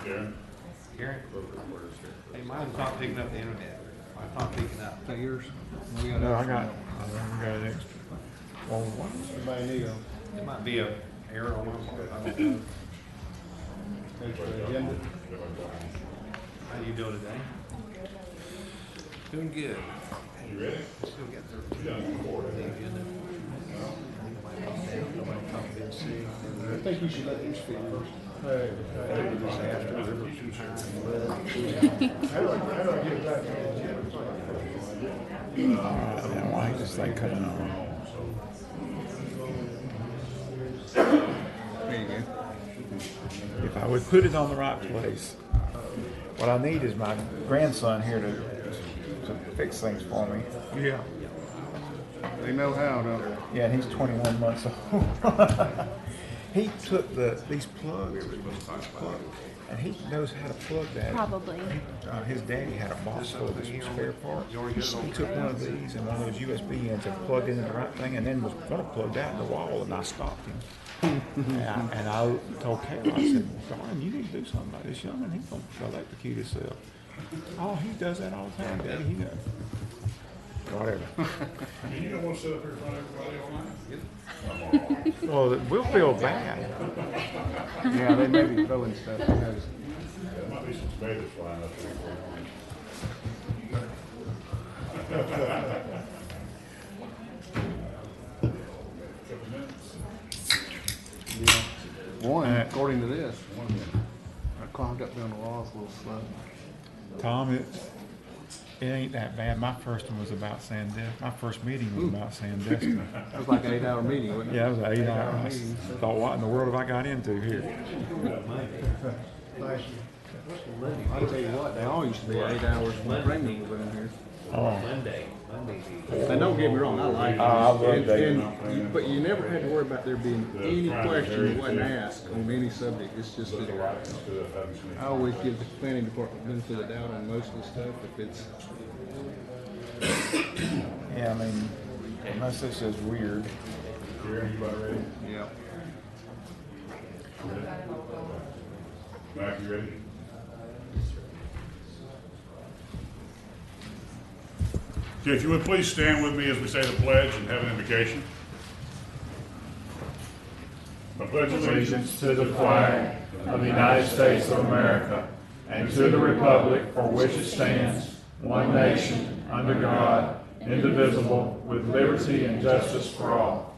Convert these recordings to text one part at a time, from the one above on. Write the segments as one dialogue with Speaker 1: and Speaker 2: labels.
Speaker 1: Karen?
Speaker 2: Karen? Hey, mine's not picking up the internet. Mine's not picking up.
Speaker 3: Is that yours?
Speaker 4: No, I got an extra. Well, what?
Speaker 3: Everybody need them.
Speaker 2: It might be a error on my part. I don't know.
Speaker 3: Extra agenda.
Speaker 2: How you doing today? Doing good.
Speaker 1: You ready?
Speaker 2: Still got the
Speaker 1: Yeah.
Speaker 2: agenda.
Speaker 3: I think you should let him speak first.
Speaker 4: How do I get back to the agenda? Why is this thing cutting off?
Speaker 3: There you go.
Speaker 4: If I would put it on the right place, what I need is my grandson here to fix things for me.
Speaker 3: Yeah. They know how, don't they?
Speaker 4: Yeah, and he's 21 months old. He took these plugs, and he knows how to plug that.
Speaker 5: Probably.
Speaker 4: His daddy had a box full of some spare parts. He took one of these and one of those USB ends and plugged it in the right thing, and then was going to plug that in the wall, and I stopped him. and I told Carol, I said, "Darn, you need to do something about this young man. He's going to electrocute himself." "Oh, he does that all the time, Daddy. He knows." Whatever.
Speaker 1: You don't want to sit up here in front of everybody all night?
Speaker 4: Well, we'll feel bad.
Speaker 3: Yeah, they may be throwing stuff. Who knows?
Speaker 1: There might be some tomatoes flying up there. Couple minutes.
Speaker 3: Yeah. One, according to this. I climbed up down the wall, it's a little slow.
Speaker 4: Tom, it ain't that bad. My first one was about Sandestin. My first meeting was about Sandestin.
Speaker 3: It was like an 8-hour meeting, wasn't it?
Speaker 4: Yeah, it was an 8 hour. I
Speaker 3: meeting.
Speaker 4: thought, what in the world have I got into here?
Speaker 3: I'll tell you what, they all used to be 8 hours when Franklin was in here.
Speaker 4: Oh,
Speaker 3: And don't get me wrong, I like it.
Speaker 4: I love David.
Speaker 3: But you never had to worry about there being any question that wasn't asked on any subject. It's just that I always give the planning department the benefit of the doubt on most of the stuff. If it's,
Speaker 4: yeah, I mean, unless it's just weird.
Speaker 3: yeah.
Speaker 1: Mac, you ready? Okay, if you would please stand with me as we say the pledge and have an invocation. I pledge
Speaker 6: Allegiance to the flag of the United States of America and to the republic for which it stands, one nation, under God, indivisible, with liberty and justice for all.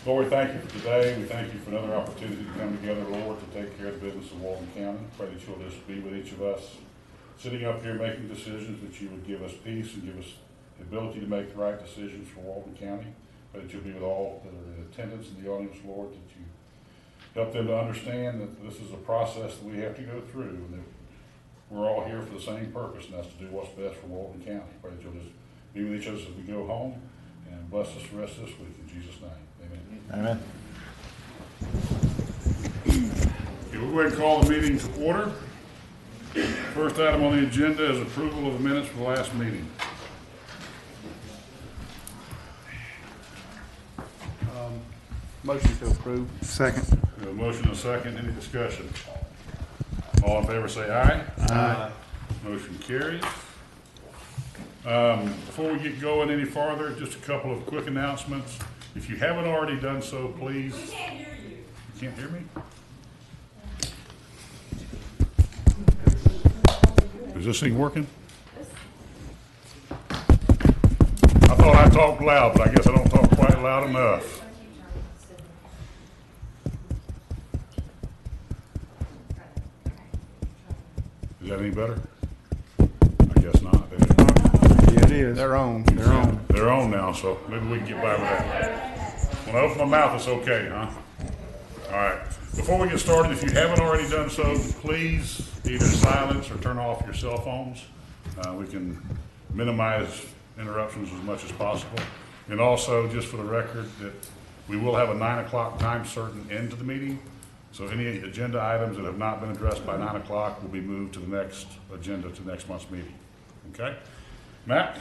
Speaker 1: Lord, we thank you for today. We thank you for another opportunity to come together, Lord, to take care of the business of Walton County. Pray that you'll just be with each of us sitting up here making decisions, that you would give us peace and give us the ability to make the right decisions for Walton County. Pray that you'll be with all that are in attendance in the audience, Lord, that you help them to understand that this is a process that we have to go through, and that we're all here for the same purpose, and that's to do what's best for Walton County. Pray that you'll just be with each of us as we go home, and bless us the rest of this week. In Jesus' name, amen.
Speaker 4: Amen.
Speaker 1: Okay, we'll go ahead and call the meeting to order. First item on the agenda is approval of the minutes for the last meeting.
Speaker 3: Motion to approve.
Speaker 4: Second.
Speaker 1: We have a motion and a second. Any discussion? All in favor say aye.
Speaker 4: Aye.
Speaker 1: Motion carries. Before we get going any farther, just a couple of quick announcements. If you haven't already done so, please. You can't hear me? Is this thing working? I thought I talked loud, but I guess I don't talk quite loud enough. Is that any better? I guess not.
Speaker 4: Yeah, it is.
Speaker 3: They're on. They're on.
Speaker 1: They're on now, so maybe we can get by with that. When I open my mouth, it's okay, huh? All right. Before we get started, if you haven't already done so, please either silence or turn off your cell phones. We can minimize interruptions as much as possible. And also, just for the record, that we will have a 9 o'clock time certain end to the meeting. So any agenda items that have not been addressed by 9 o'clock will be moved to the next agenda, to next month's meeting. Okay? Matt?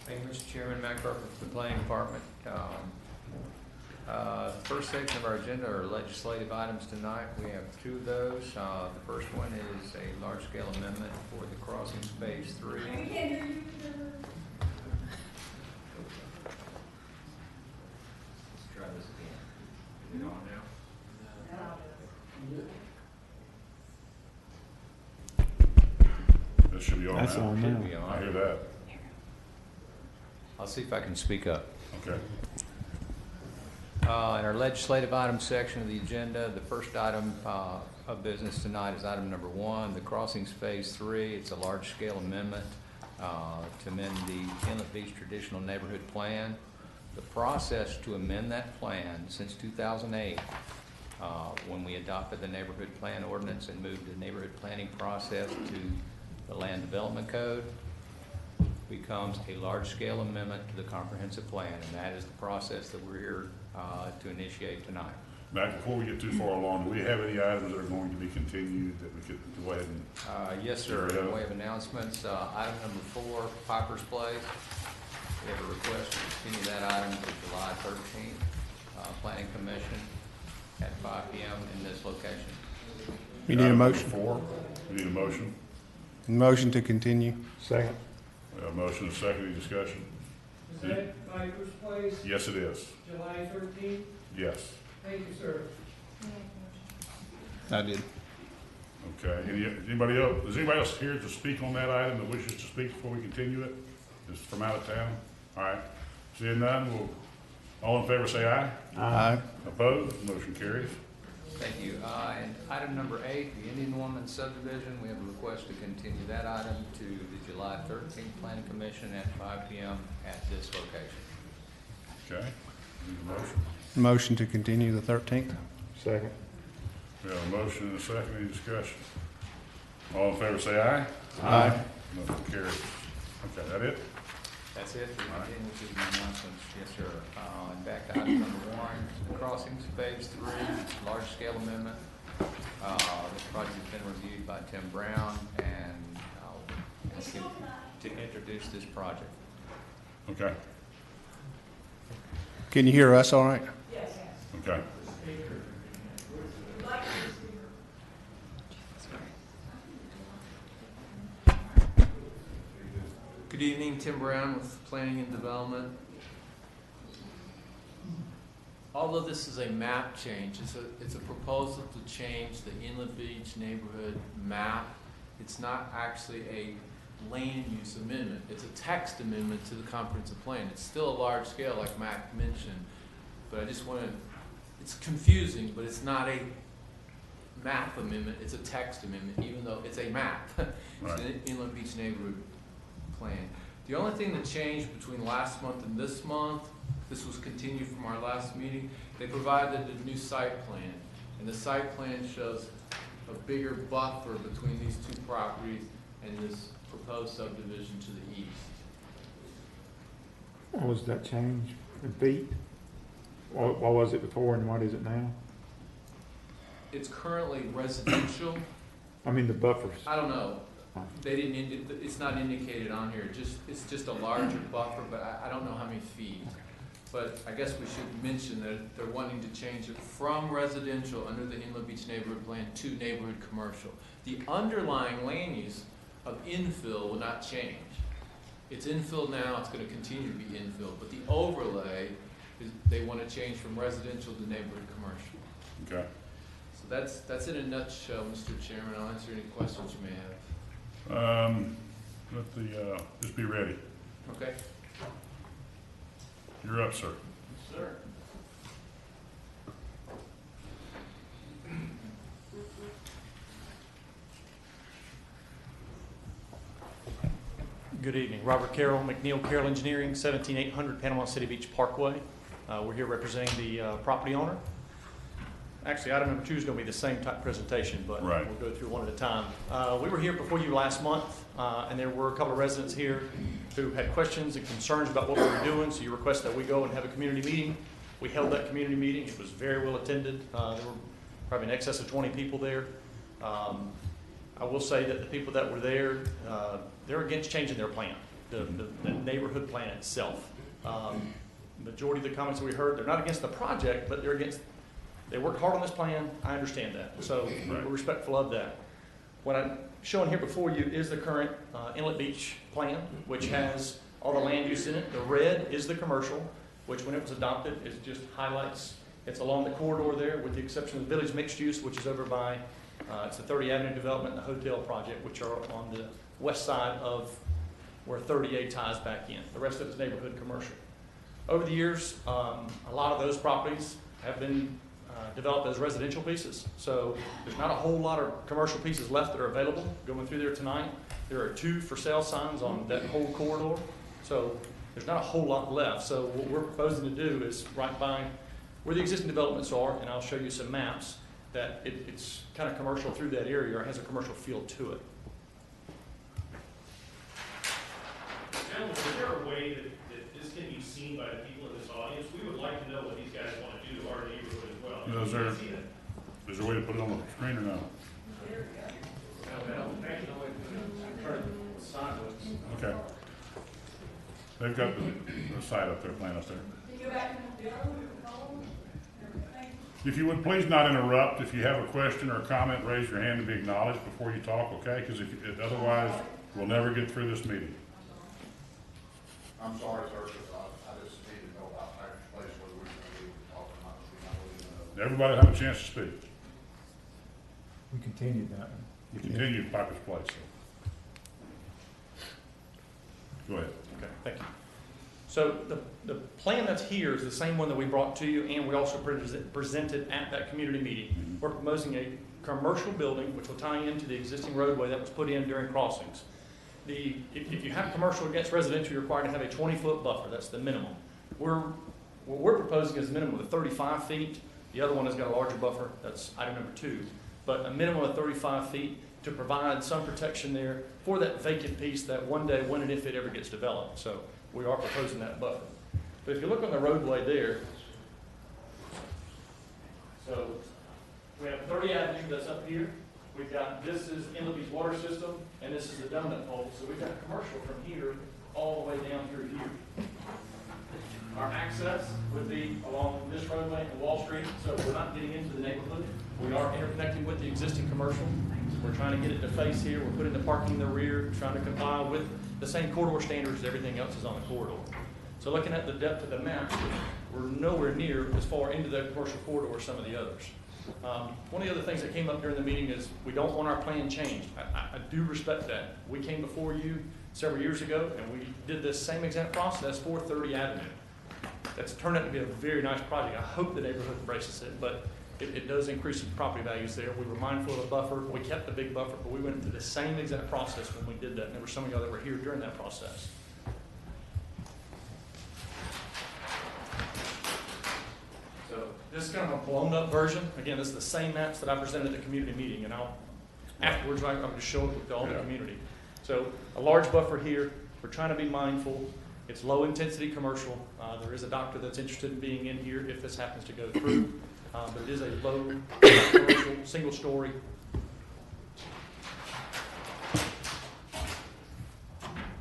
Speaker 2: Hey, Mr. Chairman, Matt Carter for the Planning Department.
Speaker 5: First section of our agenda are legislative items tonight. We have two of those. The first one is a large-scale amendment for the Crossings Phase 3. Let's try this again. Is it on now?
Speaker 1: This should be on
Speaker 4: That's
Speaker 1: now.
Speaker 4: on
Speaker 5: Should
Speaker 4: now.
Speaker 5: be on.
Speaker 1: I hear that.
Speaker 5: I'll see if I can speak up.
Speaker 1: Okay.
Speaker 5: In our legislative items section of the agenda, the first item of business tonight is item number 1, the Crossings Phase 3. It's a large-scale amendment to amend the Inlet Beach Traditional Neighborhood Plan. The process to amend that plan since 2008, when we adopted the neighborhood plan ordinance and moved the neighborhood planning process to the Land Development Code, becomes a large-scale amendment to the comprehensive plan, and that is the process that we're here to initiate tonight.
Speaker 1: Matt, before we get too far along, do we have any items that are going to be continued that we could go ahead and,
Speaker 5: Yes, sir. In way of announcements, item number 4, Piper's Place. We have a request to continue that item to July 13th, Planning Commission at 5 p.m. in this location.
Speaker 7: You need a motion?
Speaker 1: 4? We need a motion.
Speaker 7: Motion to continue.
Speaker 4: Second.
Speaker 1: We have a motion and a second. Any discussion?
Speaker 8: Is that Piper's Place,
Speaker 1: Yes, it is.
Speaker 8: July 13th?
Speaker 1: Yes.
Speaker 8: Thank you, sir.
Speaker 3: I did.
Speaker 1: Okay. Anybody else? Is anybody else here to speak on that item that wishes to speak before we continue it? Just from out of town? All right. Seeing none, all in favor say aye.
Speaker 7: Aye.
Speaker 1: Opposed? Motion carries.
Speaker 5: Thank you. And item number 8, the Indian Woman subdivision. We have a request to continue that item to the July 13th Planning Commission at 5 p.m. at this location.
Speaker 1: Okay. Need a motion.
Speaker 7: Motion to continue the 13th.
Speaker 4: Second.
Speaker 1: We have a motion and a second. Any discussion? All in favor say aye.
Speaker 7: Aye.
Speaker 1: Motion carries. Okay, that it?
Speaker 5: That's it. We continue to the announcements. Yes, sir. And back to item number 1, Crossings Phase 3, large-scale amendment. This project has been reviewed by Tim Brown, and I'll ask him to introduce this project.
Speaker 1: Okay.
Speaker 7: Can you hear us all right?
Speaker 1: Okay.
Speaker 9: Good evening, Tim Brown with Planning and Development. Although this is a map change, it's a proposal to change the Inlet Beach neighborhood map. It's not actually a land use amendment. It's a text amendment to the comprehensive plan. It's still a large scale, like Mac mentioned, but I just want to, it's confusing, but it's not a map amendment, it's a text amendment, even though it's a map. It's an Inlet Beach neighborhood plan. The only thing that changed between last month and this month, this was continued from our last meeting, they provided a new site plan. And the site plan shows a bigger buffer between these two properties and this proposed subdivision to the east.
Speaker 4: What was that change? In feet? What was it before and what is it now?
Speaker 9: It's currently residential.
Speaker 4: I mean, the buffers.
Speaker 9: I don't know. They didn't, it's not indicated on here. It's just a larger buffer, but I don't know how many feet. But I guess we should mention that they're wanting to change it from residential under the Inlet Beach neighborhood plan to neighborhood commercial. The underlying land use of infill will not change. It's infill now, it's going to continue to be infill, but the overlay is they want to change from residential to neighborhood commercial.
Speaker 1: Okay.
Speaker 9: So that's in a nutshell, Mr. Chairman. I'll answer any questions you may have.
Speaker 1: Just be ready.
Speaker 9: Okay?
Speaker 1: You're up, sir.
Speaker 9: Sir.
Speaker 10: Good evening. Robert Carroll, McNeil Carroll Engineering, 17800 Panama City Beach Parkway. We're here representing the property owner. Actually, item number 2 is going to be the same type presentation, but
Speaker 1: Right.
Speaker 10: we'll go through one at a time. We were here before you last month, and there were a couple of residents here who had questions and concerns about what we were doing, so you requested that we go and have a community meeting. We held that community meeting. It was very well attended. There were probably in excess of 20 people there. I will say that the people that were there, they're against changing their plan, the neighborhood plan itself. majority of the comments that we heard, they're not against the project, but they worked hard on this plan. I understand that. So we're respectful of that. What I'm showing here before you is the current Inlet Beach plan, which has all the land use in it. The red is the commercial, which when it was adopted, it just highlights, it's along the corridor there, with the exception of the village mixed use, which is over by, it's the 30 Avenue development and the hotel project, which are on the west side of where 30A ties back in. The rest of it's neighborhood commercial. Over the years, a lot of those properties have been developed as residential pieces. So there's not a whole lot of commercial pieces left that are available. Going through there tonight, there are 2 for sale signs on that whole corridor. So there's not a whole lot left. So what we're proposing to do is right by where the existing developments are, and I'll show you some maps, that it's kind of commercial through that area, or has a commercial feel to it.
Speaker 6: Gentlemen, is there a way that this can be seen by the people in this audience? We would like to know what these guys want to do to our neighborhood as well.
Speaker 1: You know, is there a way to put it on the screen or no? Okay. They've got the site up there, plan up there. If you would please not interrupt. If you have a question or a comment, raise your hand to be acknowledged before you talk, okay? Because otherwise, we'll never get through this meeting.
Speaker 11: I'm sorry, sir, I just need to know about Packers Place, whether we're going to be talking about it.
Speaker 1: Everybody have a chance to speak.
Speaker 4: We continued that one.
Speaker 1: We continue Piper's Place. Go ahead.
Speaker 10: Okay, thank you. So the plan that's here is the same one that we brought to you, and we also presented at that community meeting. We're proposing a commercial building, which will tie into the existing roadway that was put in during crossings. If you have commercial against residential, you're required to have a 20-foot buffer. That's the minimum. What we're proposing is a minimum of 35 feet. The other one has got a larger buffer. That's item number 2. But a minimum of 35 feet to provide some protection there for that vacant piece that one day, when and if it ever gets developed. So we are proposing that buffer. But if you look on the roadway there, so we have 30 Avenue that's up here. We've got, this is Inlet Beach water system, and this is the donut hole. So we've got commercial from here all the way down through here. Our access would be along this roadway and Wall Street, so we're not getting into the neighborhood. We are interconnecting with the existing commercial. We're trying to get it to face here. We're putting the parking in the rear, trying to comply with the same corridor standards as everything else is on the corridor. So looking at the depth of the map, we're nowhere near as far into the commercial corridor as some of the others. One of the other things that came up during the meeting is we don't want our plan changed. I do respect that. We came before you several years ago, and we did this same exact process for 30 Avenue. That's turned out to be a very nice project. I hope the neighborhood embraces it, but it does increase the property values there. We were mindful of the buffer. We kept the big buffer, but we went through the same exact process when we did that. And there were some of y'all that were here during that process. So this is kind of a blown up version. Again, this is the same maps that I presented at the community meeting, and afterwards I'm going to show it to all the community. So a large buffer here. We're trying to be mindful. It's low intensity commercial. There is a doctor that's interested in being in here if this happens to go through. But it is a low commercial, single story.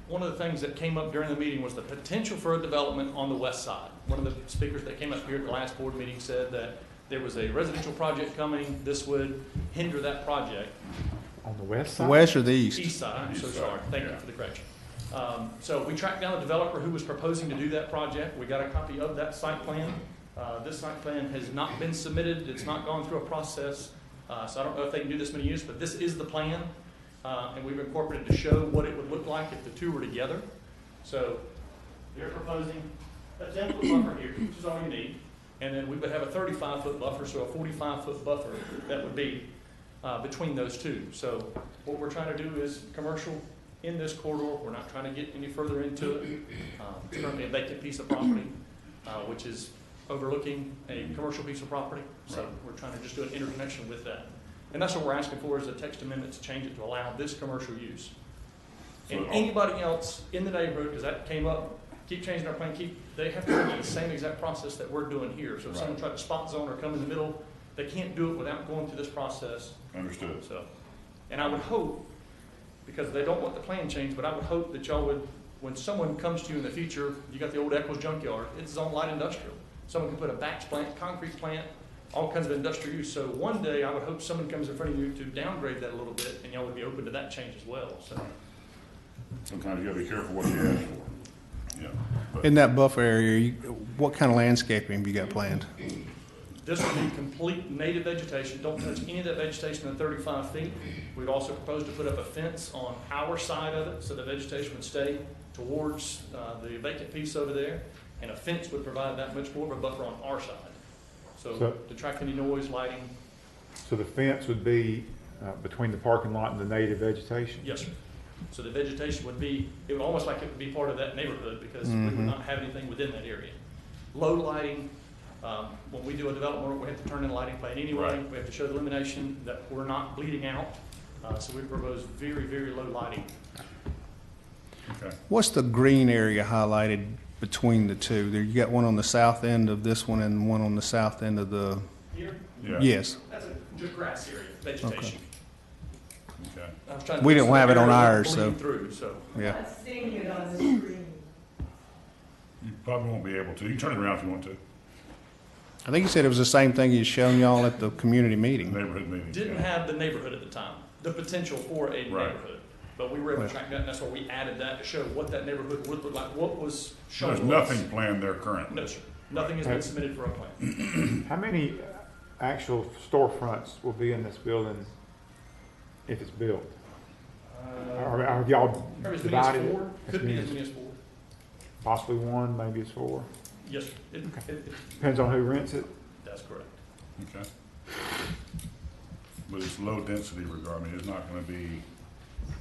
Speaker 10: One of the things that came up during the meeting was the potential for a development on the west side. One of the speakers that came up here at the last board meeting said that there was a residential project coming. This would hinder that project.
Speaker 4: On the west
Speaker 7: The
Speaker 4: side?
Speaker 7: west or the east?
Speaker 10: East side, I'm so sorry. Thank you for the correction. So we tracked down the developer who was proposing to do that project. We got a copy of that site plan. This site plan has not been submitted. It's not gone through a process. So I don't know if they can do this many use, but this is the plan. And we've incorporated to show what it would look like if the two were together. So they're proposing a 10-foot buffer here, which is all you need. And then we would have a 35-foot buffer, so a 45-foot buffer that would be between those two. So what we're trying to do is commercial in this corridor. We're not trying to get any further into it. It's currently a vacant piece of property, which is overlooking a commercial piece of property. So we're trying to just do an interconnection with that. And that's what we're asking for, is a text amendment to change it to allow this commercial use. And anybody else in the neighborhood, because that came up, keep changing our plan, they have to go through the same exact process that we're doing here. So if someone tried to spot zone or come in the middle, they can't do it without going through this process.
Speaker 1: Understood.
Speaker 10: So, and I would hope, because they don't want the plan changed, but I would hope that y'all would when someone comes to you in the future, you got the old Eccles junkyard, it's zone light industrial. Someone can put a batch plant, concrete plant, all kinds of industrial use. So one day, I would hope someone comes in front of you to downgrade that a little bit, and y'all would be open to that change as well, so.
Speaker 1: Sometimes you gotta be careful what you ask for. Yeah. But
Speaker 7: In that buffer area, what kind of landscaping have you got planned?
Speaker 10: This would be complete native vegetation. Don't touch any of that vegetation in 35 feet. We'd also propose to put up a fence on our side of it, so the vegetation would stay towards the vacant piece over there, and a fence would provide that much more of a buffer on our side. So
Speaker 4: So-
Speaker 10: to track any noise, lighting,
Speaker 4: So the fence would be between the parking lot and the native vegetation?
Speaker 10: yes, sir. So the vegetation would be, it would almost like it would be part of that neighborhood, because we would not have anything within that area. Low lighting, when we do a development, we have to turn in a lighting plan anyway.
Speaker 1: Right.
Speaker 10: We have to show the illumination that we're not bleeding out. So we propose very, very low lighting.
Speaker 1: Okay.
Speaker 7: What's the green area highlighted between the two? There, you got one on the south end of this one and one on the south end of the,
Speaker 10: Here,
Speaker 1: Yeah.
Speaker 7: yes.
Speaker 10: that's just grass area, vegetation.
Speaker 1: Okay.
Speaker 10: I was trying to
Speaker 7: We
Speaker 10: fix
Speaker 7: don't
Speaker 10: the
Speaker 7: have it on
Speaker 10: area
Speaker 7: ours, so-
Speaker 10: bleeding through, so.
Speaker 7: Yeah.
Speaker 8: Not seeing it on the screen.
Speaker 1: You probably won't be able to. You can turn it around if you want to.
Speaker 7: I think you said it was the same thing he's shown y'all at the community meeting.
Speaker 1: Neighborhood meeting.
Speaker 10: Didn't have the neighborhood at the time, the potential for a
Speaker 1: Right.
Speaker 10: neighborhood. But we were able to track that, and that's why we added that to show what that neighborhood would look like, what was shown.
Speaker 1: There's
Speaker 10: to us.
Speaker 1: nothing planned there currently.
Speaker 10: No, sir. Nothing has been submitted for a plan.
Speaker 4: How many actual storefronts will be in this building if it's built? Are y'all
Speaker 10: Maybe as many as
Speaker 4: divided?
Speaker 10: 4, could be as many as 4.
Speaker 4: Possibly one, maybe it's 4.
Speaker 10: Yes, sir.
Speaker 4: Depends on who rents it.
Speaker 10: That's correct.
Speaker 1: Okay. But it's low density regard, I mean, it's not gonna be,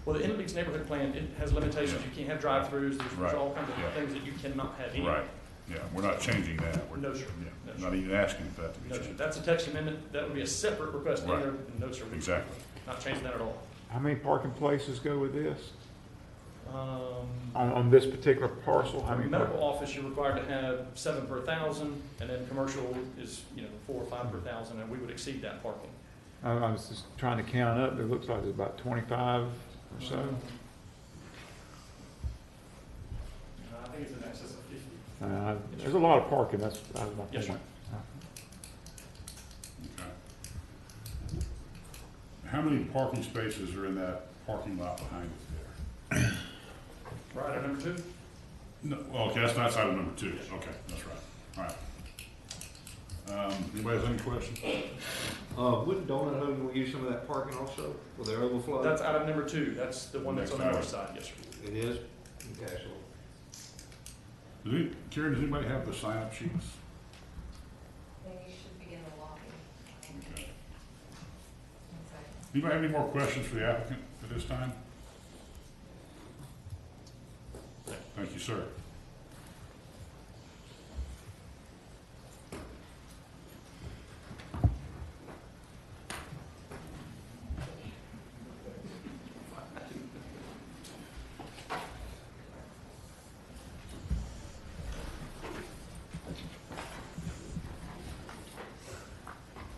Speaker 10: Well, the Inlet Beach neighborhood plan, it has limitations.
Speaker 1: Yeah.
Speaker 10: You can't have drive-throughs. There's
Speaker 1: Right.
Speaker 10: all kinds of
Speaker 1: Yeah.
Speaker 10: things that you cannot have anyway.
Speaker 1: right, yeah, we're not changing that. We're-
Speaker 10: No, sir.
Speaker 1: Yeah,
Speaker 10: No,
Speaker 1: not even asking for that to be
Speaker 10: No, sir.
Speaker 1: changed.
Speaker 10: That's a text amendment. That would be a separate request in
Speaker 1: Right.
Speaker 10: there. No, sir. We're
Speaker 1: Exactly.
Speaker 10: not changing that at all.
Speaker 4: How many parking places go with this?
Speaker 10: Um,
Speaker 4: On this particular parcel, how many?
Speaker 10: Medical office, you're required to have 7 per 1,000, and then commercial is, 4 or 5 per 1,000, and we would exceed that parking.
Speaker 4: I was just trying to count up, it looks like there's about 25 or so.
Speaker 10: I think it's in excess of 50.
Speaker 4: There's a lot of parking, that's my
Speaker 10: Yes, sir.
Speaker 4: point.
Speaker 1: Okay. How many parking spaces are in that parking lot behind us there?
Speaker 10: Right, at number 2?
Speaker 1: No, well, okay, that's not item number 2. Okay, that's right. All right. Anybody has any questions?
Speaker 2: Wouldn't Donut Home use some of that parking also for their overflow?
Speaker 10: That's item number 2. That's the one that's on the
Speaker 1: Next
Speaker 10: north side, yes, sir.
Speaker 2: It is? Okay, so.
Speaker 1: Karen, does anybody have the sign-up sheets?
Speaker 12: They should be in the lobby.
Speaker 1: Okay.
Speaker 12: One second.
Speaker 1: Anybody have any more questions for the applicant at this time? Thank you, sir.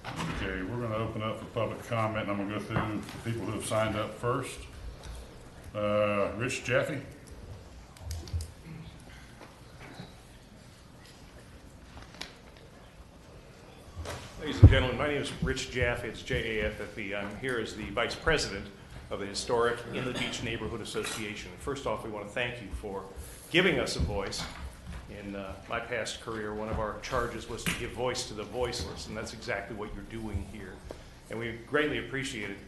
Speaker 1: Okay, we're gonna open up for public comment, and I'm gonna go through the people who have signed up first. Rich Jaffe?
Speaker 13: Ladies and gentlemen, my name is Rich Jaffe. It's J-A-F-F-E. I'm here as the Vice President of the Historic Inlet Beach Neighborhood Association. First off, we want to thank you for giving us a voice. In my past career, one of our charges was to give voice to the voiceless, and that's exactly what you're doing here. And we greatly appreciate it.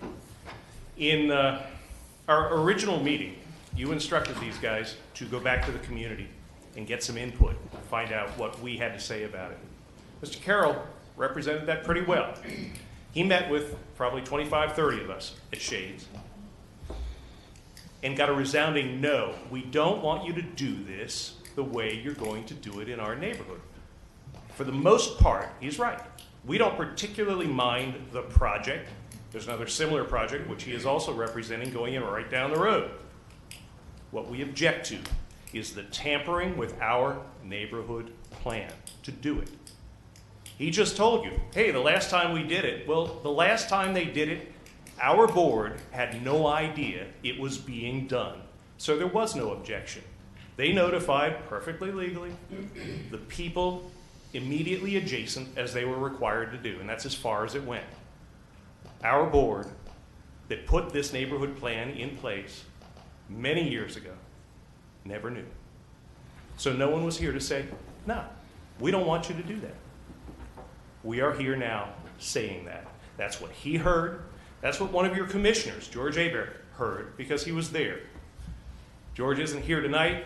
Speaker 13: In our original meeting, you instructed these guys to go back to the community and get some input, find out what we had to say about it. Mr. Carroll represented that pretty well. He met with probably 25, 30 of us at Shades and got a resounding no. We don't want you to do this the way you're going to do it in our neighborhood. For the most part, he's right. We don't particularly mind the project. There's another similar project, which he is also representing, going in right down the road. What we object to is the tampering with our neighborhood plan to do it. He just told you, hey, the last time we did it, well, the last time they did it, our board had no idea it was being done. So there was no objection. They notified perfectly legally the people immediately adjacent as they were required to do, and that's as far as it went. Our board that put this neighborhood plan in place many years ago never knew. So no one was here to say, no, we don't want you to do that. We are here now saying that. That's what he heard. That's what one of your commissioners, George Aber, heard because he was there. George isn't here tonight.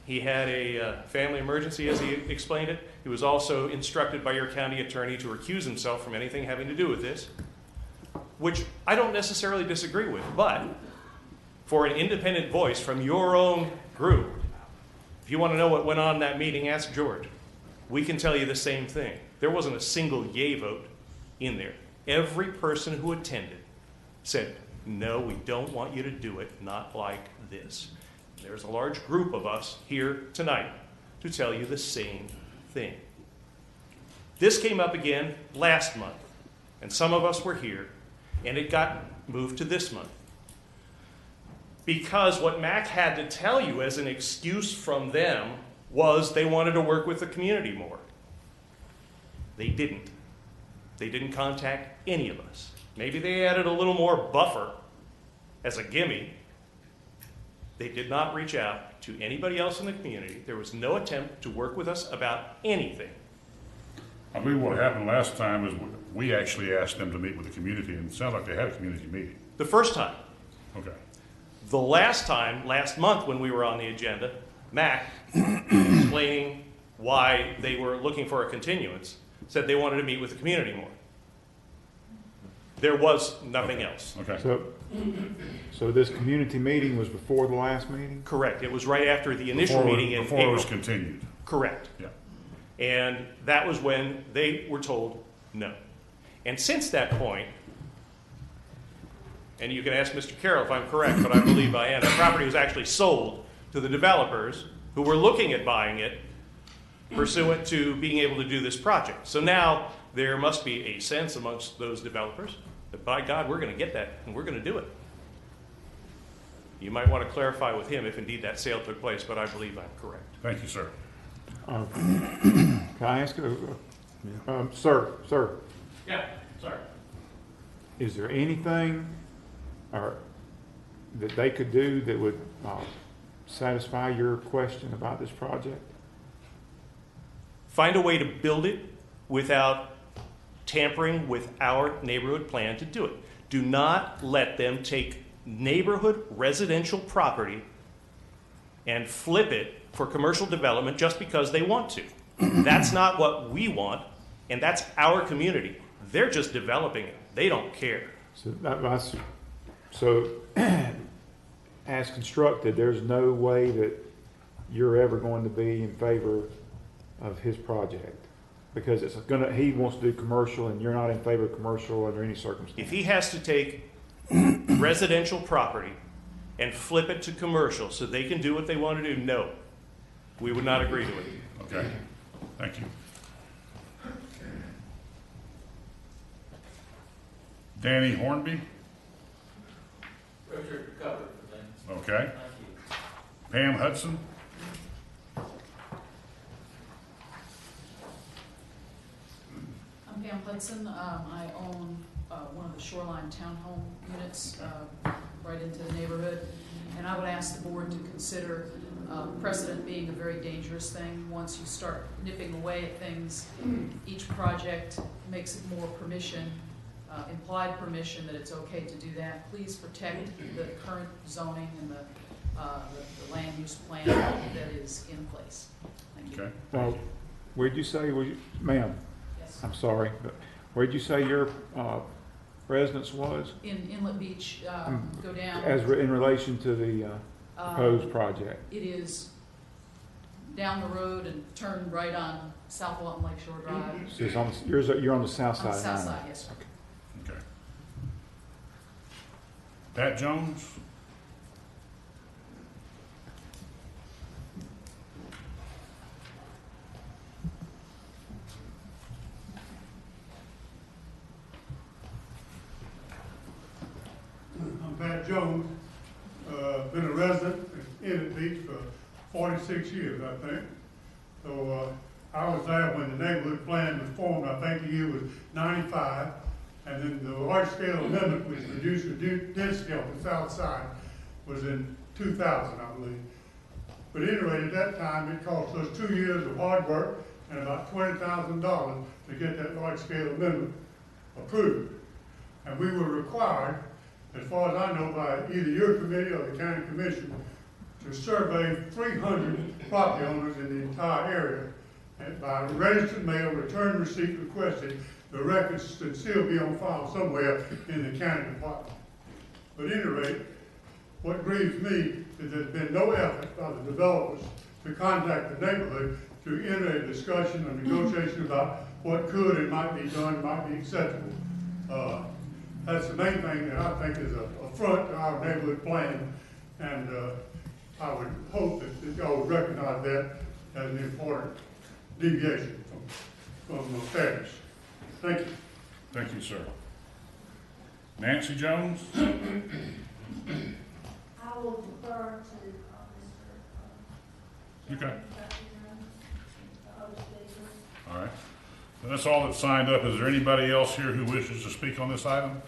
Speaker 13: He had a family emergency, as he explained it. He was also instructed by your county attorney to recuse himself from anything having to do with this, which I don't necessarily disagree with, but for an independent voice from your own group, if you want to know what went on in that meeting, ask George. We can tell you the same thing. There wasn't a single yay vote in there. Every person who attended said, no, we don't want you to do it, not like this. There's a large group of us here tonight to tell you the same thing. This came up again last month, and some of us were here, and it got moved to this month. Because what MAC had to tell you as an excuse from them was they wanted to work with the community more. They didn't. They didn't contact any of us. Maybe they added a little more buffer as a gimme. They did not reach out to anybody else in the community. There was no attempt to work with us about anything.
Speaker 1: I believe what happened last time is we actually asked them to meet with the community, and it sounded like they had a community meeting.
Speaker 13: The first time.
Speaker 1: Okay.
Speaker 13: The last time, last month when we were on the agenda, MAC, explaining why they were looking for a continuance, said they wanted to meet with the community more. There was nothing else.
Speaker 1: Okay.
Speaker 4: So this community meeting was before the last meeting?
Speaker 13: Correct. It was right after the initial meeting in April.
Speaker 1: Before it was continued.
Speaker 13: Correct.
Speaker 1: Yeah.
Speaker 13: And that was when they were told no. And since that point, and you can ask Mr. Carroll if I'm correct, but I believe I am, the property was actually sold to the developers who were looking at buying it pursuant to being able to do this project. So now there must be a sense amongst those developers that, by God, we're going to get that and we're going to do it. You might want to clarify with him if indeed that sale took place, but I believe I'm correct.
Speaker 1: Thank you, sir.
Speaker 4: Can I ask sir,
Speaker 13: Yeah, sorry.
Speaker 4: is there anything that they could do that would satisfy your question about this project?
Speaker 13: Find a way to build it without tampering with our neighborhood plan to do it. Do not let them take neighborhood residential property and flip it for commercial development just because they want to. That's not what we want, and that's our community. They're just developing it. They don't care.
Speaker 4: So as constructed, there's no way that you're ever going to be in favor of his project because he wants to do commercial and you're not in favor of commercial under any circumstance.
Speaker 13: If he has to take residential property and flip it to commercial so they can do what they want to do, no, we would not agree to it.
Speaker 1: Okay. Thank you. Danny Hornby?
Speaker 14: Richard covered for things.
Speaker 1: Okay. Pam Hudson?
Speaker 15: I'm Pam Hudson. I own one of the Shoreline Townhome units right into the neighborhood. And I would ask the board to consider precedent being a very dangerous thing. Once you start nipping away at things, each project makes it more permission, implied permission that it's okay to do that. Please protect the current zoning and the land use plan that is in place. Thank you.
Speaker 1: Okay.
Speaker 4: Well, where'd you say, ma'am?
Speaker 15: Yes.
Speaker 4: I'm sorry, but where'd you say your residence was?
Speaker 15: In Inlet Beach, go down.
Speaker 4: In relation to the proposed project?
Speaker 15: It is down the road and turn right on South Walton Lakeshore Drive.
Speaker 4: So it's on you're on the south side.
Speaker 15: On the
Speaker 4: of
Speaker 15: south
Speaker 4: Niner.
Speaker 15: side, yes, sir.
Speaker 1: Okay. Pat Jones?
Speaker 16: I'm Pat Jones, been a resident in Enid Beach for
Speaker 6: 46 years, I think. So I was there when the neighborhood plan was formed. I think the year was 95. And then the large-scale amendment, which reduced the density on the south side, was in 2000, I believe. But anyway, at that time, it cost us 2 years of hard work and about $20,000 to get that large-scale amendment approved. And we were required, as far as I know, by either your committee or the county commission, to survey 300 property owners in the entire area. And by registered mail, return receipt requested, the records should still be on file somewhere in the county department. But at any rate, what grieves me is there's been no effort by the developers to contact the neighborhood to enter a discussion or negotiation about what could and might be done, might be acceptable. That's the main thing that I think is an affront to our neighborhood plan, and I would hope that y'all would recognize that as an important deviation from fairness. Thank you.
Speaker 1: Thank you, sir. Nancy Jones?
Speaker 8: I will defer to Mr.
Speaker 1: Okay. All right. And that's all that's signed up. Is there anybody else here who wishes to speak on this item?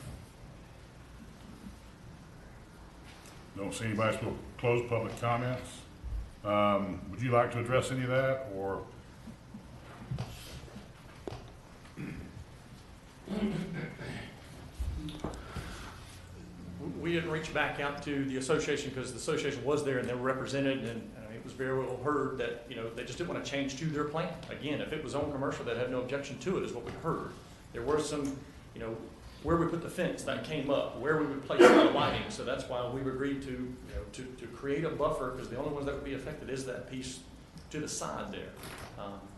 Speaker 1: Don't see anybody, so we'll close public comments. Would you like to address any of that, or?
Speaker 10: We didn't reach back out to the association because the association was there and they were represented, and it was very well heard that, you know, they just didn't want to change to their plan. Again, if it was on commercial, they'd have no objection to it, is what we heard. There were some, you know, where we put the fence, that came up, where we would place the lighting, so that's why we agreed to, you know, to create a buffer, because the only ones that would be affected is that piece to the side there.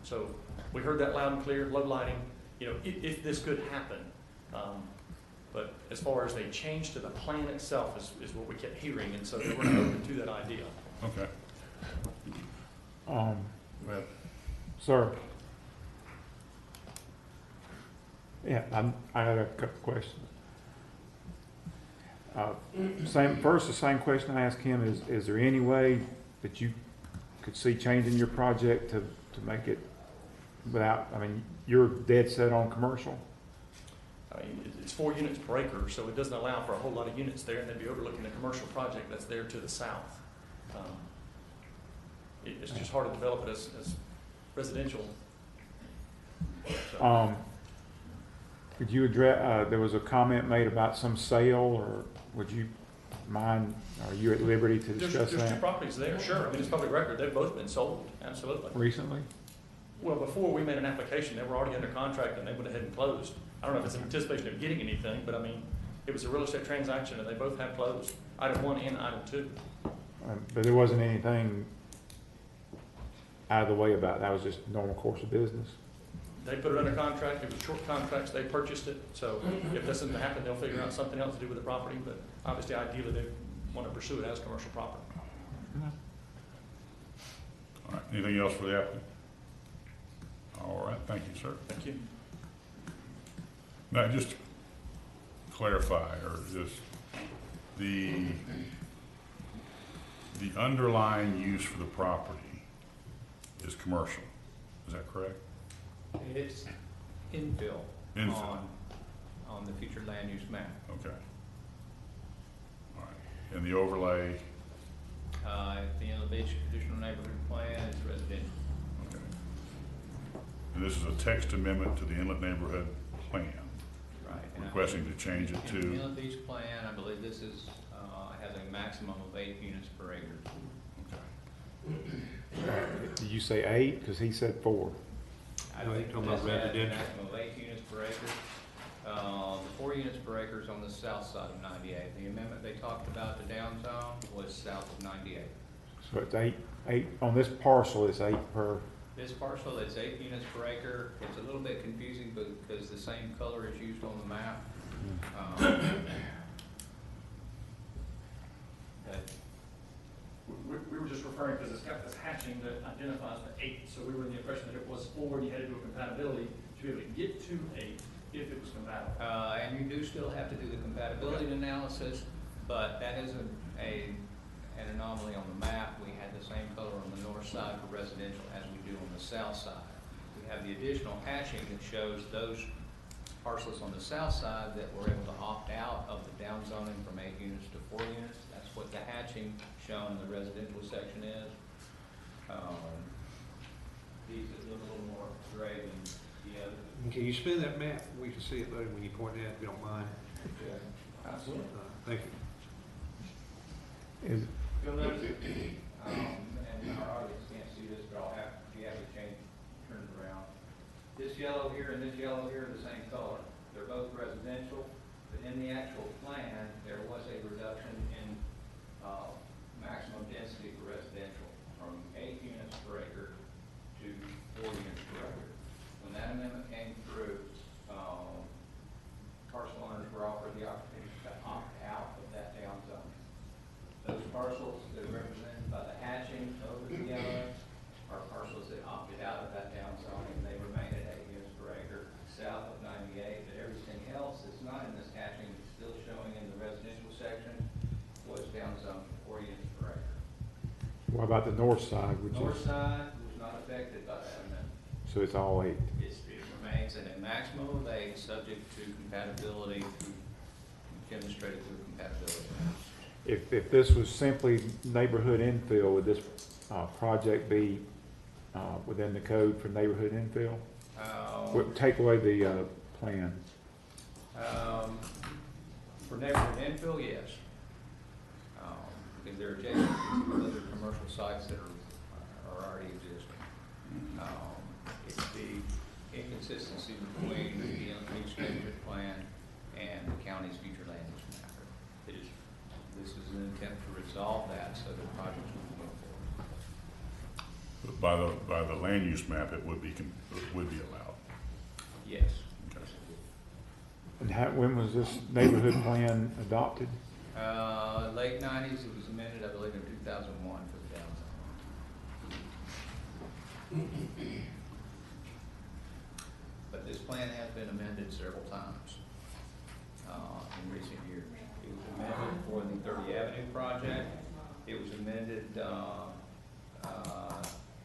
Speaker 10: So we heard that loud and clear, low lighting, you know, if this could happen. But as far as they change to the plan itself is what we kept hearing, and so we're not open to that idea.
Speaker 1: Okay.
Speaker 4: Sir. Yeah, I have a couple questions. The same question I asked him is there any way that you could see changing your project to make it without, I mean, you're dead set on commercial?
Speaker 10: I mean, it's 4 units per acre, so it doesn't allow for a whole lot of units there, and they'd be overlooking the commercial project that's there to the south. It's just hard to develop it as residential. So.
Speaker 4: Could you address, there was a comment made about some sale, or would you mind, are you at liberty to discuss that?
Speaker 10: There's 2 properties there, sure. I mean, it's public record. They've both been sold, absolutely.
Speaker 4: Recently?
Speaker 10: Well, before we made an application, they were already under contract and they went ahead and closed. I don't know if it's in anticipation of getting anything, but I mean, it was a real estate transaction and they both have closed. Item 1 and item 2.
Speaker 4: But there wasn't anything out of the way about it. That was just normal course of business.
Speaker 10: They put it under contract. It was short contracts. They purchased it. So if this doesn't happen, they'll figure out something else to do with the property. But obviously, ideally, they want to pursue it as commercial property.
Speaker 1: All right. Anything else for the applicant? All right. Thank you, sir.
Speaker 10: Thank you.
Speaker 1: Now, just to clarify, or just the underlying use for the property is commercial. Is that correct?
Speaker 5: It's infill on the future land use map.
Speaker 1: Okay. All right. And the overlay?
Speaker 5: At the Inland Beach Traditional Neighborhood Plan is residential.
Speaker 1: Okay. And this is a text amendment to the Inlet Neighborhood Plan.
Speaker 5: Right.
Speaker 1: Requesting to change it to?
Speaker 5: In the Inland Beach Plan, I believe this is, has a maximum of 8 units per acre.
Speaker 1: Okay.
Speaker 4: Did you say 8? Because he said 4.
Speaker 5: I think that's a maximum of 8 units per acre. The 4 units per acre is on the south side of 98. The amendment they talked about, the downtown, was south of 98.
Speaker 4: So it's 8 on this parcel. It's 8 per.
Speaker 5: This parcel, it's 8 units per acre. It's a little bit confusing because the same color is used on the map.
Speaker 10: We were just referring, because it's got this hatching that identifies the 8, so we were in the impression that it was 4 and you had to do a compatibility to be able to get to 8 if it was compatible.
Speaker 5: And you do still have to do the compatibility analysis, but that isn't a an anomaly on the map. We had the same color on the north side for residential as we do on the south side. We have the additional hatching that shows those parcels on the south side that were able to opt out of the downzoning from 8 units to 4 units. That's what the hatching shown in the residential section is. These that look a little more gray than the other.
Speaker 2: Can you spin that map? We can see it better when you point it out, if you don't mind.
Speaker 5: Yeah, absolutely.
Speaker 2: Thank you.
Speaker 4: Is,
Speaker 5: You'll notice, and our audience can't see this, but I'll have, if you have to change, turn it around. This yellow here and this yellow here are the same color. They're both residential, but in the actual plan, there was a reduction in maximum density for residential from 8 units per acre to 4 units per acre. When that amendment came through, parcel owners were offered the opportunity to opt out of that down zone. Those parcels that are represented by the hatching over the yellow are parcels that opted out of that down zone, and they remain at 8 units per acre south of 98. But everything else that's not in this hatching, that's still showing in the residential section, was down zone to 4 units per acre.
Speaker 4: what about the north side, which
Speaker 5: North
Speaker 4: is,
Speaker 5: side was not affected by that amendment.
Speaker 4: so it's all 8?
Speaker 5: It remains at a maximum of 8, subject to compatibility, demonstrated through compatibility.
Speaker 4: If this was simply neighborhood infill, would this project be within the code for neighborhood infill? Would take away the plan?
Speaker 5: For neighborhood infill, yes. Because they're adjacent to other commercial sites that are already existing. It's the inconsistency between the Beach neighborhood plan and the county's future land use map. This is an attempt to resolve that so that projects will move forward.
Speaker 1: By the land use map, it would be allowed.
Speaker 5: Yes.
Speaker 1: Okay.
Speaker 4: And when was this neighborhood plan adopted?
Speaker 5: Late 90s, it was amended, I believe, in 2001 for the downtown. But this plan has been amended several times in recent years. It was amended for the 30th Avenue project. It was amended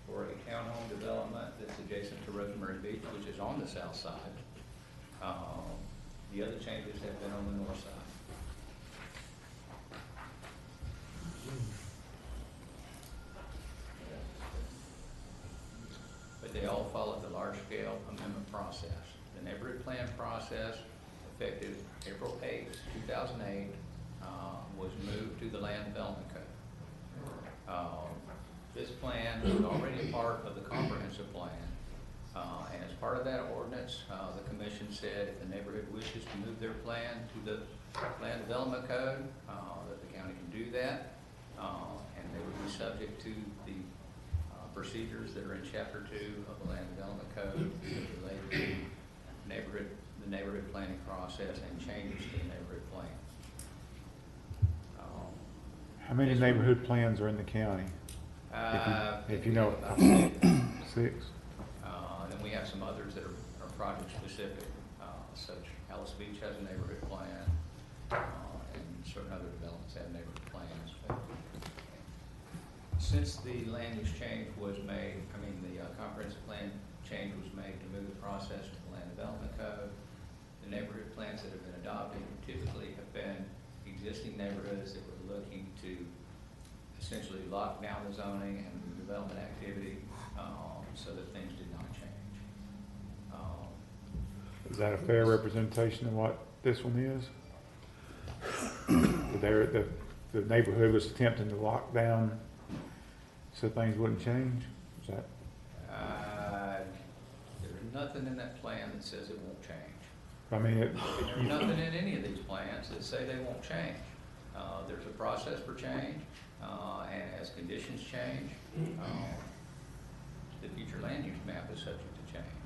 Speaker 5: for a townhome development that's adjacent to Rosemary Beach, which is on the south side. The other changes have been on the north side. But they all followed the large-scale amendment process. The neighborhood plan process, effective April 8th, 2008, was moved to the Land Development Code. This plan was already a part of the comprehensive plan, and as part of that ordinance, the commission said if the neighborhood wishes to move their plan to the Land Development Code, that the county can do that, and they would be subject to the procedures that are in Chapter 2 of the Land Development Code related to the neighborhood planning process and changes to the neighborhood plan.
Speaker 4: How many neighborhood plans are in the county? If you know, 6.
Speaker 5: Then we have some others that are project specific, such Alice Beach has a neighborhood plan, and certain other developments have neighborhood plans. But since the land use change was made, the comprehensive plan change was made to move the process to the Land Development Code, the neighborhood plans that have been adopted typically have been existing neighborhoods that were looking to essentially lock down the zoning and the development activity so that things did not change.
Speaker 4: Is that a fair representation of what this one is? The neighborhood was attempting to lock down so things wouldn't change? Is that?
Speaker 5: There's nothing in that plan that says it won't change.
Speaker 4: There's
Speaker 5: nothing in any of these plans that say they won't change. There's a process for change, and as conditions change, the future land use map is subject to change,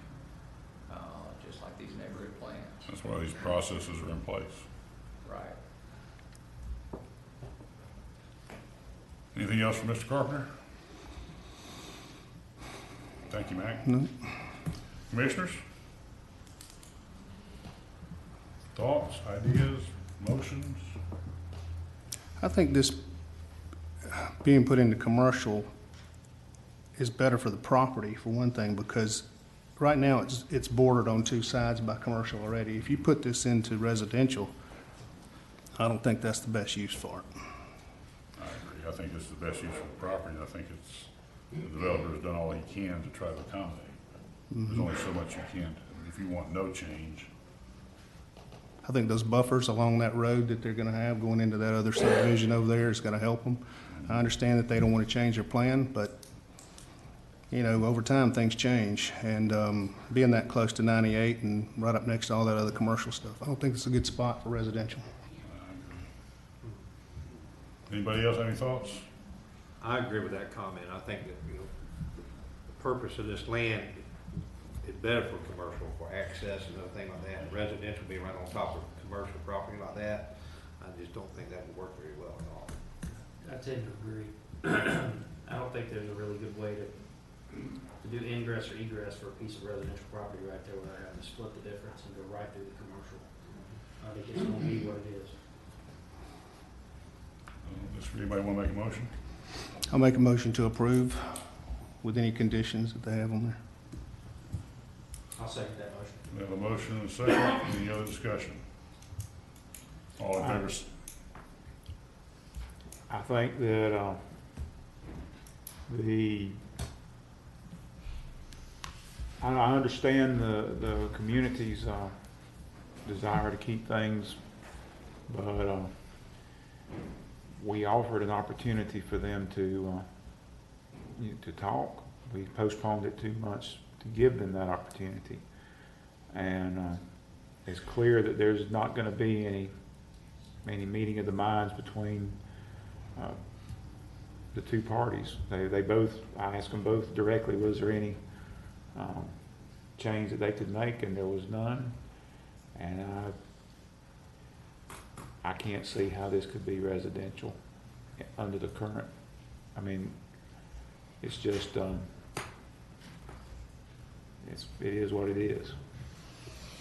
Speaker 5: just like these neighborhood plans.
Speaker 1: That's why these processes are in place.
Speaker 5: Right.
Speaker 1: Anything else from Mr. Carpenter? Thank you, Mac.
Speaker 7: No.
Speaker 1: Commissioners? Thoughts, ideas, motions?
Speaker 7: I think this, being put into commercial is better for the property, for one thing, because right now it's bordered on two sides by commercial already. If you put this into residential, I don't think that's the best use for it.
Speaker 1: I agree. I think it's the best use for the property, and I think it's, the developer has done all he can to try to accommodate. There's only so much you can do. If you want no change,
Speaker 7: I think those buffers along that road that they're gonna have going into that other subdivision over there is gonna help them. I understand that they don't wanna change their plan, but, you know, over time, things change. And being that close to 98 and right up next to all that other commercial stuff, I don't think it's a good spot for residential.
Speaker 1: anybody else have any thoughts?
Speaker 2: I agree with that comment. I think that, you know, the purpose of this land is better for commercial, for access and everything like that. Residential being right on top of commercial property like that, I just don't think that would work very well at all.
Speaker 14: I tend to agree. I don't think there's a really good way to do ingress or egress for a piece of residential property right there without having to split the difference and go right through the commercial. I think it's gonna be what it is.
Speaker 1: Anybody want to make a motion?
Speaker 7: I'll make a motion to approve with any conditions that they have on there.
Speaker 14: I'll second that motion.
Speaker 1: We have a motion and a second. Any other discussion? All in favor?
Speaker 6: I think that I understand the community's desire to keep things, but we offered an opportunity for them to talk. We postponed it 2 months to give them that opportunity, and it's clear that there's not going to be any meeting of the minds between the two parties. They both, I asked them both directly, was there any change that they could make, and there was none. And I can't see how this could be residential under the current. I mean, it's just it is what it is.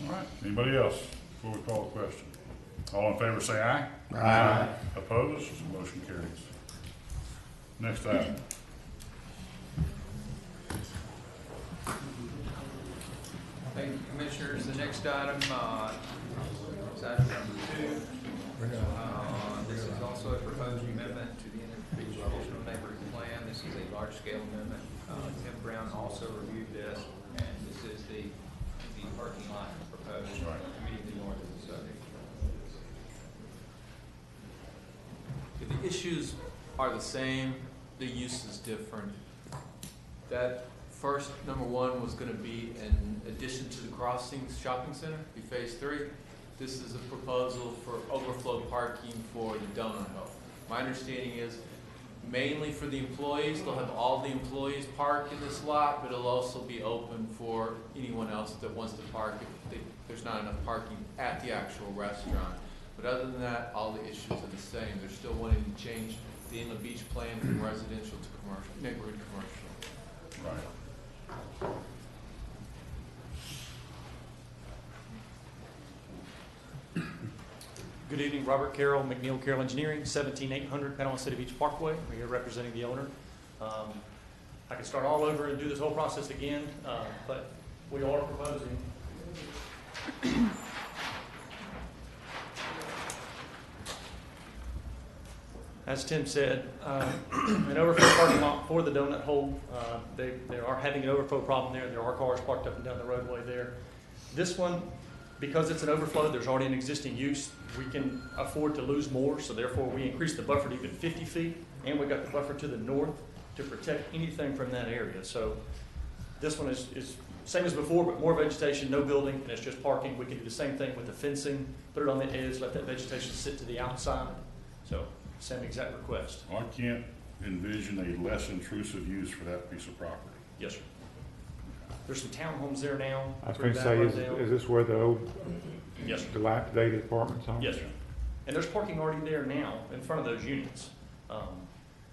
Speaker 1: All right. Anybody else before we call the question? All in favor say aye.
Speaker 6: Aye.
Speaker 1: Opposed? Motion carries. Next item.
Speaker 5: Thank you, Commissioners. The next item is item number 2. This is also a proposed amendment to the Beach Additional Neighborhood Plan. This is a large-scale amendment. Tim Brown also reviewed this, and this is the parking lot proposed immediately north of the subject.
Speaker 9: The issues are the same, the use is different. That first, number 1 was going to be an addition to the Crossings Shopping Center, be phase 3. This is a proposal for overflow parking for the donut hole. My understanding is mainly for the employees. They'll have all the employees park in this lot, but it'll also be open for anyone else that wants to park if there's not enough parking at the actual restaurant. But other than that, all the issues are the same. They're still wanting to change the Inland Beach plan from residential to commercial, neighborhood commercial.
Speaker 1: Right.
Speaker 10: Good evening, Robert Carroll, McNeil Carroll Engineering, 17800 Panama City Beach Parkway. We're here representing the owner. I could start all over and do this whole process again, but we are proposing as Tim said, an overflow parking lot for the donut hole. They are having an overflow problem there. There are cars parked up and down the roadway there. This one, because it's an overflow, there's already an existing use. We can afford to lose more, so therefore we increased the buffer to even 50 feet, and we got the buffer to the north to protect anything from that area. So this one is same as before, but more vegetation, no building, and it's just parking. We can do the same thing with the fencing, put it on the edge, let that vegetation sit to the outside. So same exact request.
Speaker 1: I can't envision a less intrusive use for that piece of property.
Speaker 10: Yes, sir. There's some townhomes there now.
Speaker 6: I was going to say, is this where the old
Speaker 10: yes, sir.
Speaker 6: dilapidated apartments are?
Speaker 10: Yes, sir. And there's parking already there now in front of those units.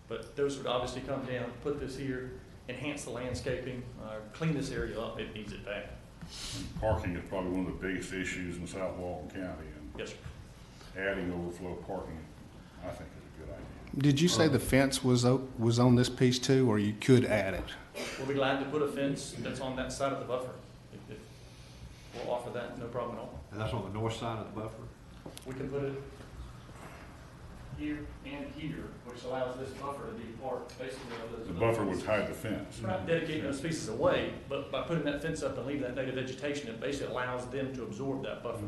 Speaker 10: But those would obviously come down, put this here, enhance the landscaping, clean this area up. It needs it bad.
Speaker 1: And parking is probably one of the biggest issues in South Walton County. And
Speaker 10: yes, sir.
Speaker 1: Adding overflow parking, I think, is a good idea.
Speaker 7: Did you say the fence was on this piece too, or you could add it?
Speaker 10: We'll be glad to put a fence that's on that side of the buffer. If we'll offer that, no problem at all.
Speaker 2: And that's on the north side of the buffer?
Speaker 10: We can put it here and here, which allows this buffer to be part, basically, of those.
Speaker 1: The buffer would hide the fence.
Speaker 10: We're not dedicating those pieces away, but by putting that fence up and leaving that native vegetation, it basically allows them to absorb that buffer.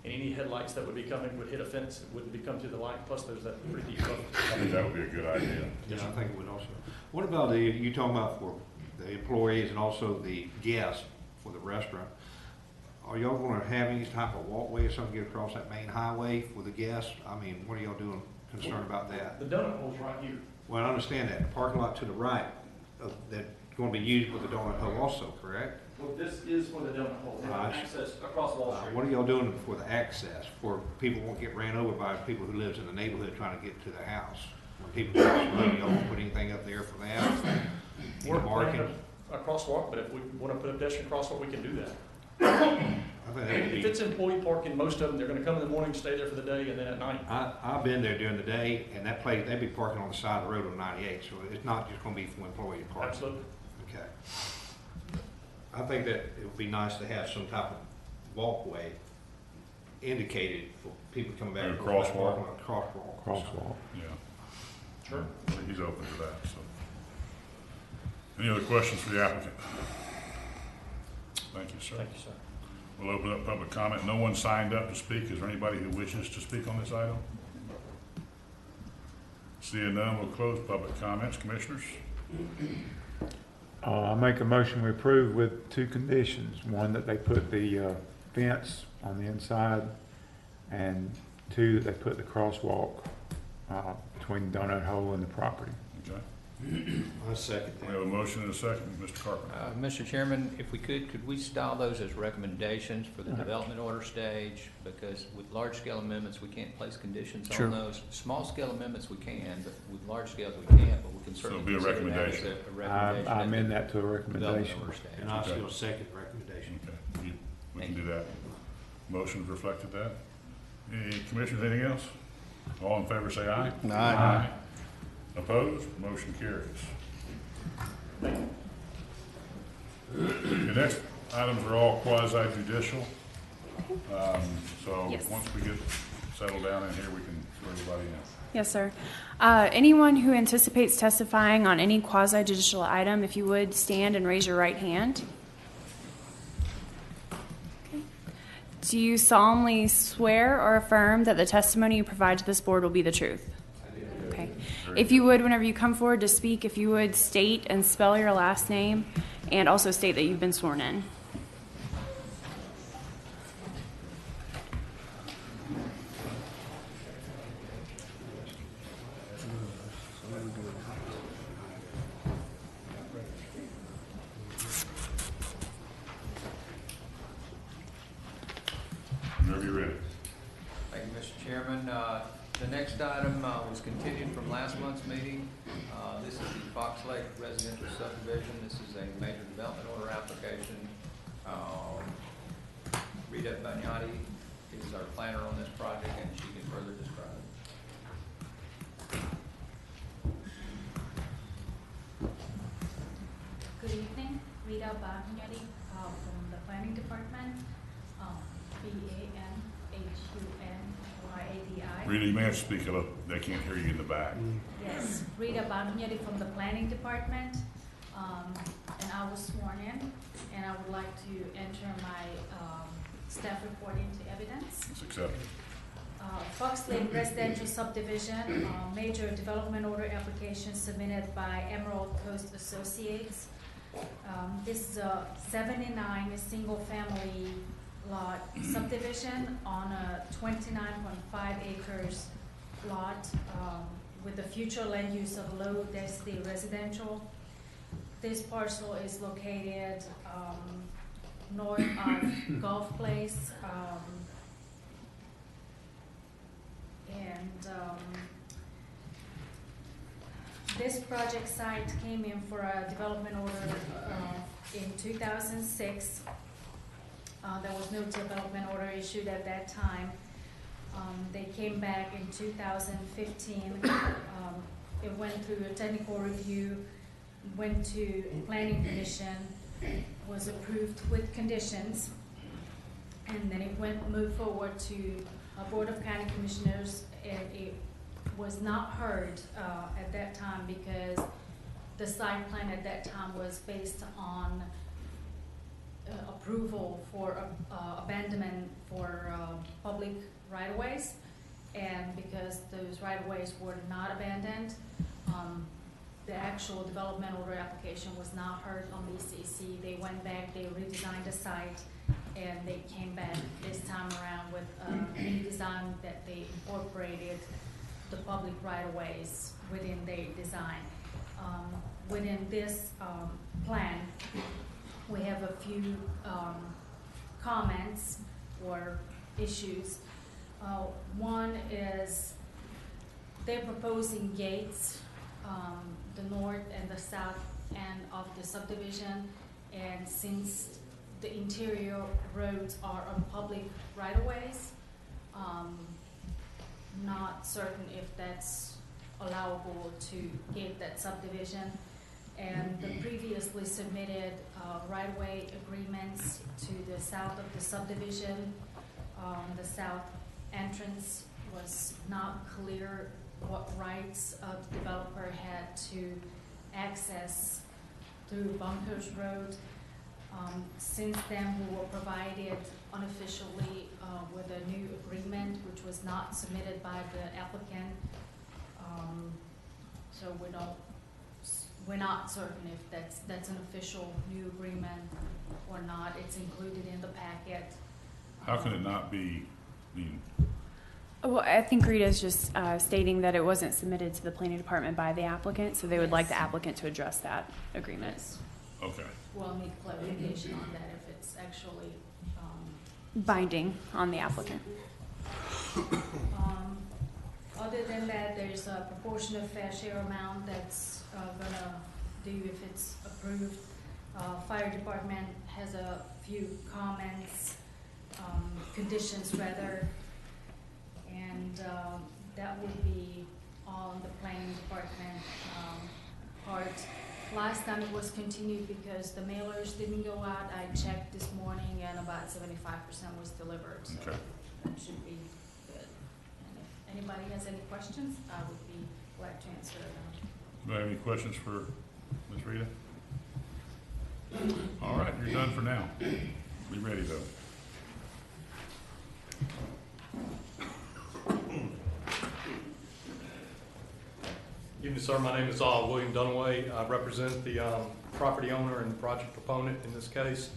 Speaker 10: And any headlights that would be coming would hit a fence, it wouldn't be coming through the light, plus there's that pretty deep buffer.
Speaker 1: I think that would be a good idea.
Speaker 2: Yeah, I think it would also. What about you talking about for the employees and also the guests for the restaurant? Are y'all gonna have any type of walkway or something get across that main highway for the guests? I mean, what are y'all doing concerned about that?
Speaker 10: The donut hole's right here.
Speaker 2: Well, I understand that. The parking lot to the right, that's gonna be used for the donut hole also, correct?
Speaker 10: Well, this is for the donut hole, access across Wall Street.
Speaker 2: What are y'all doing for the access, for people won't get ran over by people who lives in the neighborhood trying to get to their house? When people cross the road, y'all won't put anything up there for that? Any
Speaker 10: We're planning
Speaker 2: marking?
Speaker 10: a crosswalk, but if we want to put a pedestrian crosswalk, we can do that.
Speaker 2: I think that'd
Speaker 10: If
Speaker 2: be,
Speaker 10: it's employee parking, most of them, they're gonna come in the morning, stay there for the day, and then at night.
Speaker 2: I've been there during the day, and that place, they'd be parking on the side of the road on 98, so it's not just gonna be for employee parking.
Speaker 10: Absolutely.
Speaker 2: Okay. I think that it would be nice to have some type of walkway indicated for people coming back.
Speaker 1: Maybe a crosswalk.
Speaker 2: Crosswalk.
Speaker 4: Crosswalk.
Speaker 1: Yeah.
Speaker 10: Sure.
Speaker 1: He's open to that, so. Any other questions for the applicant? Thank you, sir.
Speaker 10: Thank you, sir.
Speaker 1: We'll open up public comment. No one signed up to speak. Is there anybody who wishes to speak on this item? Seeing none, we'll close public comments. Commissioners?
Speaker 4: I make a motion we approve with two conditions. One, that they put the fence on the inside, and two, that they put the crosswalk between the donut hole and the property.
Speaker 1: Okay.
Speaker 2: I second
Speaker 1: We have a motion and a second. Mr. Carpenter?
Speaker 5: Mr. Chairman, if we could we style those as recommendations for the development order stage? Because with large-scale amendments, we can't place conditions
Speaker 7: Sure.
Speaker 5: on those. Small-scale amendments, we can, but with large scales, we can't, but we can
Speaker 1: So
Speaker 5: certainly
Speaker 1: it'll be a
Speaker 5: consider that as
Speaker 1: recommendation.
Speaker 5: a recommendation.
Speaker 4: I
Speaker 5: at the
Speaker 4: amend that to a
Speaker 5: development
Speaker 4: recommendation.
Speaker 5: order stage.
Speaker 2: And I still second the recommendation.
Speaker 1: Okay. We can do that. Motion's reflected that. Any commissioners, anything else? All in favor say aye.
Speaker 7: Aye.
Speaker 1: Opposed? Motion carries. The next items are all quasi-judicial. So
Speaker 16: Yes.
Speaker 1: once we get settled down in here, we can throw everybody in.
Speaker 16: Yes, sir. Anyone who anticipates testifying on any quasi-judicial item, if you would stand and raise your right hand. Okay. Do you solemnly swear or affirm that the testimony you provide to this board will be the truth? Okay. If you would, whenever you come forward to speak, if you would state and spell your last name and also state that you've been sworn in.
Speaker 1: Whenever you're ready.
Speaker 5: Thank you, Mr. Chairman. The next item was continued from last month's meeting. This is the Fox Lake Residential Subdivision. This is a major development order application. Rita Bagnati is our planner on this project, and she can further describe it.
Speaker 17: Good evening, Rita Bagnati from the Planning Department, BANHUNYADI.
Speaker 1: Rita, you may have to speak up. They can't hear you in the back.
Speaker 17: Yes, Rita Bagnati from the Planning Department, and I was sworn in, and I would like to enter my staff report into evidence.
Speaker 1: It's accepted.
Speaker 17: Fox Lake Residential Subdivision, major development order application submitted by Emerald Coast Associates. This is a 79 single-family lot subdivision on a 29.5 acres lot with the future land use of low-density residential. This parcel is located north of Gulf Place, this project site came in for a development order in 2006. There was no development order issued at that time. They came back in 2015. It went through a technical review, went to planning commission, was approved with conditions, and then it moved forward to a board of county commissioners, and it was not heard at that time because the site plan at that time was based on approval for abandonment for public right-of-ways, and because those right-of-ways were not abandoned, the actual developmental application was not heard on BCC. They went back, they redesigned the site, and they came back this time around with a redesign that they incorporated the public right-of-ways within their design. Within this plan, we have a few comments or issues. One is they're proposing gates, the north and the south end of the subdivision, and since the interior roads are on public right-of-ways, not certain if that's allowable to gate that subdivision. And the previously submitted right-of-way agreements to the south of the subdivision, the south entrance was not clear what rights the developer had to access through Bunkers Road. Since then, we were provided unofficially with a new agreement, which was not submitted by the applicant. So we're not certain if that's an official new agreement or not. It's included in the packet.
Speaker 1: How can it not be?
Speaker 16: Well, I think Rita's just stating that it wasn't submitted to the planning department by the applicant, so they would like the applicant to address that agreement.
Speaker 17: Yes.
Speaker 1: Okay.
Speaker 17: We'll need clarification on that if it's actually
Speaker 16: Binding on the applicant.
Speaker 17: Other than that, there's a proportionate fair share amount that's gonna do if it's approved. Fire department has a few comments, conditions rather, and that would be all in the planning department part. Last time it was continued because the mailers didn't go out. I checked this morning and about 75% was delivered, so
Speaker 1: Okay.
Speaker 17: that should be good. And if anybody has any questions, I would be glad to answer them.
Speaker 1: Do you have any questions for Ms. Rita? All right, you're done for now. Be ready though.
Speaker 10: Evening, sir. My name is William Dunaway. I represent the property owner and project proponent in this case,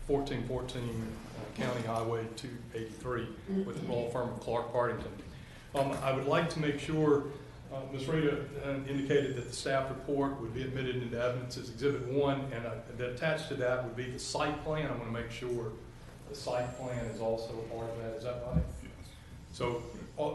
Speaker 10: 1414 County Highway 283 with the law firm of Clark Partington. I would like to make sure, Ms. Rita indicated that the staff report would be admitted into evidence as Exhibit 1, and attached to that would be the site plan. I want to make sure the site plan is also a part of that. Is that right?
Speaker 1: Yes.
Speaker 10: So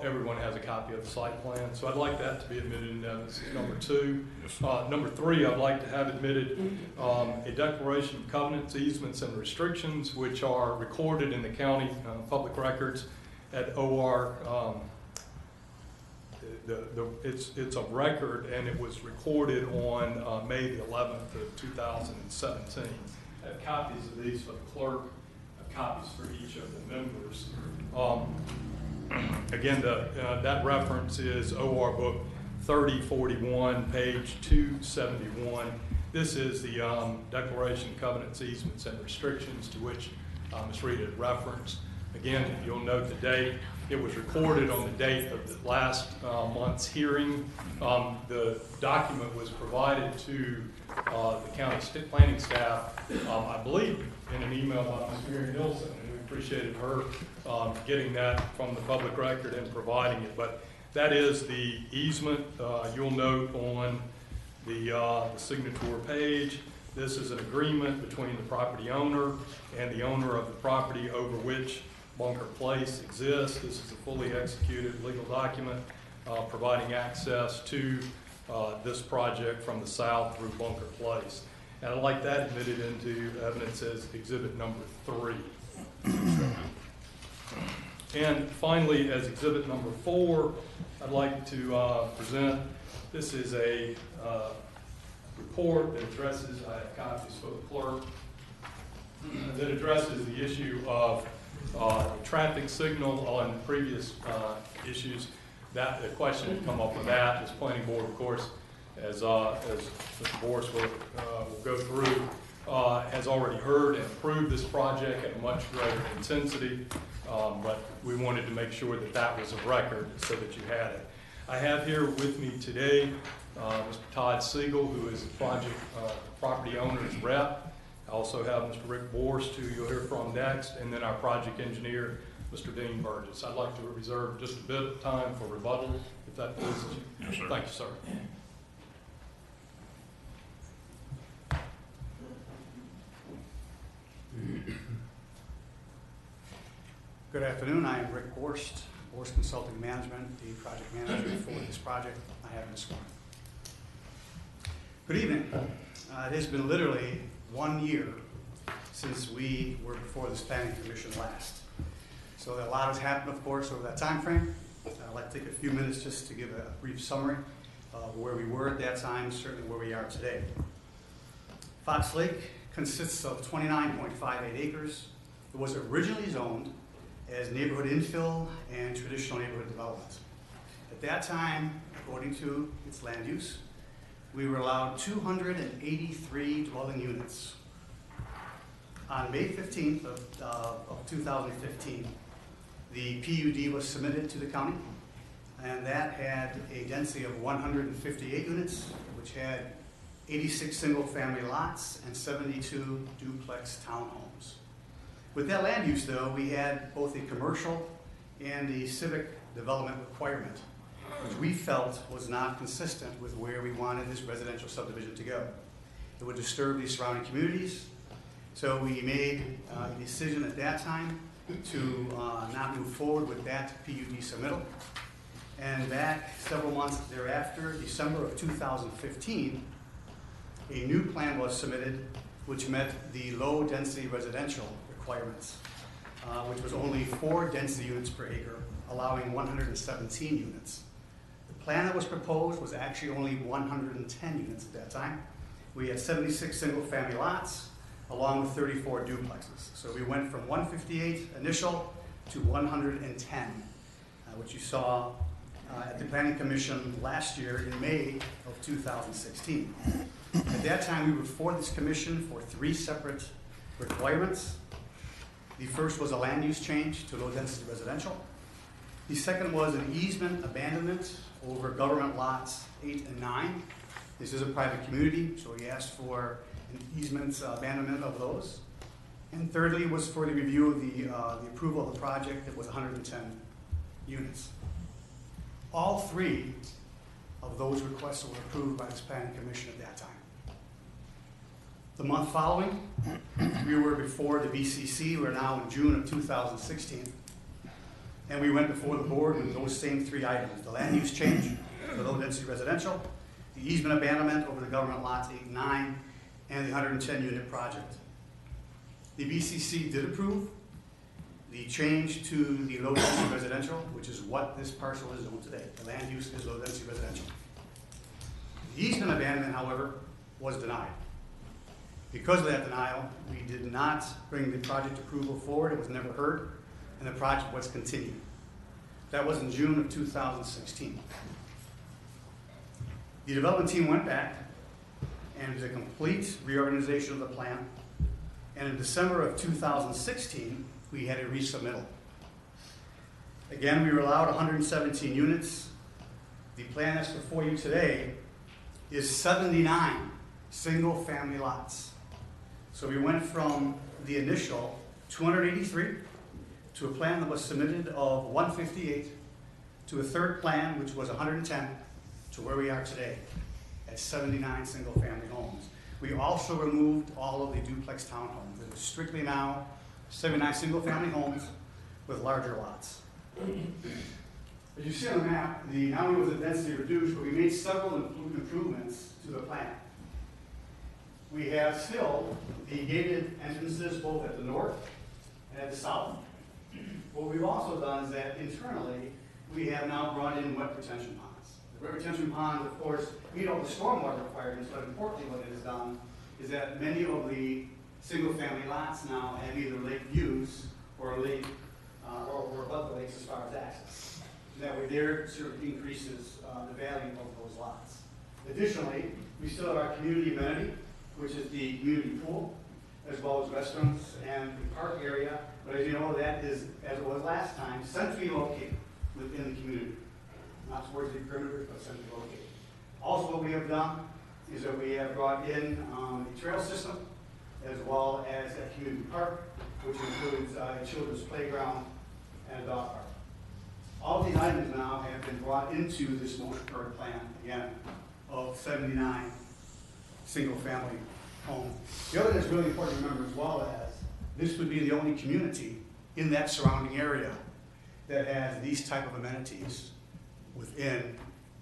Speaker 10: everyone has a copy of the site plan. So I'd like that to be admitted into evidence as number 2.
Speaker 1: Yes,
Speaker 10: Number 3, I'd like to have admitted a declaration of covenants, easements, and restrictions, which are recorded in the county public records at OR. It's a record, and it was recorded on May the 11th of 2017. I have copies of these for the clerk, I have copies for each of the members. Again, that reference is OR Book 3041, page 271. This is the Declaration of Covenants, Easements, and Restrictions to which Ms. Rita had referenced. Again, you'll note the date. It was recorded on the date of the last month's hearing. The document was provided to the county planning staff, I believe, in an email by Ms. Mary Nilsson, and we appreciated her getting that from the public record and providing it. But that is the easement. You'll note on the signature page, this is an agreement between the property owner and the owner of the property over which Bunker Place exists. This is a fully executed legal document providing access to this project from the south through Bunker Place. And I'd like that admitted into evidence as exhibit number 3.
Speaker 6: And finally, as exhibit number 4, I'd like to present, this is a report that addresses, I have copies for the clerk, that addresses the issue of traffic signal on previous issues. That the question had come up with that. This planning board, of course, as Mr. Boris will go through, has already heard and approved this project at a much greater intensity, but we wanted to make sure that that was of record so that you had it. I have here with me today Mr. Todd Siegel, who is the project property owner's rep. I also have Mr. Rick Borst, who you'll hear from next, and then our project engineer, Mr. Dean Burgess. I'd like to reserve just a bit of time for rebuttal, if that pleases you.
Speaker 1: Yes, sir.
Speaker 6: Thank you, sir.
Speaker 18: Good afternoon. I am Rick Borst, Borst Consulting Management, the project manager for this project I have this morning. Good evening. It has been literally 1 year since we were before this planning commission last. So a lot has happened, of course, over that time frame. I'd like to take a few minutes just to give a brief summary of where we were at that time, certainly where we are today. Fox Lake consists of 29.58 acres. It was originally zoned as neighborhood infill and traditional neighborhood development. At that time, according to its land use, we were allowed 283 dwelling units. On May 15th of 2015, the PUD was submitted to the county, and that had a density of 158 units, which had 86 single-family lots and 72 duplex townhomes. With that land use, though, we had both a commercial and a civic development requirement, which we felt was not consistent with where we wanted this residential subdivision to go. It would disturb the surrounding communities, so we made a decision at that time to not move forward with that PUD submittal. And back several months thereafter, December of 2015, a new plan was submitted which met the low density residential requirements, which was only 4 density units per acre, allowing 117 units. The plan that was proposed was actually only 110 units at that time. We had 76 single family lots, along with 34 duplexes. So we went from 158 initial to 110, which you saw at the Planning Commission last year in May of 2016. At that time, we were before this commission for 3 separate requirements. The first was a land use change to low density residential. The second was an easement abandonment over government lots 8 and 9. This is a private community, so we asked for an easement abandonment of those. And thirdly was for the review of the approval of the project that was 110 units. All 3 of those requests were approved by this planning commission at that time. The month following, we were before the BCC. We're now in June of 2016. And we went before the board with those same 3 items: the land use change for low density residential, the easement abandonment over the government lots 8 and 9, and the 110 unit project. The BCC did approve the change to the low density residential, which is what this parcel is zoned today. The land use is low density residential. The easement abandonment, however, was denied. Because of that denial, we did not bring the project approval forward. It was never heard, and the project was continued. That was in June of 2016. The development team went back, and it was a complete reorganization of the plan. And in December of 2016, we had a resubmittal. Again, we were allowed 117 units. The plan that's before you today is 79 single-family lots. So we went from the initial 283 to a plan that was submitted of 158 to a third plan, which was 110, to where we are today at 79 single-family homes. We also removed all of the duplex townhomes. It is strictly now 79 single-family homes with larger lots. As you see on the map, not only was the density reduced, but we made several improvements to the plan. We have still the gated entrances both at the north and at the south. What we've also done is that internally, we have now brought in wet retention ponds. The wet retention ponds, of course, meet all the stormwater requirements, but importantly what it has done is that many of the single-family lots now have either lake views or lake, or above the lakes as far as access. That way there certainly increases the value of those lots. Additionally, we still have our community amenity, which is the community pool, as well as restaurants and the park area. But as you know, that is, as it was last time, centrally located within the community. Not towards the perimeter, but centrally located. Also what we have done is that we have brought in a trail system, as well as a community park, which includes a children's playground and a dog park. All these items now have been brought into this motion current plan, again, of 79 single-family homes. The other thing that's really important to remember as well as this would be the only community in that surrounding area that has these type of amenities within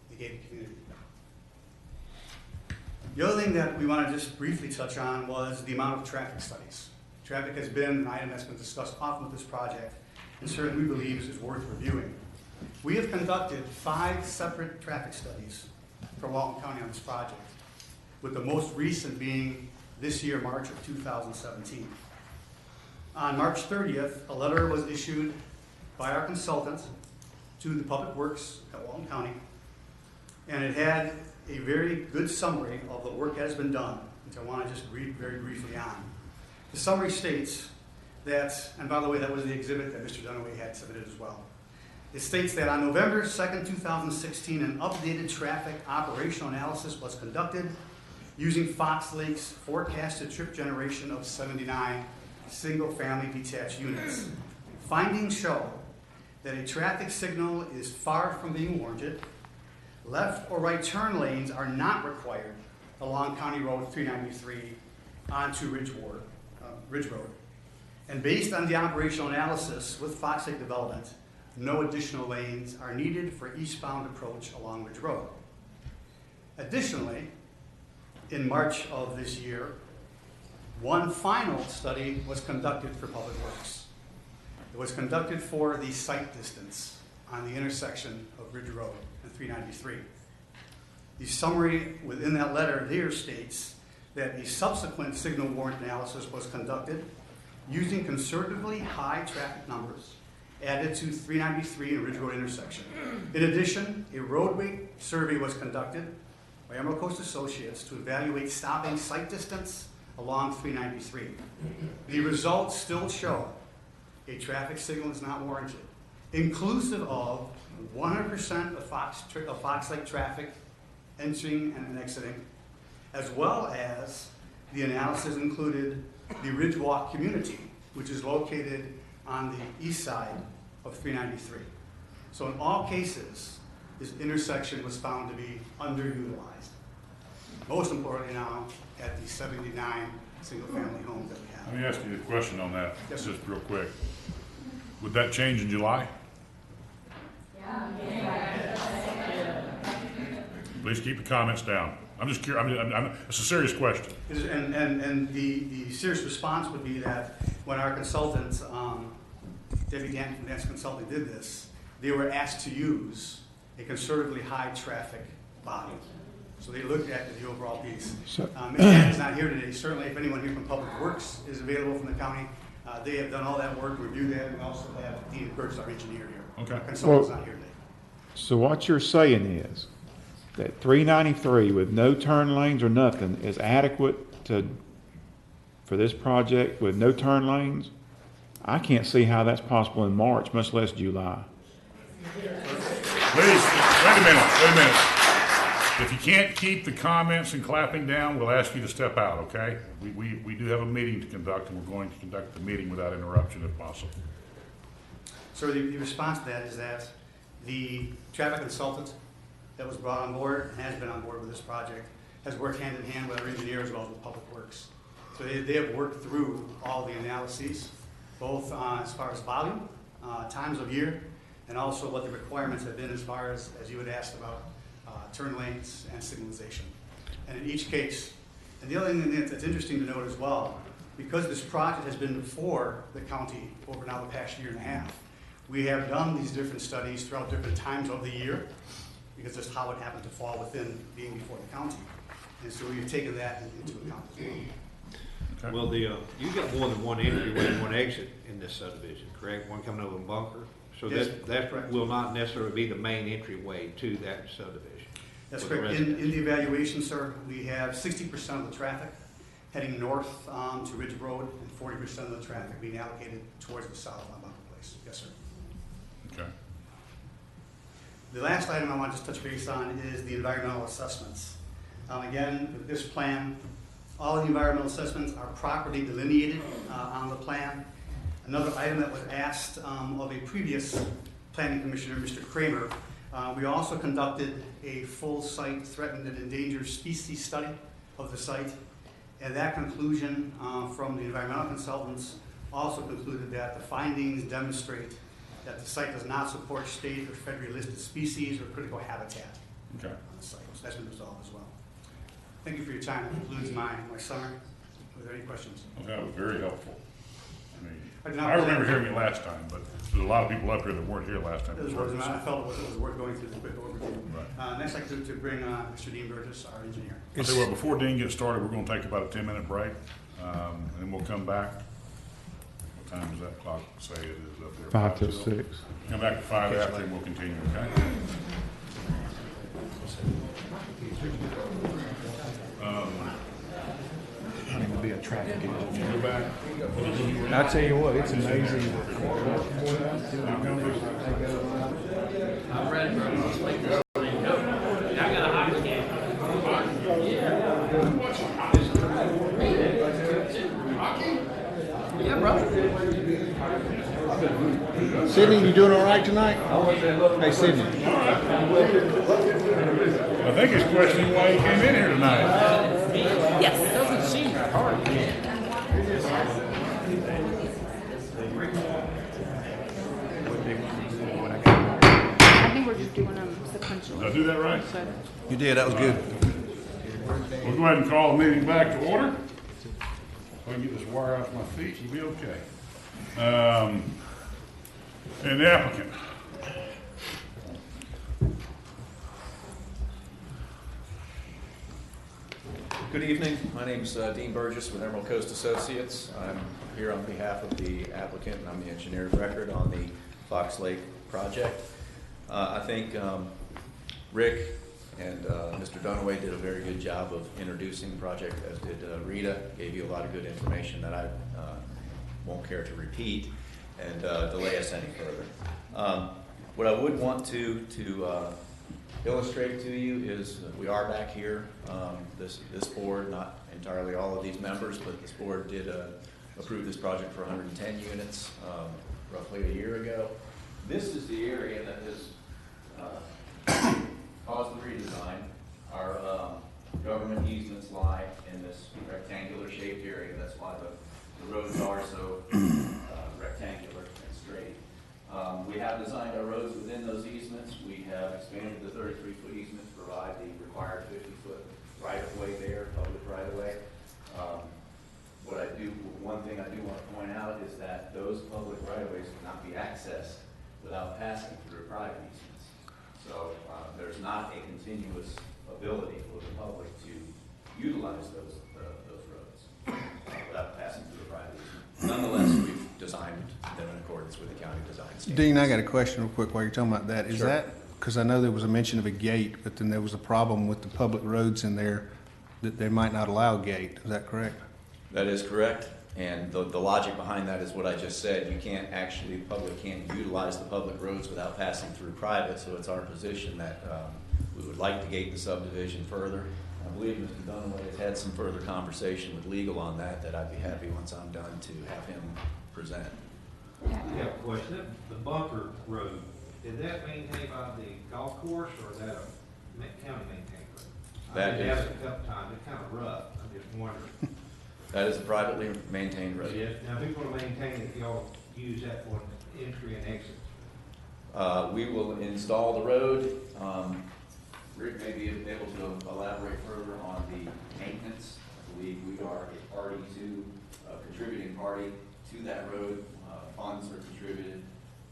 Speaker 18: the gated community. The other thing that we want to just briefly touch on was the amount of traffic studies. Traffic has been an item that's been discussed often with this project, and certainly we believe is worth reviewing. We have conducted 5 separate traffic studies for Walton County on this project, with the most recent being this year, March of 2017. On March 30th, a letter was issued by our consultant to the Public Works at Walton County, and it had a very good summary of the work that has been done, which I want to just read very briefly on. The summary states that, and by the way, that was the exhibit that Mr. Dunaway had submitted as well. It states that on November 2nd, 2016, an updated traffic operational analysis was conducted using Fox Lake's forecasted trip generation of 79 single-family detached units. Findings show that a traffic signal is far from being warranted. Left or right turn lanes are not required along County Road 393 onto Ridge Road. And based on the operational analysis with Fox Lake Development, no additional lanes are needed for eastbound approach along Ridge Road. Additionally, in March of this year, one final study was conducted for Public Works. It was conducted for the sight distance on the intersection of Ridge Road and 393. The summary within that letter there states that a subsequent signal warrant analysis was conducted using conservatively high traffic numbers added to 393 and Ridge Road intersection. In addition, a roadway survey was conducted by Emerald Coast Associates to evaluate stopping sight distance along 393. The results still show a traffic signal is not warranted, inclusive of 100% of Fox Lake traffic entering and exiting, as well as the analysis included the Ridge Walk community, which is located on the east side of 393. So in all cases, this intersection was found to be underutilized. Most importantly now, at the 79 single-family homes that we have.
Speaker 1: Let me ask you a question on that,
Speaker 18: Yes,
Speaker 1: just real quick. Would that change in July? Please keep the comments down. I'm just curious, it's a serious question.
Speaker 18: And the serious response would be that when our consultants, Debbie Gannon from Advanced Consulting did this, they were asked to use a conservatively high traffic volume. So they looked at the overall piece. Ms. Gannon is not here today. Certainly if anyone here from Public Works is available from the county, they have done all that work, reviewed that, and we also have Dean Kurtz, our engineer here.
Speaker 1: Okay.
Speaker 18: Our consultant's not here today.
Speaker 4: So what you're saying is that 393 with no turn lanes or nothing is adequate for this project with no turn lanes? I can't see how that's possible in March, much less July.
Speaker 1: Please, wait a minute. If you can't keep the comments and clapping down, we'll ask you to step out, okay? We do have a meeting to conduct, and we're going to conduct the meeting without interruption if possible.
Speaker 18: So the response to that is that the traffic consultant that was brought on board and has been on board with this project has worked hand in hand with our engineer as well as with Public Works. So they have worked through all the analyses, both as far as volume, times of year, and also what the requirements have been as far as you had asked about turn lanes and signalization. And in each case, and the other thing that's interesting to note as well because this project has been before the county over now the past year and a half, we have done these different studies throughout different times of the year, because that's how it happened to fall within being before the county. And so we've taken that into account as well.
Speaker 2: Well, you got more than one entryway and one exit in this subdivision, correct? One coming over in Bunker? So
Speaker 18: Yes,
Speaker 2: that
Speaker 18: correct.
Speaker 2: will not necessarily be the main entryway to that subdivision?
Speaker 18: That's
Speaker 2: with the
Speaker 18: correct. In
Speaker 2: residents.
Speaker 18: the evaluation, sir, we have 60% of the traffic heading north to Ridge Road and 40% of the traffic being allocated towards the south on Bunker Place. Yes, sir.
Speaker 1: Okay.
Speaker 18: The last item I want to just touch base on is the environmental assessments. Again, with this plan, all the environmental assessments are properly delineated on the plan. Another item that was asked of a previous planning commissioner, Mr. Kramer, we also conducted a full site threatened and endangered species study of the site. And that conclusion from the environmental consultants also concluded that the findings demonstrate that the site does not support state or federally listed species or critical habitat
Speaker 1: Okay.
Speaker 18: on the site. So that's been resolved as well. Thank you for your time. That concludes my summary. Are there any questions?
Speaker 1: Well, that was very helpful.
Speaker 18: I
Speaker 1: I
Speaker 18: did
Speaker 1: mean,
Speaker 18: not
Speaker 1: I remember
Speaker 18: present-
Speaker 1: hearing it last time, but there's a lot of people up here that weren't here last time.
Speaker 18: I felt it was worth going through the quick overview.
Speaker 1: Right.
Speaker 18: Next, I'd like to bring Mr. Dean Burgess, our engineer.
Speaker 1: I'll tell you what, before Dean gets started, we're gonna take about a 10-minute break, and then we'll come back. What time does that clock say it is up there?
Speaker 6: 5 till
Speaker 1: still?
Speaker 6: 6.
Speaker 1: Come back at 5 after, and we'll continue, okay?
Speaker 4: Not even be a traffic.
Speaker 1: Go back.
Speaker 4: I tell you what, it's amazing.
Speaker 9: I'm ready, bro. Let's make this thing go. I got a hockey game. Yeah, bro.
Speaker 3: Sydney, you doing all right tonight? Hey, Sydney.
Speaker 1: I think he's questioning why he came in here tonight.
Speaker 9: Yes. It doesn't seem that hard.
Speaker 16: I think we're just doing them sequentially.
Speaker 1: Did I do that right?
Speaker 11: You did, that was good.
Speaker 1: We'll go ahead and call the meeting back to order. If I can get this wire off my feet, we'll be okay. And the applicant.
Speaker 19: Good evening. My name's Dean Burgess with Emerald Coast Associates. I'm here on behalf of the applicant, and I'm the engineer of record on the Fox Lake project. I think Rick and Mr. Dunaway did a very good job of introducing the project, as did Rita. Gave you a lot of good information that I won't care to repeat and delay us any further. What I would want to illustrate to you is that we are back here. This board, not entirely all of these members, but this board did approve this project for 110 units roughly a year ago. This is the area that has caused the redesign. Our government easements lie in this rectangular shaped area. That's why the roads are so rectangular and straight. We have designed our roads within those easements. We have expanded the 33-foot easement to provide the required 50-foot right-of-way there, public right-of-way. One thing I do want to point out is that those public right-of-ways cannot be accessed without passing through private easements. So there's not a continuous ability for the public to utilize those roads without passing through a private easement. Nonetheless, we've designed them in accordance with the county design standards.
Speaker 7: Dean, I got a question real quick while you're talking about that. Is
Speaker 19: Sure.
Speaker 7: that, because I know there was a mention of a gate, but then there was a problem with the public roads in there that they might not allow a gate. Is that correct?
Speaker 19: That is correct, and the logic behind that is what I just said. You can't actually, the public can't utilize the public roads without passing through private, so it's our position that we would like to gate the subdivision further. I believe Mr. Dunaway has had some further conversation with legal on that I'd be happy once I'm done to have him present.
Speaker 2: Yeah, question. The Bunker Road, is that maintained by the golf course or is that a county maintained road?
Speaker 19: That
Speaker 2: I've been down
Speaker 19: is-
Speaker 2: it a couple times. It's kind of rough. I'm just wondering.
Speaker 19: That is a privately maintained road.
Speaker 2: Yes. Now, who's going to maintain it if y'all use that for entry and exit?
Speaker 19: We will install the road. Rick may be able to elaborate further on the maintenance. I believe we are a party to contributing party to that road. Funds are contributed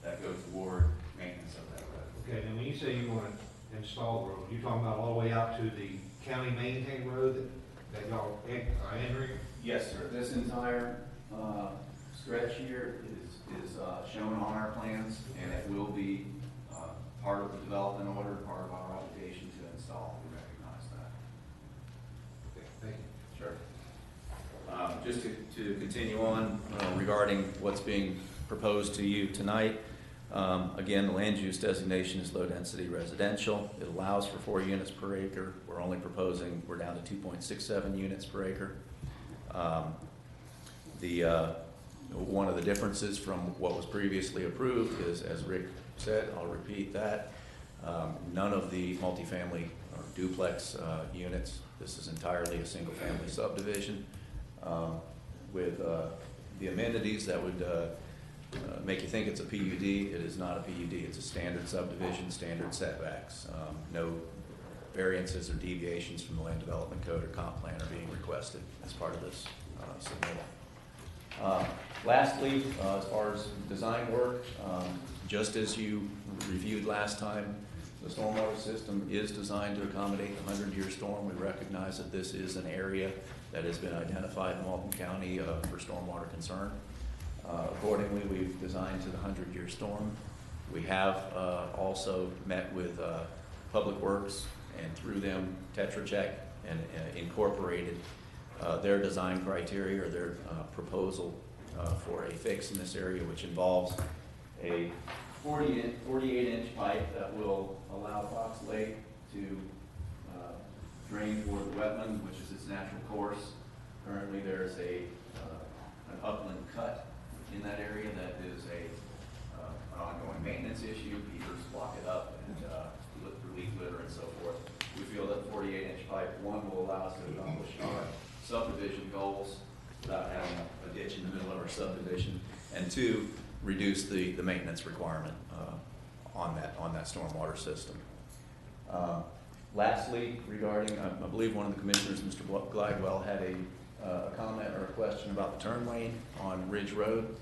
Speaker 19: that go toward maintenance of that road.
Speaker 2: Okay, and when you say you want to install the road, you're talking about all the way out to the county maintained road that y'all are entering?
Speaker 19: Yes, sir. This entire stretch here is shown on our plans, and it will be part of the development order, part of our obligation to install. We recognize that.
Speaker 2: Okay, thank you.
Speaker 19: Just to continue on regarding what's being proposed to you tonight, again, the land use designation is low-density residential. It allows for 4 units per acre. We're only proposing, we're down to 2.67 units per acre. One of the differences from what was previously approved is, as Rick said, I'll repeat that, none of the multifamily or duplex units. This is entirely a single-family subdivision with the amenities that would make you think it's a PUD. It is not a PUD. It's a standard subdivision, standard setbacks. No variances or deviations from the Land Development Code or comp plan are being requested as part of this submittal. Lastly, as far as design work, just as you reviewed last time, the stormwater system is designed to accommodate the 100-year storm. We recognize that this is an area that has been identified in Walton County for stormwater concern. Accordingly, we've designed to the 100-year storm. We have also met with Public Works, and through them, Tetra Tech, and incorporated their design criteria or their proposal for a fix in this area, which involves a 48-inch pipe that will allow Fox Lake to drain toward the wetland, which is its natural course. Currently, there's an upland cut in that area that is an ongoing maintenance issue. Beavers block it up and leaf litter and so forth. We feel that 48-inch pipe, one, will allow us to accomplish our subdivision goals without having a ditch in the middle of our subdivision, and two, reduce the maintenance requirement on that stormwater system. Lastly, regarding, I believe one of the commissioners, Mr. Glidewell, had a comment or a question about the turn lane on Ridge Road.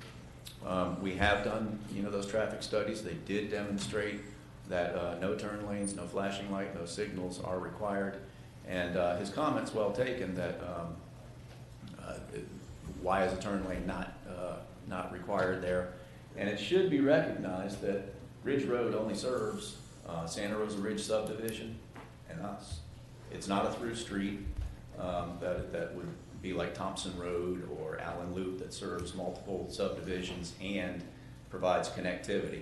Speaker 19: We have done, those traffic studies. They did demonstrate that no turn lanes, no flashing light, no signals are required. And his comment's well taken that why is a turn lane not required there? And it should be recognized that Ridge Road only serves Santa Rosa Ridge subdivision and us. It's not a through street that would be like Thompson Road or Allen Loop that serves multiple subdivisions and provides connectivity.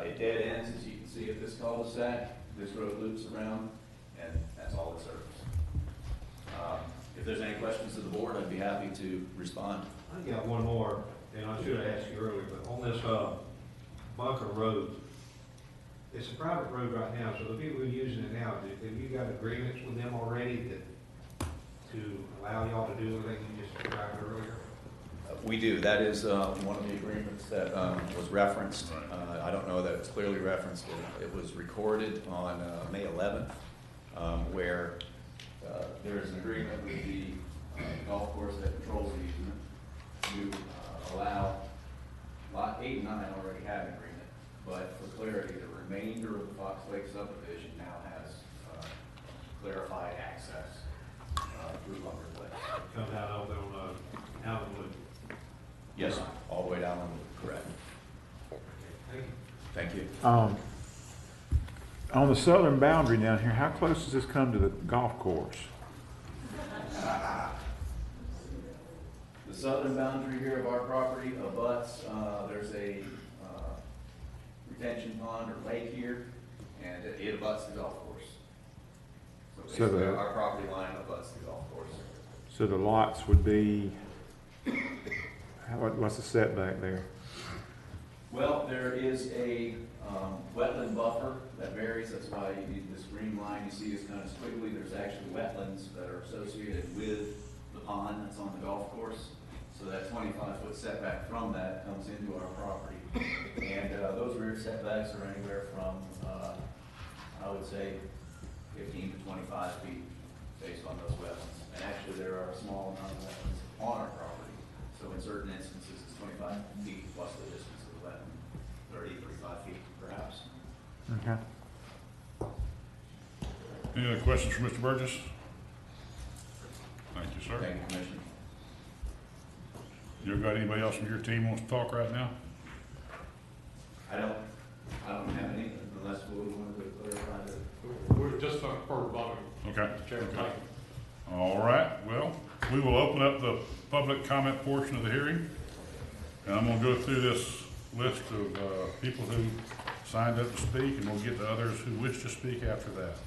Speaker 19: It dead ends, as you can see, at this cul-de-sac. This road loops around, and that's all it serves. If there's any questions to the board, I'd be happy to respond.
Speaker 2: I got one more, and I should have asked you earlier, but on this Bunker Road, it's a private road right now, so the people who are using it now, have you got agreements with them already to allow y'all to do everything you just described earlier?
Speaker 19: We do. That is one of the agreements that was referenced. I don't know that it's clearly referenced. It was recorded on May 11th, where there is an agreement with the golf course that controls the easement to allow Lot 8 and 9 already have an agreement, but for clarity, the remainder of the Fox Lake subdivision now has clarified access through Bunker Place.
Speaker 2: Comes out over on Allenwood.
Speaker 19: Yes, sir. All the way down on the correct.
Speaker 2: Thank you.
Speaker 19: Thank you.
Speaker 6: On the southern boundary down here, how close does this come to the golf course?
Speaker 19: The southern boundary here of our property abuts, there's a retention pond or lake here, and it abuts the golf course. So basically, our property line abuts the golf course.
Speaker 6: So the lots would be, what's the setback there?
Speaker 19: Well, there is a wetland buffer that varies. That's why you need this green line you see is kind of squiggly. There's actually wetlands that are associated with the pond that's on the golf course. So that 25-foot setback from that comes into our property. And those rear setbacks are anywhere from, I would say, 15 to 25 feet based on those wetlands. And actually there are a small amount of wetlands on our property. So in certain instances, it's 25 feet plus the distance of the wetland, 30, 35 feet perhaps.
Speaker 4: Okay.
Speaker 1: Any other questions for Mr. Burgess? Thank you, sir.
Speaker 19: Thank you, Commissioner.
Speaker 1: You got anybody else from your team wants to talk right now?
Speaker 19: I don't have any unless we want to clarify the.
Speaker 6: We're just for rebuttal.
Speaker 1: Okay.
Speaker 6: Chairman,
Speaker 1: Okay.
Speaker 6: thank you.
Speaker 1: All right, well, we will open up the public comment portion of the hearing. And I'm gonna go through this list of people who signed up to speak, and we'll get to others who wish to speak after that.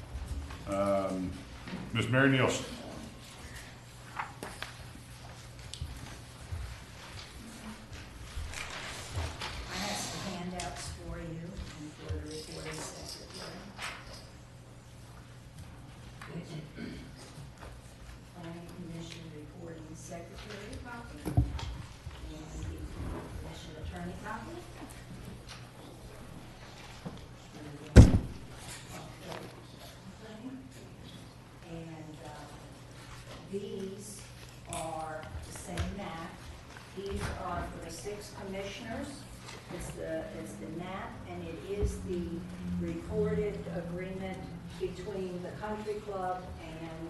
Speaker 1: Ms. Mary Nielsen.
Speaker 8: I have some handouts for you and for the recording secretary. Planning Commission recording secretary copy and the commission attorney copy. And these are the same map. These are for the 6 commissioners. It's the map, and it is the recorded agreement between the country club and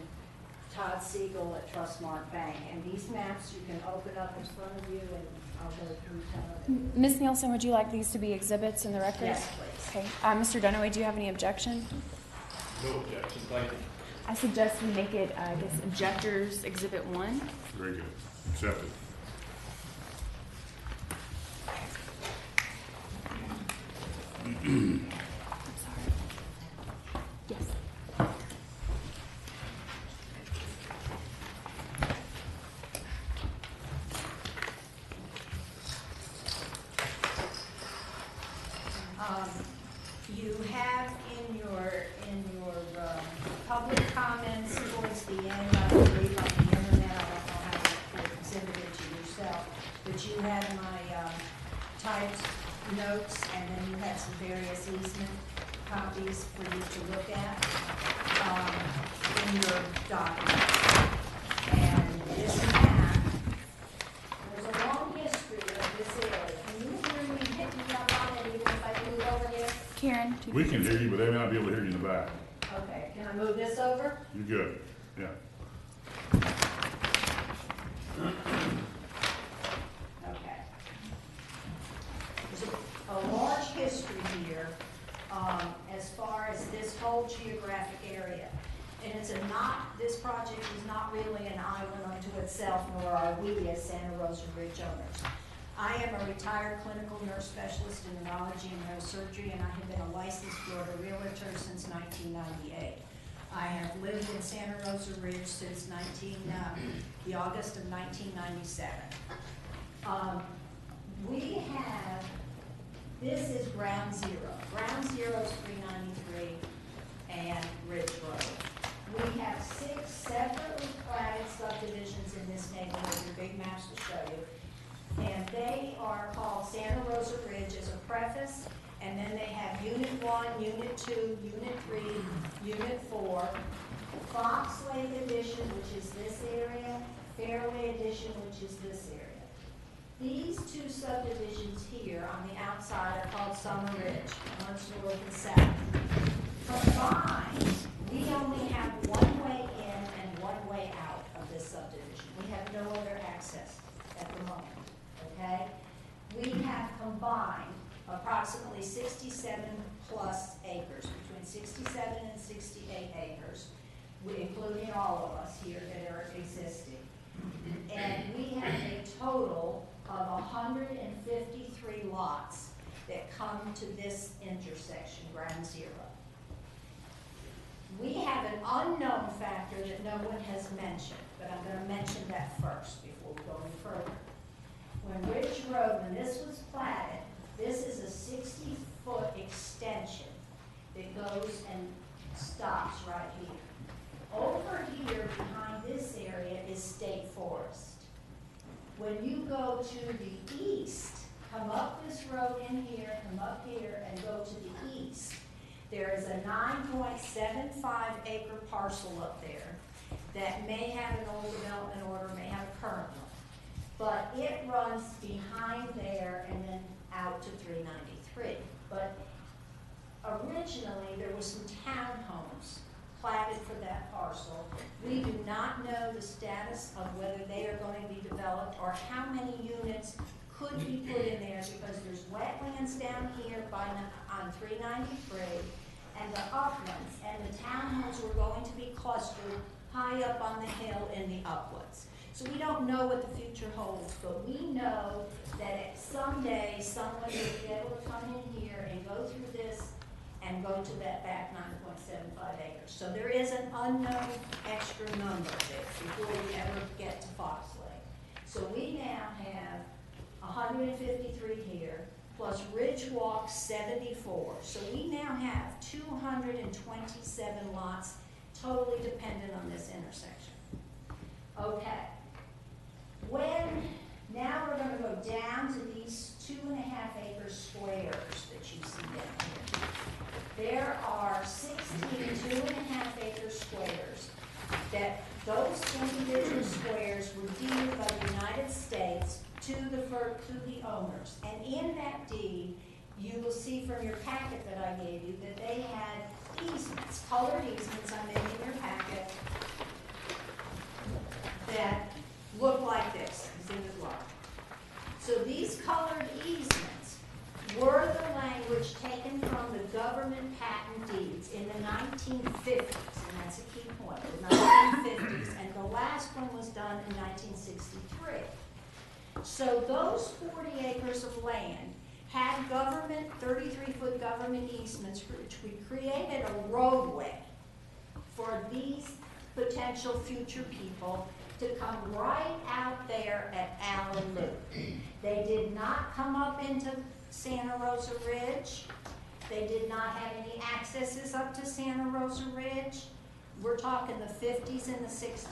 Speaker 8: Todd Siegel at Trustmark Bank. And these maps you can open up in front of you, and I'll go through some of them.
Speaker 16: Ms. Nielsen, would you like these to be exhibits in the record?
Speaker 8: Yes, please.
Speaker 16: Okay. Mr. Dunaway, do you have any objection?
Speaker 6: No objection, thank you.
Speaker 16: I suggest we make it, I guess, Objectors Exhibit 1.
Speaker 1: Very good. Accepted.
Speaker 16: I'm sorry. Yes.
Speaker 8: You have in your public comments towards the end, I believe on the internet, I don't know how to exhibit it to yourself, but you had my typed notes, and then you had some various easement copies for you to look at in your document. And this map, there's a long history of this area. Can you hear me picking up on it even if I move over here?
Speaker 16: Karen?
Speaker 1: We can hear you, but they may not be able to hear you in the back.
Speaker 8: Okay, can I move this over?
Speaker 1: You're good. Yeah.
Speaker 8: Okay. There's a large history here as far as this whole geographic area. And this project is not really an island unto itself, nor are we as Santa Rosa Ridge owners. I am a retired clinical nurse specialist in neurology and neurosurgery, and I have been a licensed Florida realtor since 1998. I have lived in Santa Rosa Ridge since the August of 1997. This is Ground Zero. Ground Zero is 393 and Ridge Road. We have 6 separately platted subdivisions in this neighborhood. Your big maps will show you. And they are called Santa Rosa Ridge as a preface, and then they have Unit 1, Unit 2, Unit 3, Unit 4, Fox Lake Edition, which is this area, Fairway Edition, which is this area. These 2 subdivisions here on the outside are called Summer Ridge, one's north and south. Combined, we only have one way in and one way out of this subdivision. We have no other access at the moment. Okay? We have combined approximately 67 plus acres, between 67 and 68 acres, including all of us here that are existing. And we have a total of 153 lots that come to this intersection, Ground Zero. We have an unknown factor that no one has mentioned, but I'm going to mention that first before we go any further. When Ridge Road, when this was platted, this is a 60-foot extension that goes and stops right here. Over here, behind this area, is State Forest. When you go to the east, come up this road in here, come up here, and go to the east, there is a 9.75 acre parcel up there that may have an old development order, may have a current one. but it runs behind there and then out to 393. But originally, there was some townhomes platted for that parcel. We do not know the status of whether they are going to be developed or how many units could be put in there, because there's wetlands down here on 393 and the uplands, and the townhomes were going to be clustered high up on the hill in the uplands. So we don't know what the future holds, but we know that someday someone will be able to come in here and go through this and go to that back 9.75 acres. So there is an unknown extra number there before we ever get to Fox Lake. So we now have 153 here, plus Ridge Walk 74. So we now have 227 lots totally dependent on this intersection. Okay. Now we're going to go down to these 2.5 acre squares that you see down here. There are 16 2.5 acre squares that those individual squares were deeded by the United States to the owners. And in that deed, you will see from your packet that I gave you that they had easements, colored easements, I'm in your packet, that look like this. It's in the block. So these colored easements were the language taken from the government patent deeds in the 1950s, and that's a key point, the 1950s, and the last one was done in 1963. So those 40 acres of land had government, 33-foot government easements, which we created a roadway for these potential future people to come right out there at Allen Loop. They did not come up into Santa Rosa Ridge. They did not have any accesses up to Santa Rosa Ridge. We're talking the 50s and the 60s.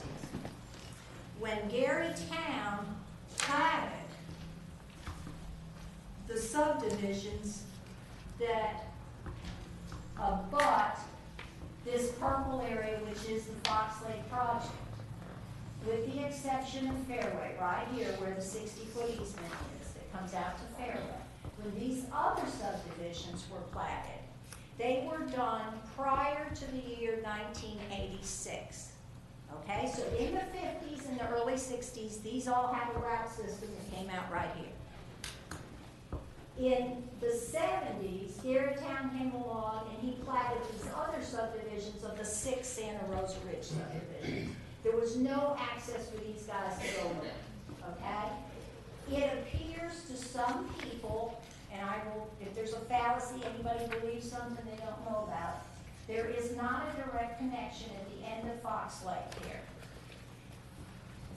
Speaker 8: When Gary Town platted the subdivisions that abut this purple area, which is the Fox Lake project, with the exception of Fairway, right here where the 60-foot easement is that comes out to Fairway. When these other subdivisions were platted, they were done prior to the year 1986. Okay, so in the 50s and the early 60s, these all had a route system that came out right here. In the 70s, Gary Town came along and he platted these other subdivisions of the 6 Santa Rosa Ridge subdivisions. There was no access for these guys to go in, okay? It appears to some people, and I will, if there's a fallacy, anybody believes something they don't know about, there is not a direct connection at the end of Fox Lake here.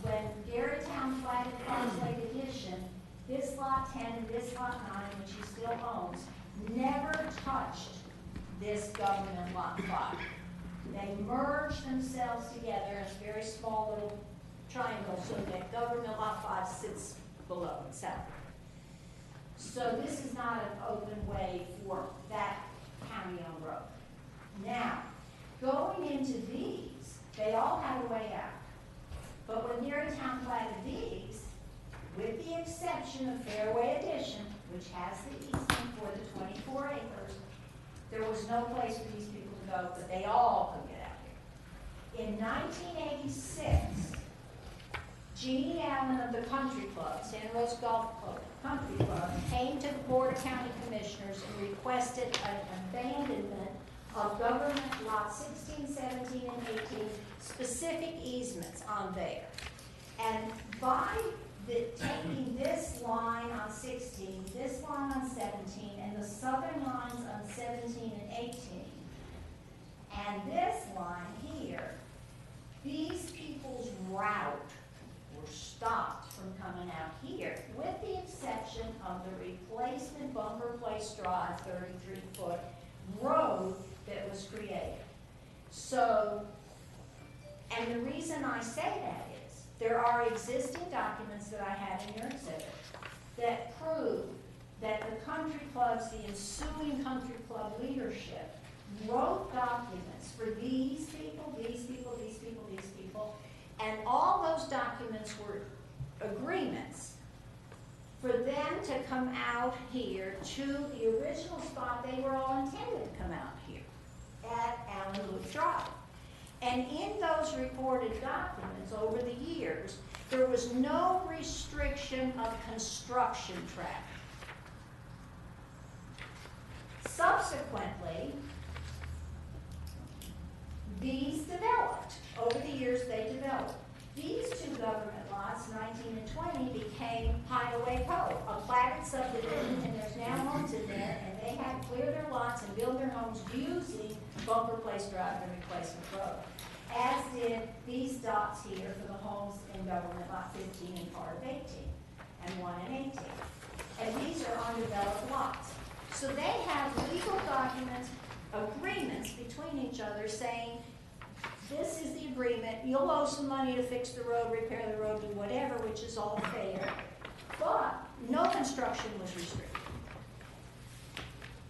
Speaker 8: When Gary Town platted Fox Lake Addition, this lot 10 and this lot 9, which he still owns, never touched this government lot 5. They merged themselves together in a very small little triangle so that government lot 5 sits below and south. So this is not an open way for that county-owned road. Now, going into these, they all had a way out. But when Gary Town platted these, with the exception of Fairway Addition, which has the easement for the 24 acres, there was no place for these people to go, but they all could get out here. In 1986, Jeannie Allen of the Country Club, Santa Rosa Golf Club, Country Club, came to the Board of County Commissioners and requested an abandonment of government lots 16, 17, and 18, specific easements on there. And by taking this line on 16, this line on 17, and the southern lines on 17 and 18, and this line here, these people's route were stopped from coming out here, with the exception of the replacement Bumper Place Drive 33-foot road that was created. So, and the reason I say that is, there are existing documents that I have in your exhibit that prove that the country clubs, the ensuing country club leadership, wrote documents for these people, these people, these people, these people, and all those documents were agreements for them to come out here to the original spot they were all intended to come out here, at Allen Loop Drive. And in those recorded documents over the years, there was no restriction of construction traffic. Subsequently, these developed. Over the years, they developed. These two government lots, 19 and 20, became Hideaway Cove, a platted subdivision, and there's now homes in there, and they had to clear their lots and build their homes using Bunker Place Drive and Replacement Road, as did these dots here for the homes in government lot 15 and part of 18, and 1 and 18. And these are undeveloped lots. So they have legal documents, agreements between each other saying, this is the agreement, you'll owe some money to fix the road, repair the road, do whatever, which is all fair, but no construction was restricted.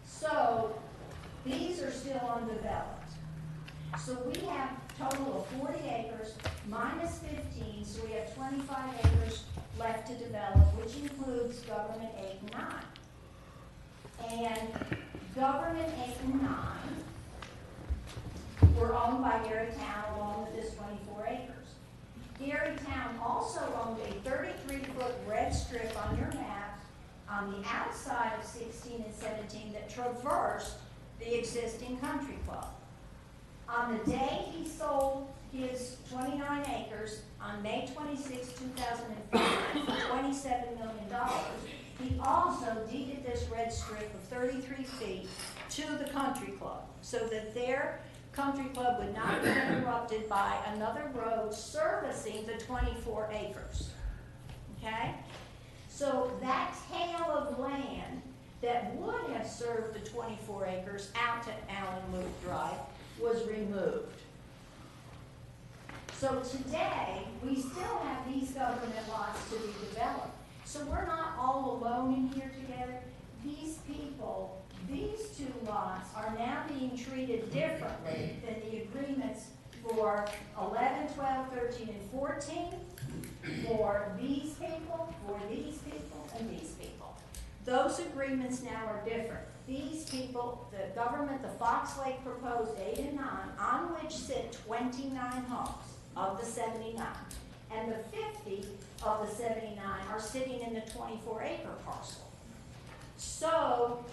Speaker 8: So these are still undeveloped. So we have a total of 40 acres minus 15, so we have 25 acres left to develop, which includes government 8 and 9. And government 8 and 9 were owned by Gary Town along with this 24 acres. Gary Town also owned a 33-foot red strip on your map on the outside of 16 and 17 that traversed the existing country club. On the day he sold his 29 acres, on May 26, 2005, for $27 million, he also deeded this red strip of 33 feet to the country club so that their country club would not be interrupted by another road servicing the 24 acres. Okay? So that tail of land that would have served the 24 acres out to Allen Loop Drive was removed. So today, we still have these government lots to be developed. So we're not all alone in here together. These people, these two lots are now being treated differently than the agreements for 11, 12, 13, and 14, for these people, and these people. Those agreements now are different. These people, the government, the Fox Lake proposed 8 and 9, on which sit 29 homes of the 79. And the 50 of the 79 are sitting in the 24-acre parcel. So,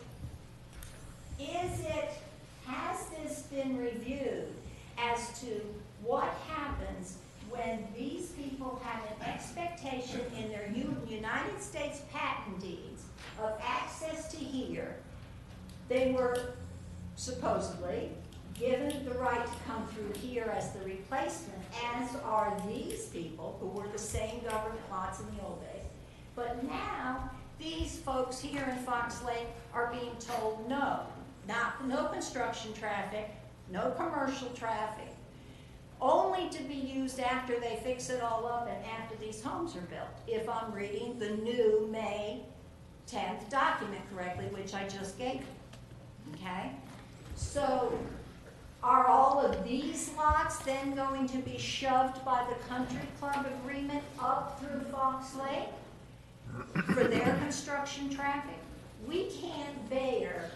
Speaker 8: has this been reviewed as to what happens when these people have an expectation in their United States patent deeds of access to here? They were supposedly given the right to come through here as the replacement, as are these people who were the same government lots in the old days. But now, these folks here in Fox Lake are being told no, no construction traffic, no commercial traffic, only to be used after they fix it all up and after these homes are built, if I'm reading the new May 10th document correctly, which I just gave you. Okay? So, are all of these lots then going to be shoved by the country club agreement up through Fox Lake for their construction traffic? We can't bear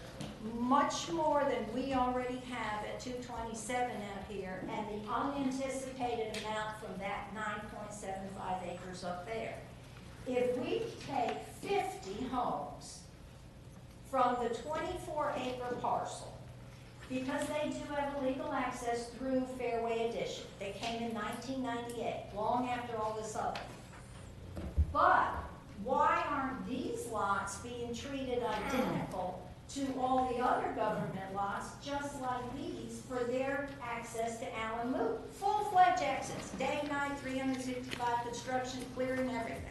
Speaker 8: much more than we already have at 227 out here and the unanticipated amount from that 9.75 acres up there. If we take 50 homes from the 24-acre parcel, because they do have legal access through Fairway Addition. They came in 1998, long after all this other. But why aren't these lots being treated identical to all the other government lots, just like these, for their access to Allen Loop? Full-fledged access, day, night, 365, construction, clearing, everything.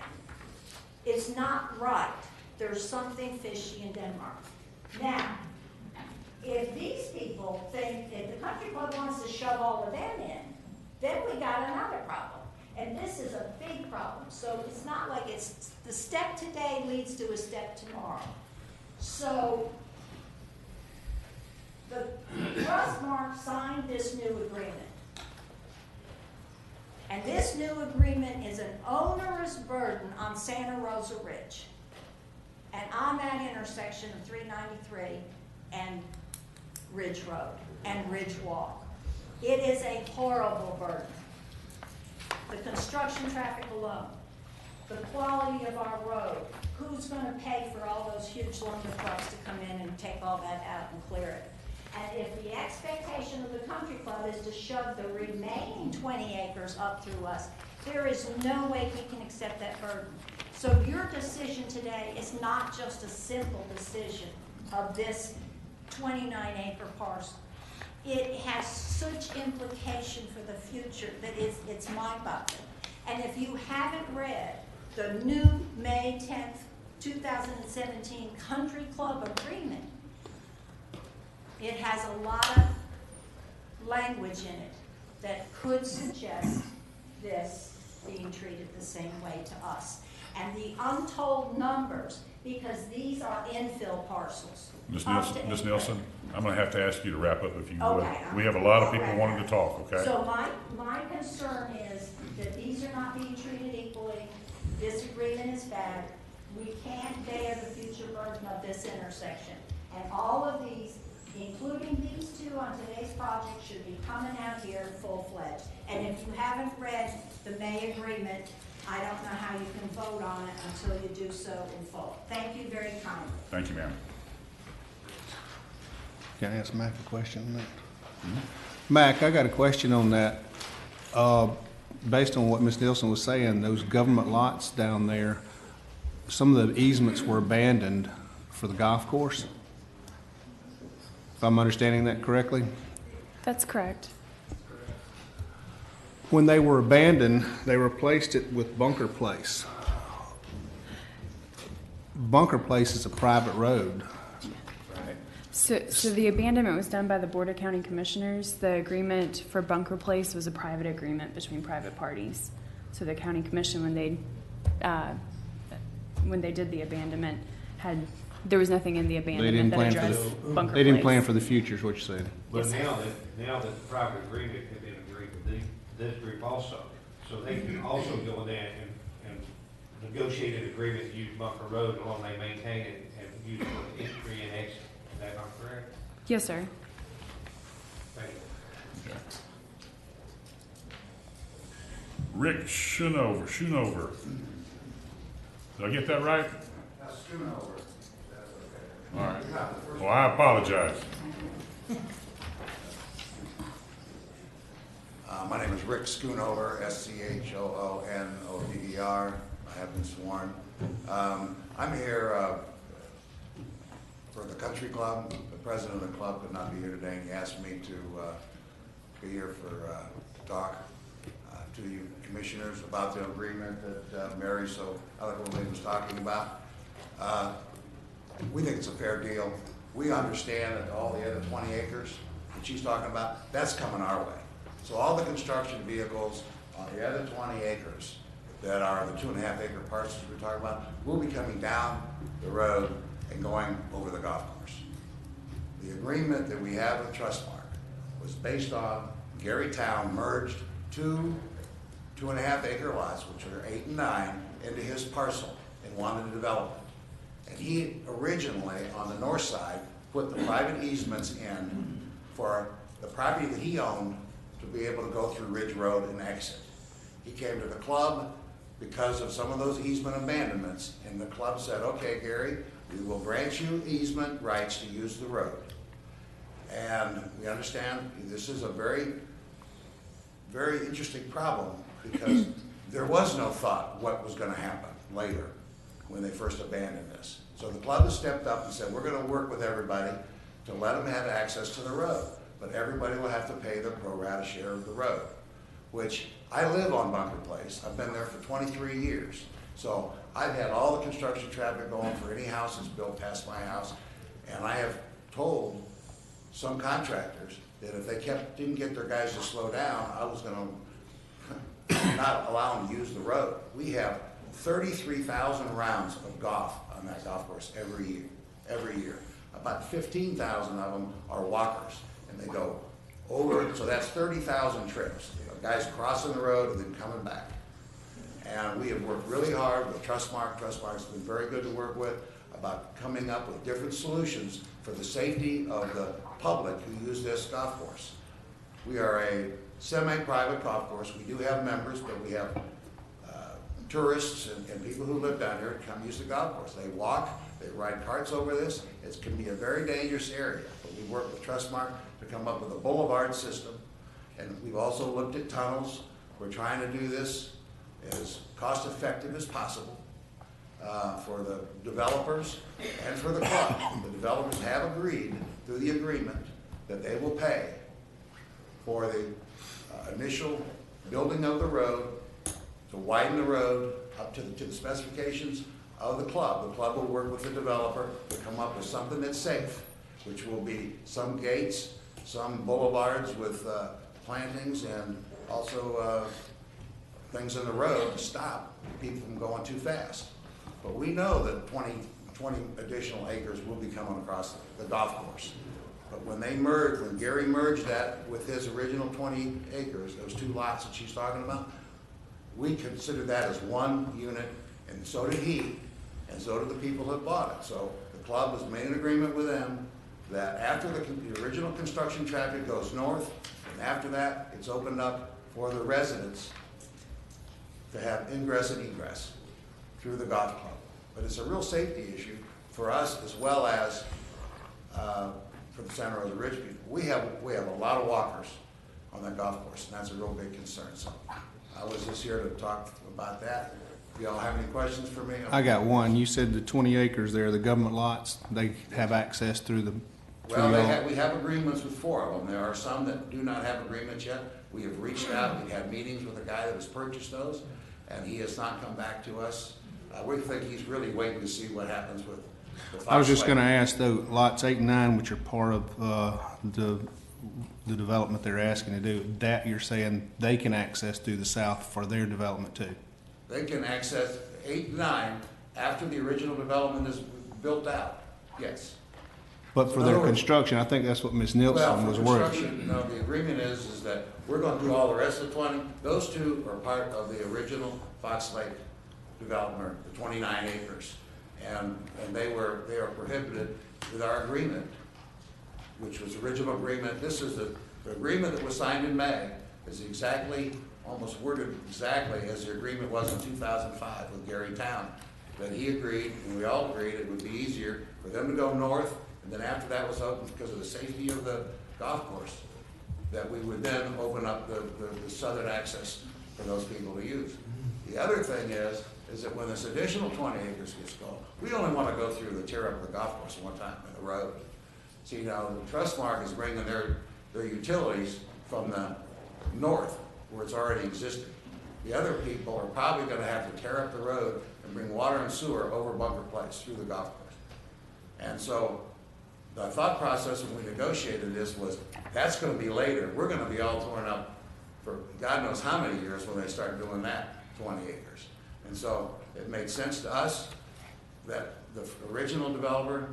Speaker 8: It's not right. There's something fishy in Denmark. Now, if these people think, if the country club wants to shove all of them in, then we got another problem. And this is a big problem. So it's not like it's the step today leads to a step tomorrow. So the Trustmark signed this new agreement. And And this new agreement is an onerous burden on Santa Rosa Ridge. And on that intersection of 393 and Ridge Road and Ridge Walk. It is a horrible burden. The construction traffic alone, the quality of our road, who's going to pay for all those huge lumber trucks to come in and take all that out and clear it? And if the expectation of the country club is to shove the remaining 20 acres up through us, there is no way we can accept that burden. So your decision today is not just a simple decision of this 29-acre parcel. It has such implication for the future that it's mind-boggling. And if you haven't read the new May 10th, 2017 Country Club Agreement, it has a lot of language in it that could suggest this being treated the same way to us. And the untold numbers, because these are infill parcels.
Speaker 1: Ms. Nielsen, I'm going to have to ask you to wrap up if you would.
Speaker 8: Okay,
Speaker 1: We have a lot of people wanting to talk, okay?
Speaker 8: So my concern is that these are not being treated equally. This agreement is bad. We can't bear the future burden of this intersection. And all of these, including these two on today's project, should be coming out here full-fledged. And if you haven't read the May agreement, I don't know how you can vote on it until you do so in full. Thank you very kindly.
Speaker 1: Thank you, ma'am.
Speaker 7: Can I ask Mac a question on that? Mac, I got a question on that. Based on what Ms. Nielsen was saying, those government lots down there, some of the easements were abandoned for the golf course? If I'm understanding that correctly?
Speaker 16: That's correct.
Speaker 7: When they were abandoned, they replaced it with Bunker Place. Bunker Place is a private road.
Speaker 16: So the abandonment was done by the Board of County Commissioners. The agreement for Bunker Place was a private agreement between private parties. So the county commission, when they did the abandonment, there was nothing in the abandonment that addressed Bunker Place.
Speaker 7: They didn't plan for the future, is what you're saying.
Speaker 2: But now that the private agreement has been agreed with this group also, so they can also go in there and negotiate an agreement to use Bunker Road along they maintain it and use it for entry and exit. Is that not correct?
Speaker 16: Yes, sir.
Speaker 2: Thank you.
Speaker 1: Okay. Rick Schoonover. Did I get that right?
Speaker 11: That's Schoonover.
Speaker 1: All right. Well, I apologize.
Speaker 11: My name is Rick Schoonover, Schoonover. I have been sworn. I'm here for the country club. The president of the club could not be here today, and he asked me to be here to talk to you commissioners about the agreement that Mary so eloquently was talking about. We think it's a fair deal. We understand that all the other 20 acres that she's talking about, that's coming our way. So all the construction vehicles on the other 20 acres that are the 2.5 acre parcels we're talking about will be coming down the road and going over the golf course. The agreement that we have with Trustmark was based on Gary Town merged 2.5 acre lots, which are 8 and 9, into his parcel and wanted to develop it. And he originally, on the north side, put the private easements in for the property that he owned to be able to go through Ridge Road and exit. He came to the club because of some of those easement abandonments, and the club said, okay, Gary, we will grant you easement rights to use the road. And we understand this is a very, very interesting problem because there was no thought what was going to happen later when they first abandoned this. So the club has stepped up and said, we're going to work with everybody to let them have access to the road, but everybody will have to pay their pro rata share of the road, which I live on Bunker Place. I've been there for 23 years. So I've had all the construction traffic going for any house that's built past my house, and I have told some contractors that if they didn't get their guys to slow down, I was going to not allow them to use the road. We have 33,000 rounds of golf on that golf course every year. About 15,000 of them are walkers, and they go so that's 30,000 trips. You know, guys crossing the road and then coming back. And we have worked really hard with Trustmark. Trustmark's been very good to work with about coming up with different solutions for the safety of the public who use this golf course. We are a semi-private golf course. We do have members, but we have tourists and people who live down here come use the golf course. They walk, they ride carts over this. It can be a very dangerous area, but we work with Trustmark to come up with a boulevard system. And we've also looked at tunnels. We're trying to do this as cost effective as possible for the developers and for the club. The developers have agreed through the agreement that they will pay for the initial building of the road, to widen the road up to the specifications of the club. The club will work with the developer to come up with something that's safe, which will be some gates, some boulevards with plantings, and also things in the road to stop people from going too fast. But we know that 20 additional acres will be coming across the golf course. But when they merged, when Gary merged that with his original 20 acres, those two lots that she's talking about, we considered that as one unit, and so did he, and so did the people that bought it. So the club has made an agreement with them that after the original construction traffic goes north, and after that, it's opened up for the residents to have ingress and egress through the golf club. But it's a real safety issue for us as well as for the Santa Rosa Ridge people. We have a lot of walkers on that golf course, and that's a real big concern. So I was just here to talk about that. Do y'all have any questions for me?
Speaker 7: I got one. You said the 20 acres there, the government lots, they have access through the.
Speaker 11: Well, we have agreements with 4 of them. There are some that do not have agreements yet. We have reached out. We've had meetings with the guy that has purchased those, and he has not come back to us. We think he's really waiting to see what happens with the Fox
Speaker 7: I was just
Speaker 11: Lake.
Speaker 7: going to ask though, lots 8 and 9, which are part of the development they're asking to do, that you're saying they can access through the south for their development too?
Speaker 11: They can access 8 and 9 after the original development is built out, yes.
Speaker 7: But for their construction, I think that's what Ms. Nielsen was worried.
Speaker 11: Construction, no, the agreement is that we're going to do all the rest of the 20. Those 2 are part of the original Fox Lake development, the 29 acres. And they are prohibited with our agreement, which was original agreement. This is the agreement that was signed in May, is exactly, almost worded exactly as the agreement was in 2005 with Gary Town. That he agreed, and we all agreed, it would be easier for them to go north, and then after that was open because of the safety of the golf course, that we would then open up the southern access for those people to use. The other thing is that when this additional 20 acres gets going, we only want to go through the tear up of the golf course one time in the road. See, now the Trustmark is bringing their utilities from the north, where it's already existing. The other people are probably going to have to tear up the road and bring water and sewer over Bunker Place through the golf course. And so the thought process when we negotiated this was, that's going to be later. We're going to be all torn up for God knows how many years when they start doing that 20 acres. And so it made sense to us that the original developer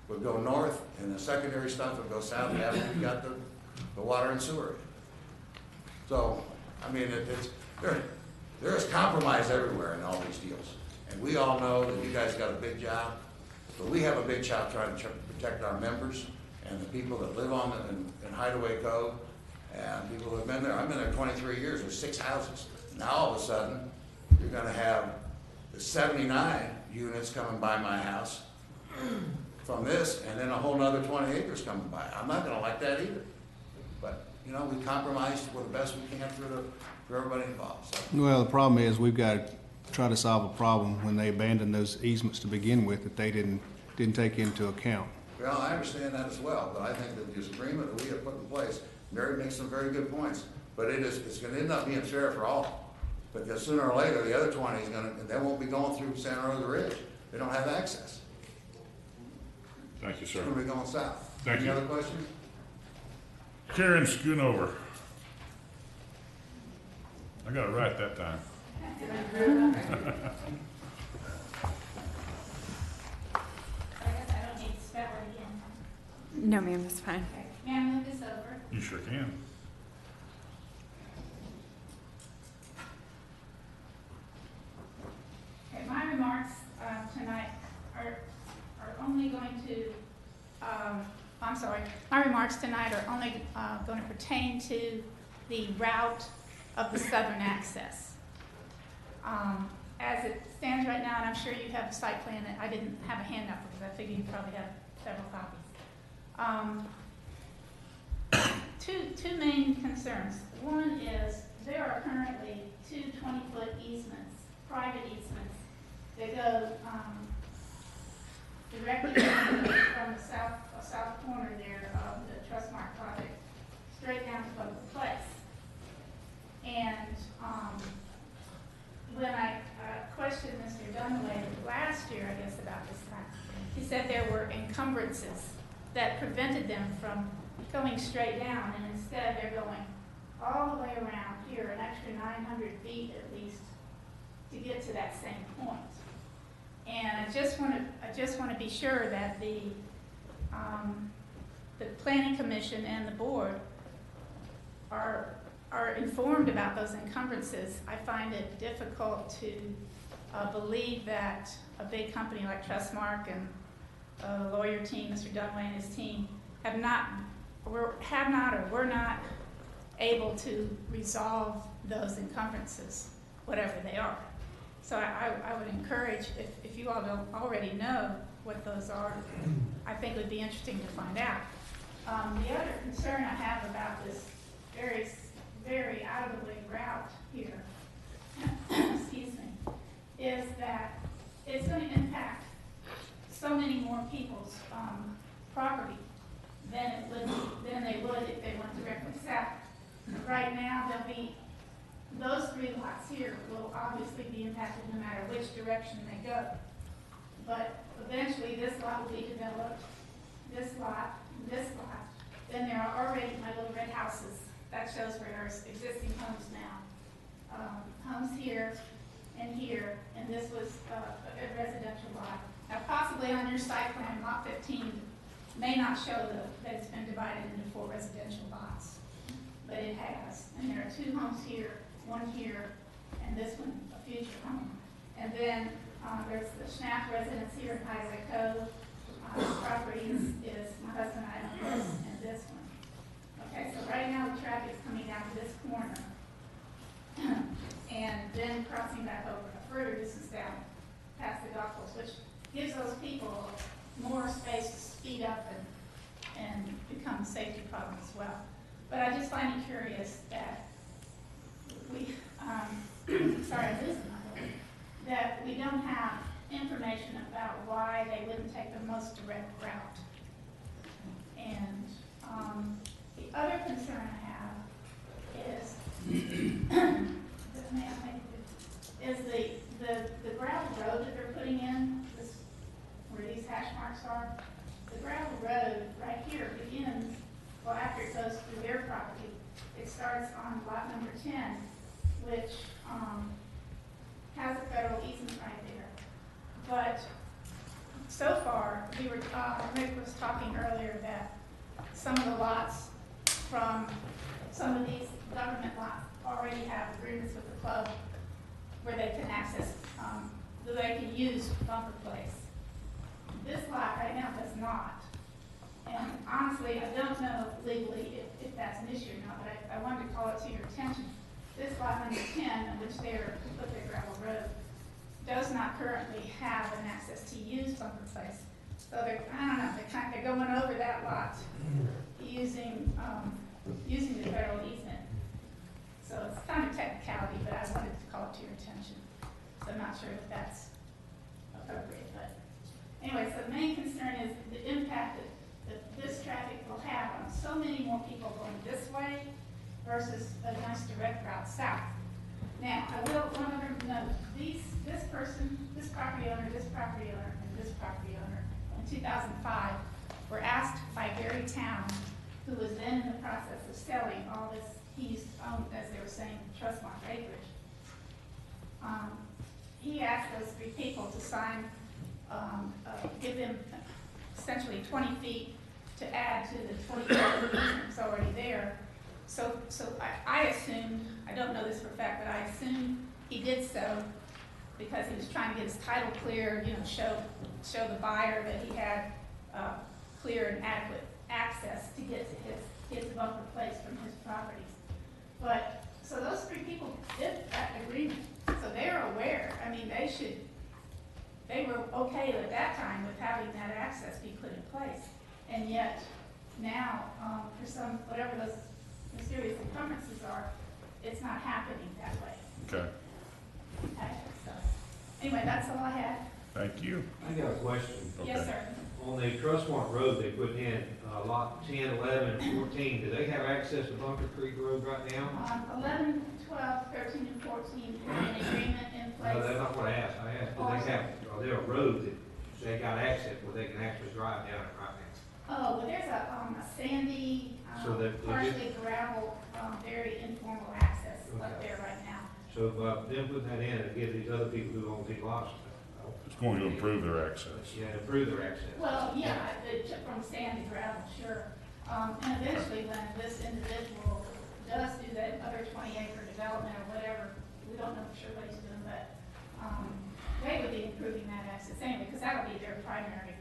Speaker 11: would go north and the secondary stuff would go south after we got the water and sewer. So, I mean, there is compromise everywhere in all these deals. And we all know that you guys got a big job, but we have a big job trying to protect our members and the people that live on in Hideaway Cove and people who have been there. I've been there 23 years, there's 6 houses. Now all of a sudden, you're gonna have the 79 units coming by my house from this, and then a whole nother 20 acres coming by. I'm not gonna like that either. But, you know, we compromised for the best we can for everybody involved. So.
Speaker 7: Well, the problem is we've got to try to solve a problem when they abandoned those easements to begin with that they didn't take into account.
Speaker 11: Well, I understand that as well, but I think that this agreement that we have put in place, Mary makes some very good points, but it's gonna end up being fair for all. Because sooner or later, the other 20 is they won't be going through Santa Rosa Ridge. They don't have access.
Speaker 1: Thank you, sir.
Speaker 11: It's gonna be going south.
Speaker 1: Thank you.
Speaker 11: Any other questions?
Speaker 1: Karen Schoonover. I got it right that time.
Speaker 8: I guess I don't need to spell it again.
Speaker 16: No, ma'am, that's fine.
Speaker 8: Okay. May I move this over?
Speaker 1: You sure can.
Speaker 20: Okay, my remarks tonight are only going to, I'm sorry, my remarks tonight are only going to pertain to the route of the southern access. As it stands right now, and I'm sure you have the site plan, I didn't have a handout because I figured you probably have several copies. Two main concerns. One is there are currently two 20-foot easements, private easements, that go directly from the south corner there of the Trustmark project straight down to Public Place. And when I questioned Mr. Dunaway last year, I guess about this time, he said there were encumbrances that prevented them from going straight down, and instead they're going all the way around here, an extra 900 feet at least, to get to that same point. And I just want to be sure that the Planning Commission and the board are informed about those encumbrances. I find it difficult to believe that a big company like Trustmark and a lawyer team, Mr. Dunaway and his team, were not able to resolve those encumbrances, whatever they are. So I would encourage, if you all don't already know what those are, I think it would be interesting to find out. The other concern I have about this very, very out of the way route here, excuse me, is that it's going to impact so many more people's property than they would if they went directly south. Right now, those three lots here will obviously be impacted no matter which direction they go. But eventually, this lot will be developed, this lot, then there are already my little red houses. That shows where there's existing homes now. Homes here, and this was a residential lot. Now, possibly on your site plan, lot 15 may not show that it's been divided into 4 residential lots, but it has. And there are 2 homes here, 1 here, and this one, a future home. And then there's the Schnapp residence here in Highway Cove. Property is my husband and I own this and this one. Okay, so right now the traffic's coming down to this corner and then crossing back over a further distance down past the golf course, which gives those people more space to speed up and become a safety problem as well. But I just find it curious that we, sorry, I'm losing my voice, that we don't have information about why they wouldn't take the most direct route. And the other concern I have is, the gravel road that they're putting in, where these hash marks are. The gravel road right here begins, well, after it goes through their property, it starts on lot number 10, which has a federal easement right there. But so far, Rick was talking earlier that some of the lots from some of these government lots already have agreements with the club where they can access, that they can use Bunker Place. This lot right now does not. And honestly, I don't know legally if that's an issue or not, but I wanted to call it to your attention. This lot number 10, in which they're put their gravel road, does not currently have an access to use Bunker Place. So they're, I don't know, they're going over that lot using the federal easement. So it's kind of technicality, but I wanted to call it to your attention. So I'm not sure if that's appropriate, but anyway, so the main concern is the impact that this traffic will have on so many more people going this way versus a nice direct route south. Now, I will, one other note, this person, this property owner, and this property owner in 2005 were asked by Gary Town, who was then in the process of selling all this, he used to own, as they were saying, Trustmark acreage. He asked those 3 people to sign, give them essentially 20 feet to add to the 24 that's already there. So I assumed, I don't know this for a fact, but I assumed he did so because he was trying to get his title clear, you know, show the buyer that he had clear and adequate access to get to his bumper place from his properties. But, so those three people did that agreement, so they're aware. I mean, they were okay at that time with having that access be put in place. And yet, now, for some, whatever those mysterious encumbrances are, it's not happening that way.
Speaker 1: Okay,
Speaker 20: Okay, so, anyway, that's all I had.
Speaker 1: thank you.
Speaker 2: I got a question.
Speaker 20: Yes,
Speaker 1: Okay.
Speaker 20: sir.
Speaker 2: On the Trustmark Road they put in, lot 10, 11, and 14, do they have access to Bunker Creek Road right now?
Speaker 20: 11, 12, 13, and 14 have an agreement in place.
Speaker 2: No, that's not what I asked. I asked, do they have, are there a road that they got access where they can actually drive down it right now?
Speaker 20: Oh, well, there's a sandy,
Speaker 2: So that-
Speaker 20: partially gravel, very informal access up
Speaker 2: Okay.
Speaker 20: there right now.
Speaker 2: So, them putting that in and give these other people who own these lots,
Speaker 1: It's going to improve their access.
Speaker 2: yeah, improve their access.
Speaker 20: Well, yeah, from sandy gravel, sure. And eventually, when this individual does do that other 20-acre development or whatever, we don't know for sure what he's doing, but they would be improving that access anyway, because that'll be their primary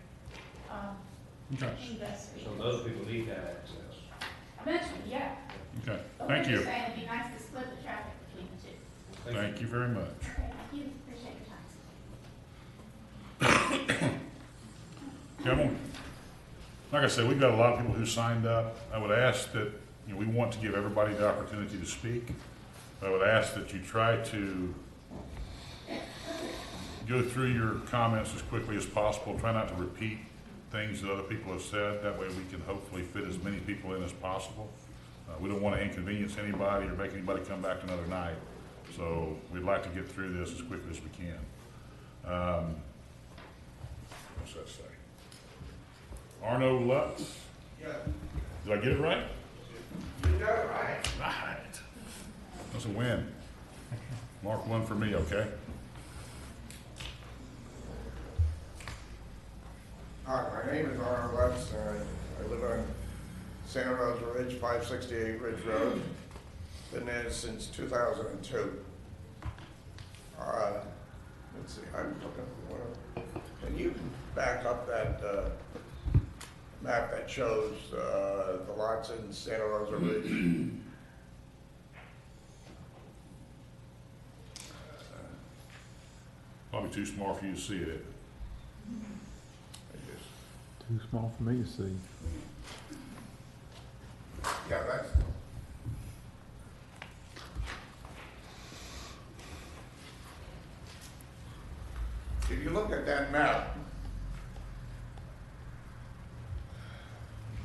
Speaker 1: Okay.
Speaker 20: investment.
Speaker 2: So those people need that access.
Speaker 20: Eventually, yeah.
Speaker 1: Okay,
Speaker 20: But
Speaker 1: thank
Speaker 20: we're
Speaker 1: you.
Speaker 20: just saying it'd be nice to split the traffic between the two.
Speaker 1: Thank you very much.
Speaker 20: Okay, thank you, appreciate your time.
Speaker 1: Come on. Like I said, we've got a lot of people who signed up. I would ask that, you know, we want to give everybody the opportunity to speak. I would ask that you try to go through your comments as quickly as possible. Try not to repeat things that other people have said. That way we can hopefully fit as many people in as possible. We don't want to inconvenience anybody or make anybody come back another night. So we'd like to get through this as quickly as we can. What's that say? Arno Lutz?
Speaker 6: Yeah.
Speaker 1: Did I get it right?
Speaker 6: You got it right.
Speaker 1: Right. That's a win. Mark one for me, okay?
Speaker 6: Hi, my name is Arnold Lutz. I live on Santa Rosa Ridge, 568 Ridge Road. Been there since 2002. Let's see, I'm looking for one. Can you back up that map that shows the lots in Santa Rosa Ridge?
Speaker 1: Probably too small for you to see it.
Speaker 3: Too small for me to see.
Speaker 6: Yeah, that's. If you look at that map,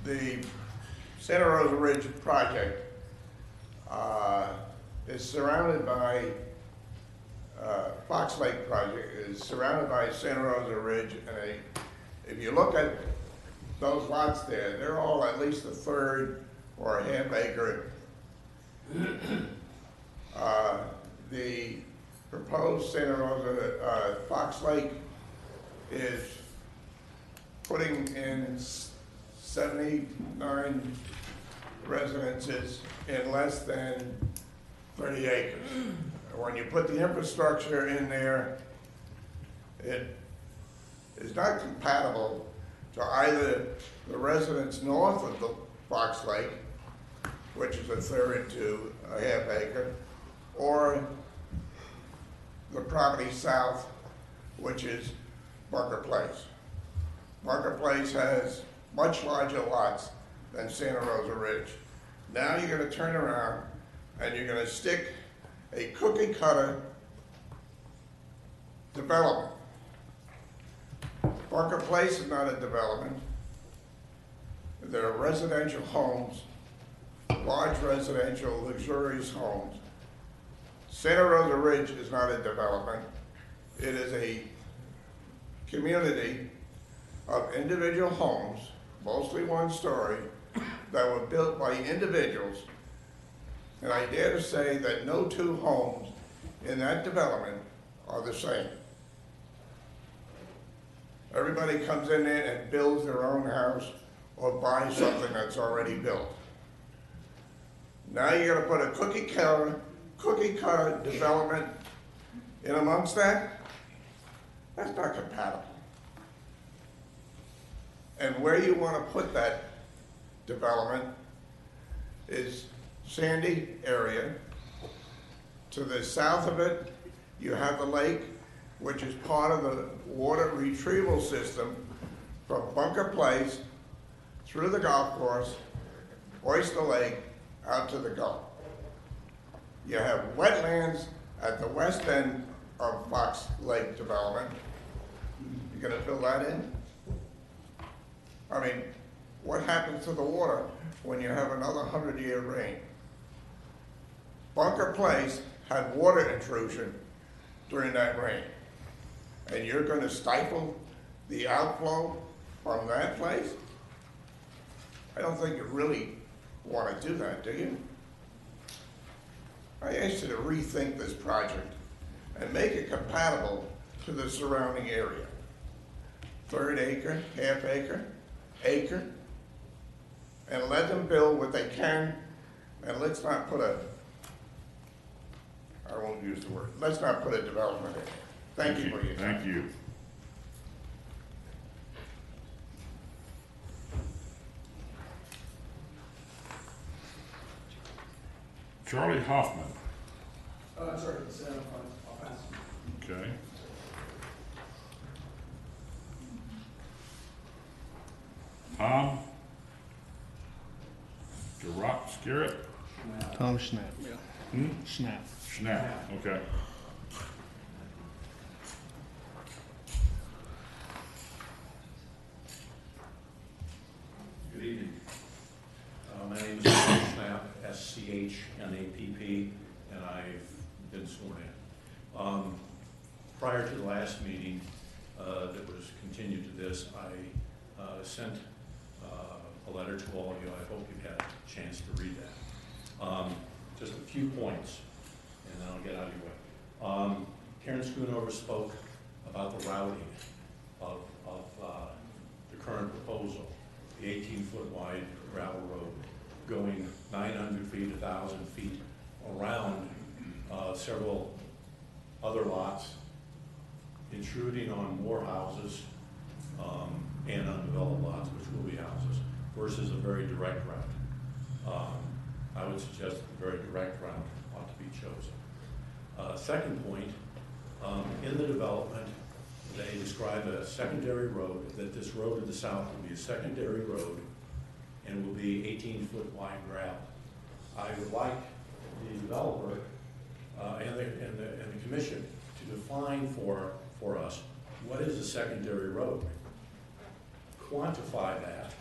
Speaker 6: the Santa Rosa Ridge project is surrounded by, Fox Lake project is surrounded by Santa Rosa Ridge, and if you look at those lots there, they're all at least a third or a half acre. The proposed Santa Rosa, Fox Lake is putting in 79 residences in less than 30 acres. When you put the infrastructure in there, it is not compatible to either the residents north of the Fox Lake, which is a third to a half acre, or the property south, which is Bunker Place. Bunker Place has much larger lots than Santa Rosa Ridge. Now you're gonna turn around and you're gonna stick a cookie cutter development. Bunker Place is not a development. There are residential homes, large residential luxurious homes. Santa Rosa Ridge is not a development. It is a community of individual homes, mostly one story, that were built by individuals. And I dare to say that no two homes in that development are the same. Everybody comes in there and builds their own house
Speaker 21: or buy something that's already built. Now you're gonna put a cookie cutter development in amongst that? That's not compatible. And where you wanna put that development is sandy area. To the south of it, you have the lake, which is part of the water retrieval system from Bunker Place through the golf course, Oyster Lake, out to the Gulf. You have wetlands at the west end of Fox Lake development. You're gonna fill that in? I mean, what happens to the water when you have another 100-year rain? Bunker Place had water intrusion during that rain. And you're gonna stifle the outflow from that place? I don't think you really wanna do that, do you? I asked you to rethink this project and make it compatible to the surrounding area. Third acre, half acre, acre, and let them build what they can, and let's not put a, I won't use the word, let's not put a development in. Thank you for your time.
Speaker 1: Thank you. Charlie Hoffman.
Speaker 22: Sorry, I'll pass.
Speaker 1: Okay. Tom Scarrett?
Speaker 7: Tom Schnapp, yeah. Schnapp.
Speaker 1: Schnapp, okay.
Speaker 23: Good evening. My name is Schnapp, S-C-H-N-A-P-P, and I've been sworn in. Prior to the last meeting that was continued to this, I sent a letter to all of you. I hope you've had a chance to read that. Just a few points, and then I'll get out of your way. Karen Schoonover spoke about the routing of the current proposal, the 18-foot wide gravel road going 900 feet, 1,000 feet around several other lots, intruding on more houses and undeveloped lots, which will be houses, versus a very direct route. I would suggest a very direct route ought to be chosen. Second point, in the development, they describe a secondary road, that this road to the south will be a secondary road and will be 18-foot wide gravel. I would like the developer and the commission to define for us what is a secondary road. Quantify that.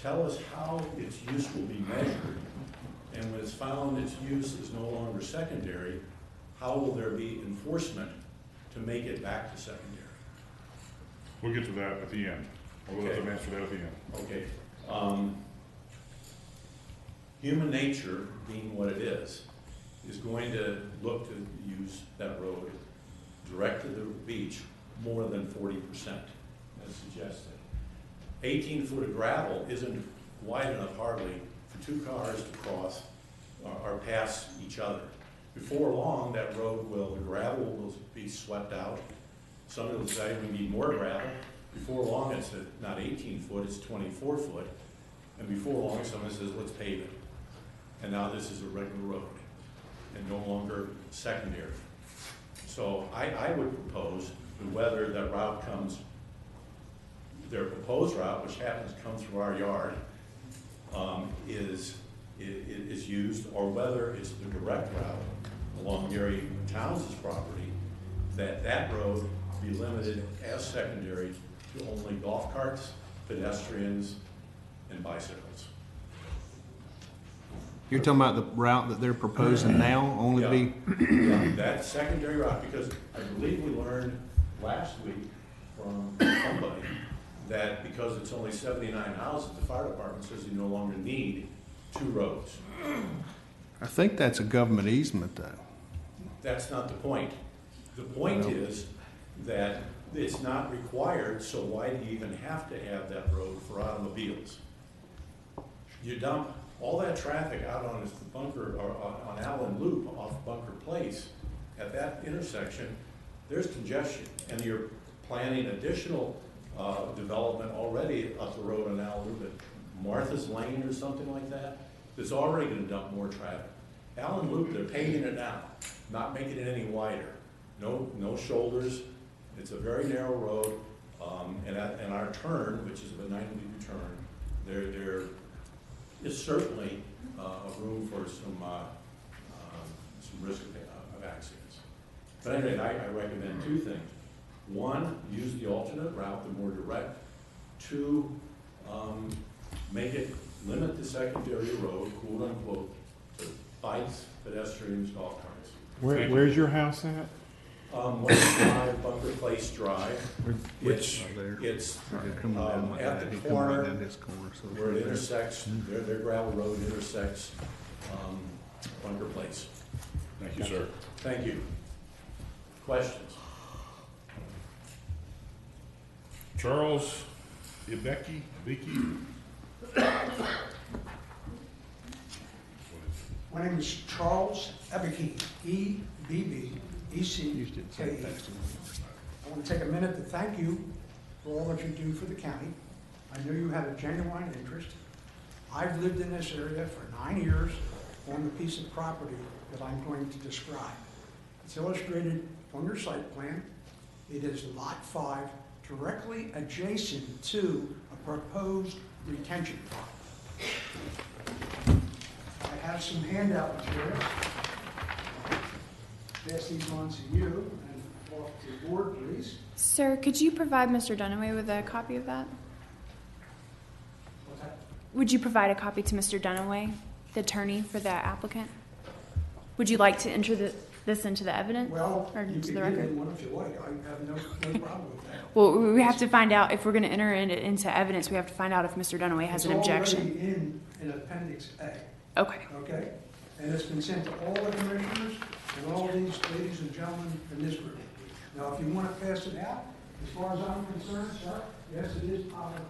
Speaker 23: Tell us how its use will be measured, and when it's found its use is no longer secondary, how will there be enforcement to make it back to secondary?
Speaker 1: We'll get to that at the end. We'll let them answer that at the end.
Speaker 23: Okay. Human nature, being what it is going to look to use that road direct to the beach more than 40%, as suggested. 18-foot of gravel isn't wide enough hardly for two cars to cross or pass each other. Before long, that road the gravel will be swept out. Somebody will say we need more gravel. Before long, it's not 18 foot, it's 24 foot. And before long, someone says, let's pave it. And now this is a regular road and no longer secondary. So I would propose that whether that route comes, their proposed route, which happens to come through our yard, is used, or whether it's the direct route along Gary Towns' property, that road be limited as secondary to only golf carts, pedestrians, and bicycles.
Speaker 7: You're talking about the route that they're proposing now, only be?
Speaker 23: Yeah, that secondary route, because I believe we learned last week from somebody that because it's only 79 houses, the fire department says you no longer need two roads.
Speaker 7: I think that's a government easement, though.
Speaker 23: That's not the point. The point is that it's not required, so why do you even have to have that road for automobiles? You dump all that traffic out on this Bunker, or on Allen Loop off Bunker Place. At that intersection, there's congestion, and you're planning additional development already up the road on Allen Loop at Martha's Lane or something like that. That's already gonna dump more traffic. Allen Loop, they're paving it now, not making it any wider. No shoulders. It's a very narrow road, and our turn, which is a 90-degree turn, there is certainly a room for some risk of accidents. But anyway, I recommend two things. One, use the alternate route, the more direct. Two, limit the secondary road, quote unquote, to bikes, pedestrians, golf carts.
Speaker 6: Where's your house at?
Speaker 23: 105 Bunker Place Drive. It's at the corner where it intersects, their gravel road intersects Bunker Place.
Speaker 1: Thank you, sir.
Speaker 23: Thank you. Questions?
Speaker 1: Charles Ibeki.
Speaker 22: My name is Charles Ebeke, E-B-B-E-C-K-E. I want to take a minute to thank you for all that you do for the county. I know you have a genuine interest. I've lived in this area for 9 years on the piece of property that I'm going to describe. It's illustrated on your site plan. It is Lot 5, directly adjacent to a proposed retention pond. I have some handout materials. Pass these on to you and off to the board, please.
Speaker 16: Sir, could you provide Mr. Dunaway with a copy of that?
Speaker 22: What's that?
Speaker 16: Would you provide a copy to Mr. Dunaway, the attorney for the applicant? Would you like to enter this into the evidence?
Speaker 22: Well,
Speaker 16: or
Speaker 22: you
Speaker 16: into
Speaker 22: can
Speaker 16: the
Speaker 22: give
Speaker 16: record?
Speaker 22: me one if you like. I have no problem with that.
Speaker 16: Well, we have to find out if we're going to enter it into evidence. We have to find out if Mr. Dunaway has an objection.
Speaker 22: It's already in Appendix A.
Speaker 16: Okay.
Speaker 22: Okay? And it's been sent to all the commissioners and all these ladies and gentlemen in this room. Now, if you want to pass it out, as far as I'm concerned, sir, yes, it is public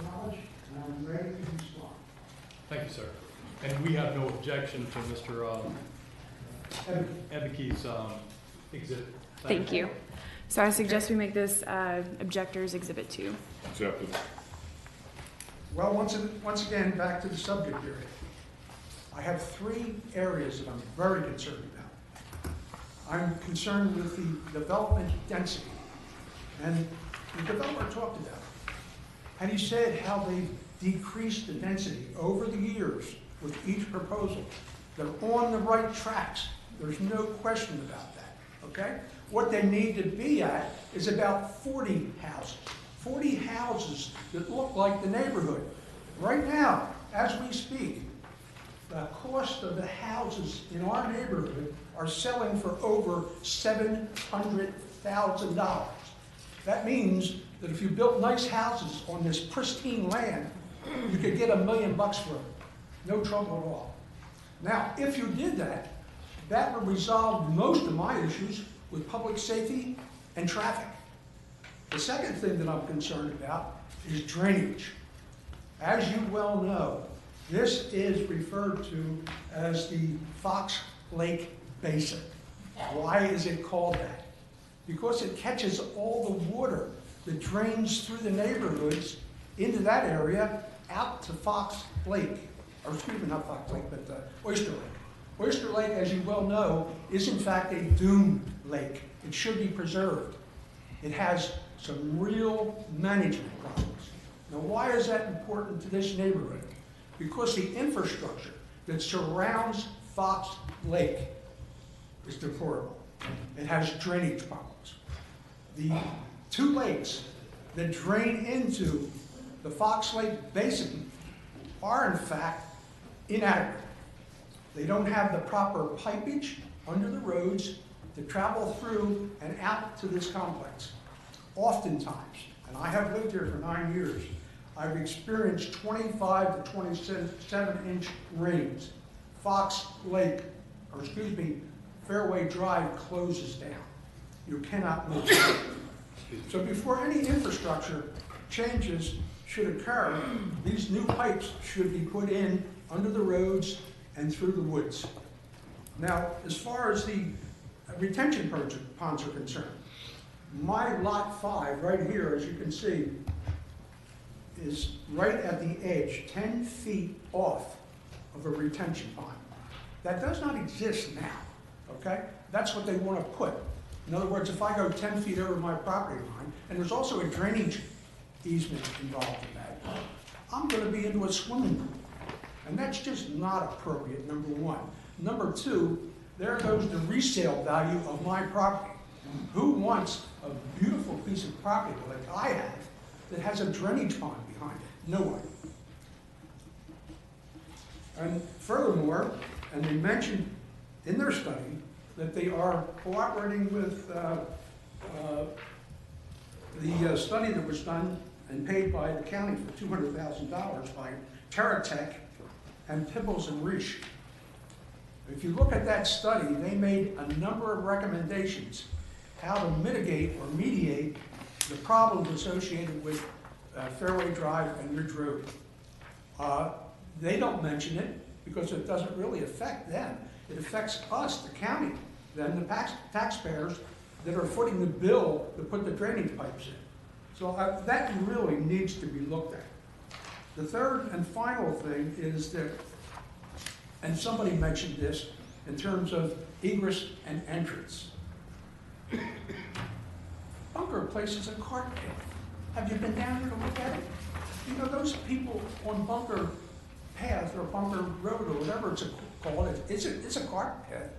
Speaker 22: knowledge, and I'm ready to respond.
Speaker 10: Thank you, sir. And we have no objection to Mr. Ebeke's exhibit.
Speaker 16: Thank you. So I suggest we make this Objectors Exhibit 2.
Speaker 1: Accepted.
Speaker 22: Well, once again, back to the subject area. I have 3 areas that I'm very concerned about. I'm concerned with the development density. And the developer talked about it. And he said how they've decreased the density over the years with each proposal. They're on the right tracks. There's no question about that, okay? What they need to be at is about 40 houses. 40 houses that look like the neighborhood. Right now, as we speak, the cost of the houses in our neighborhood are selling for over $700,000. That means that if you built nice houses on this pristine land, you could get $1 million for it. No trouble at all. Now, if you did that, that would resolve most of my issues with public safety and traffic. The second thing that I'm concerned about is drainage. As you well know, this is referred to as the Fox Lake Basin. Why is it called that? Because it catches all the water that drains through the neighborhoods into that area out to Fox Lake, or excuse me, not Fox Lake, but Oyster Lake. Oyster Lake, as you well know, is in fact a dune lake. It should be preserved. It has some real management problems. Now, why is that important to this neighborhood? Because the infrastructure that surrounds Fox Lake is deplorable. It has drainage problems. The 2 lakes that drain into the Fox Lake Basin are in fact inadequate. They don't have the proper pipage under the roads to travel through and out to this complex. Oftentimes, and I have lived here for 9 years, I've experienced 25 to 27-inch rains. Fox Lake, or excuse me, Fairway Drive closes down. You cannot move. So before any infrastructure changes should occur, these new pipes should be put in under the roads and through the woods. Now, as far as the retention ponds are concerned, my lot 5 right here, as you can see, is right at the edge, 10 feet off of a retention pond. That does not exist now, okay? That's what they want to put. In other words, if I go 10 feet over my property line, and there's also a drainage easement involved in that, I'm going to be into a swimming pool. And that's just not appropriate, number one. Number two, there goes the resale value of my property. Who wants a beautiful piece of property like I have that has a drainage pond behind it? No one. And furthermore, and they mentioned in their study that they are cooperating with the study that was done and paid by the county for $200,000 by TerraTech and Pibbles and Reich. If you look at that study, they made a number of recommendations how to mitigate or mediate the problems associated with Fairway Drive and Ridge Road. They don't mention it because it doesn't really affect them. It affects us, the county, then the taxpayers that are footing the bill to put the drainage pipes in. So that really needs to be looked at. The third and final thing is that, and somebody mentioned this, in terms of egress and entrance. Bunker Place is a cart path. Have you been down here to look at it? You know, those people on Bunker Path or Bunker Road or whatever it's called, it's a cart path.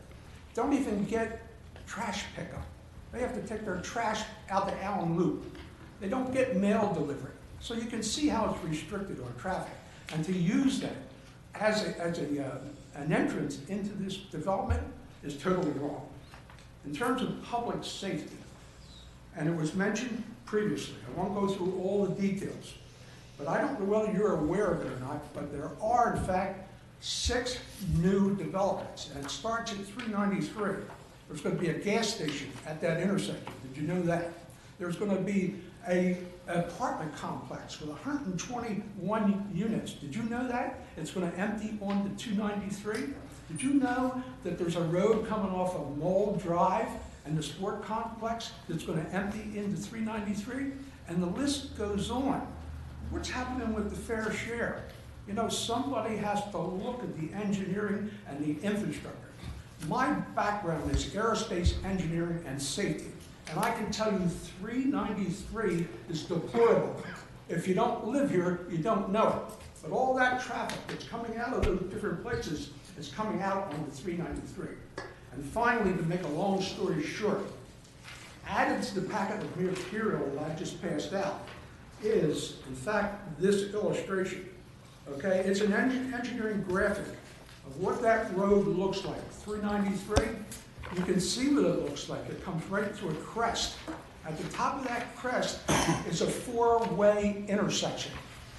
Speaker 22: Don't even get trash pickup. They have to take their trash out to Allen Loop. They don't get mail delivery. So you can see how it's restricted on traffic. And to use that as an entrance into this development is totally wrong. In terms of public safety, and it was mentioned previously, I won't go through all the details, but I don't know whether you're aware of it or not, but there are, in fact, 6 new developments, and it starts at 393. There's going to be a gas station at that intersection. Did you know that? There's going to be an apartment complex with 121 units. Did you know that? It's going to empty onto 293. Did you know that there's a road coming off of Mole Drive and the sport complex that's going to empty into 393? And the list goes on. What's happening with the fair share? You know, somebody has to look at the engineering and the infrastructure. My background is aerospace engineering and safety. And I can tell you 393 is deplorable. If you don't live here, you don't know it. But all that traffic that's coming out of those different places is coming out on the 393. And finally, to make a long story short, added to the packet of material that I just passed out is, in fact, this illustration. Okay, it's an engineering graphic of what that road looks like. 393. You can see what it looks like. It comes right to a crest. At the top of that crest is a 4-way intersection.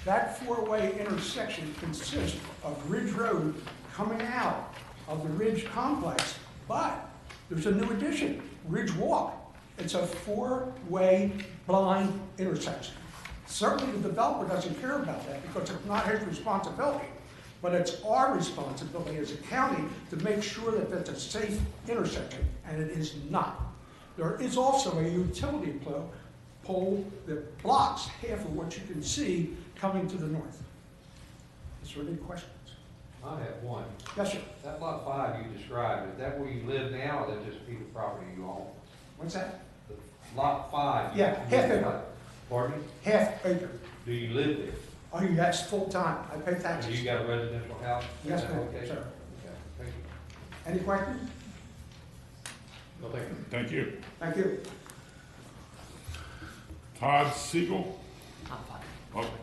Speaker 22: That 4-way intersection consists of Ridge Road coming out of the Ridge complex, but there's a new addition, Ridge Walk. It's a 4-way blind intersection. Certainly the developer doesn't care about that because it's not his responsibility. But it's our responsibility as a county to make sure that that's a safe intersection, and it is not. There is also a utility pole that blocks half of what you can see coming to the north. Is there any questions?
Speaker 2: I have one.
Speaker 22: Yes, sir.
Speaker 2: That lot 5 you described, is that where you live now, or is that just a piece of property you own?
Speaker 22: What's that?
Speaker 2: Lot 5.
Speaker 22: Yeah, half acre.
Speaker 2: Pardon me?
Speaker 22: Half acre.
Speaker 2: Do you live there?
Speaker 22: Oh, yes, full time. I pay taxes.
Speaker 2: Do you got a residential house?
Speaker 22: Yes,
Speaker 2: Is that
Speaker 22: ma'am,
Speaker 2: okay?
Speaker 22: sir.
Speaker 2: Okay, thank you.
Speaker 22: Any questions?
Speaker 2: No, thank you.
Speaker 1: Thank you.
Speaker 22: Thank you.
Speaker 1: Todd Siegel?
Speaker 12: I'm fine.
Speaker 1: Okay.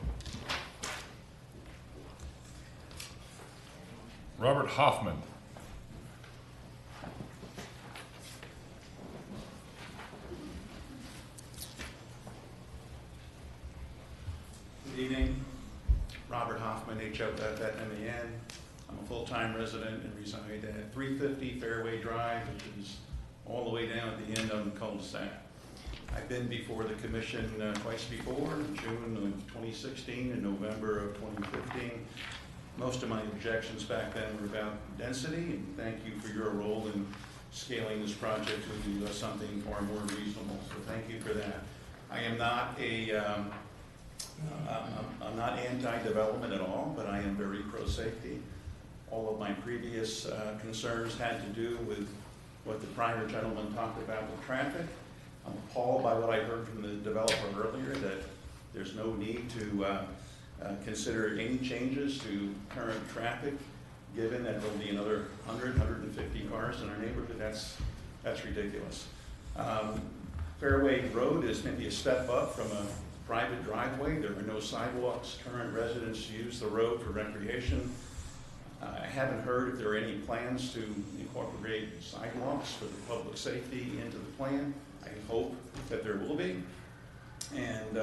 Speaker 1: Robert Hoffman?
Speaker 13: Good evening. Robert Hoffman, H-O-F-F-M-A-N. I'm a full-time resident and reside at 350 Fairway Drive, which is all the way down at the end of the cul-de-sac. I've been before the commission twice before, in June of 2016 and November of 2015. Most of my objections back then were about density, and thank you for your role in scaling this project to something far more reasonable. So thank you for that. I am not I'm not anti-development at all, but I am very pro-safety. All of my previous concerns had to do with what the prior gentleman talked about with traffic. I'm appalled by what I heard from the developer earlier, that there's no need to consider any changes to current traffic, given that there'll be another 100, 150 cars in our neighborhood. That's ridiculous. Fairway Road is maybe a step up from a private driveway. There are no sidewalks. Current residents use the road for recreation. I haven't heard if there are any plans to incorporate sidewalks for the public safety into the plan. I hope that there will be. And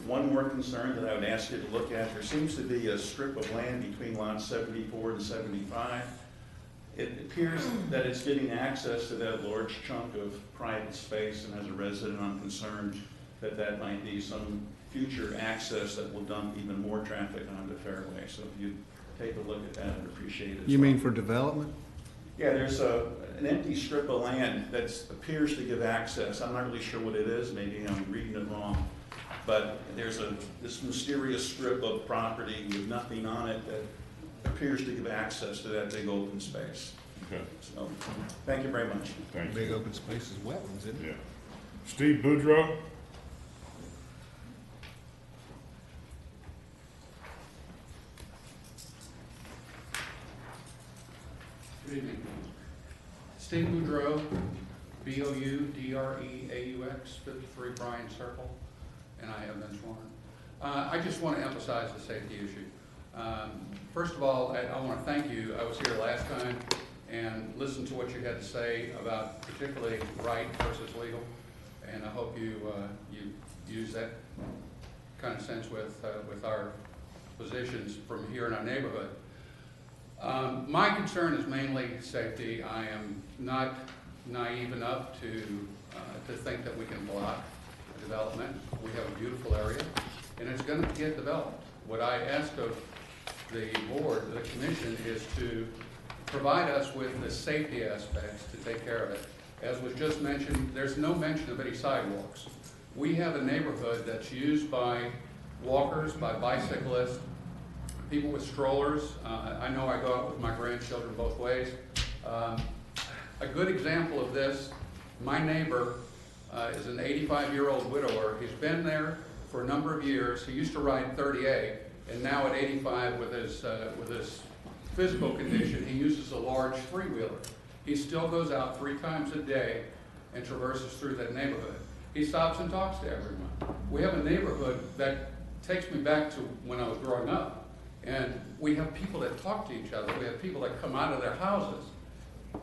Speaker 13: one more concern that I would ask you to look at, there seems to be a strip of land between lots 74 and 75. It appears that it's getting access to that large chunk of private space, and as a resident, I'm concerned that that might be some future access that will dump even more traffic onto Fairway. So if you take a look at that, I'd appreciate it.
Speaker 7: You mean for development?
Speaker 13: Yeah, there's an empty strip of land that appears to give access. I'm not really sure what it is. Maybe I'm reading it wrong. But there's this mysterious strip of property with nothing on it that appears to give access to that big open space.
Speaker 1: Okay.
Speaker 13: So, thank you very much.
Speaker 1: Thank you.
Speaker 7: Big open space is wetlands, isn't it?
Speaker 1: Yeah. Steve Boudreau.
Speaker 12: Good evening. Steve Boudreau, B-O-U-D-R-E-A-U-X, 53 Bryan Circle, and I have been sworn. I just want to emphasize the safety issue. First of all, I want to thank you. I was here last time and listened to what you had to say about particularly right versus legal, and I hope you use that kind of sense with our positions from here in our neighborhood. My concern is mainly safety. I am not naive enough to think that we can block development. We have a beautiful area, and it's going to get developed. What I ask of the board, the commission, is to provide us with the safety aspects to take care of it. As was just mentioned, there's no mention of any sidewalks. We have a neighborhood that's used by walkers, by bicyclists, people with strollers. I know I go out with my grandchildren both ways. A good example of this, my neighbor is an 85-year-old widower. He's been there for a number of years. He used to ride 30A, and now at 85 with his physical condition, he uses a large three-wheeler. He still goes out 3 times a day and traverses through that neighborhood. He stops and talks to everyone. We have a neighborhood that takes me back to when I was growing up. And we have people that talk to each other. We have people that come out of their houses.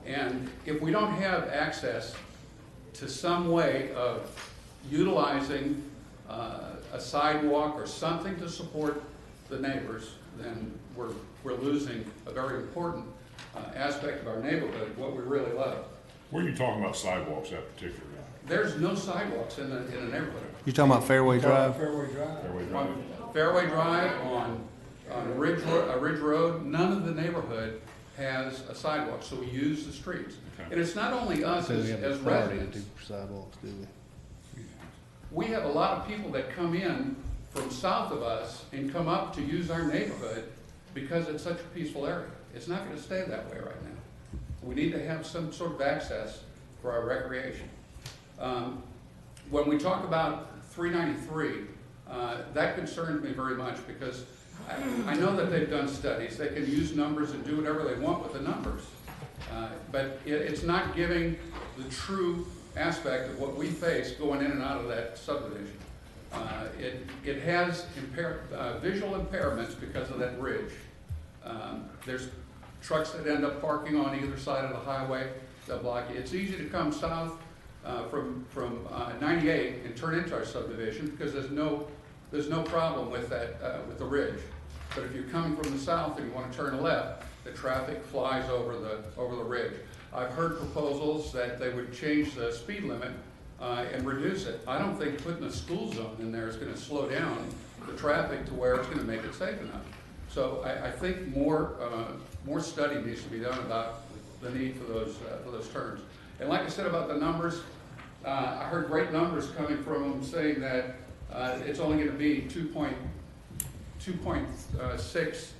Speaker 12: And if we don't have access to some way of utilizing a sidewalk or something to support the neighbors, then we're losing a very important aspect of our neighborhood, what we really love.
Speaker 1: Where are you talking about sidewalks at particularly?
Speaker 12: There's no sidewalks in the neighborhood.
Speaker 7: You talking about Fairway Drive?
Speaker 1: Fairway Drive.
Speaker 12: Fairway Drive, on Ridge Road, none of the neighborhood has a sidewalk, so we use the streets.
Speaker 1: Okay.
Speaker 12: And it's not only us
Speaker 7: So we have
Speaker 12: as
Speaker 7: authority to
Speaker 12: residents.
Speaker 7: do sidewalks, do we?
Speaker 12: We have a lot of people that come in from south of us and come up to use our neighborhood because it's such a peaceful area. It's not going to stay that way right now. We need to have some sort of access for our recreation. When we talk about 393, that concerns me very much because I know that they've done studies. They can use numbers and do whatever they want with the numbers. But it's not giving the true aspect of what we face going in and out of that subdivision. It has visual impairments because of that ridge. There's trucks that end up parking on either side of the highway that block it. It's easy to come south from 98 and turn into our subdivision because there's no problem with that with the ridge. But if you're coming from the south and you want to turn left, the traffic flies over the ridge. I've heard proposals that they would change the speed limit and reduce it. I don't think putting a school zone in there is gonna slow down the traffic to where it's gonna make it safe enough. So I think more study needs to be done about the need for those turns. And like I said about the numbers, I heard great numbers coming from them saying that it's only gonna be 2.6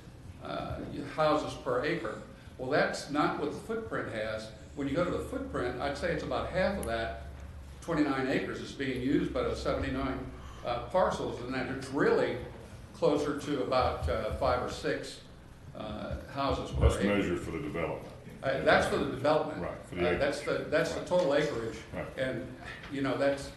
Speaker 12: houses per acre. Well, that's not what the footprint has. When you go to the footprint, I'd say it's about half of that, 29 acres is being used by the 79 parcels, and that it's really closer to about 5 or 6 houses per
Speaker 1: That's
Speaker 12: acre.
Speaker 1: measured for the development.
Speaker 12: That's for the development.
Speaker 1: Right, for the acreage.
Speaker 12: That's the total acreage.
Speaker 1: Right.
Speaker 12: And, you know, that's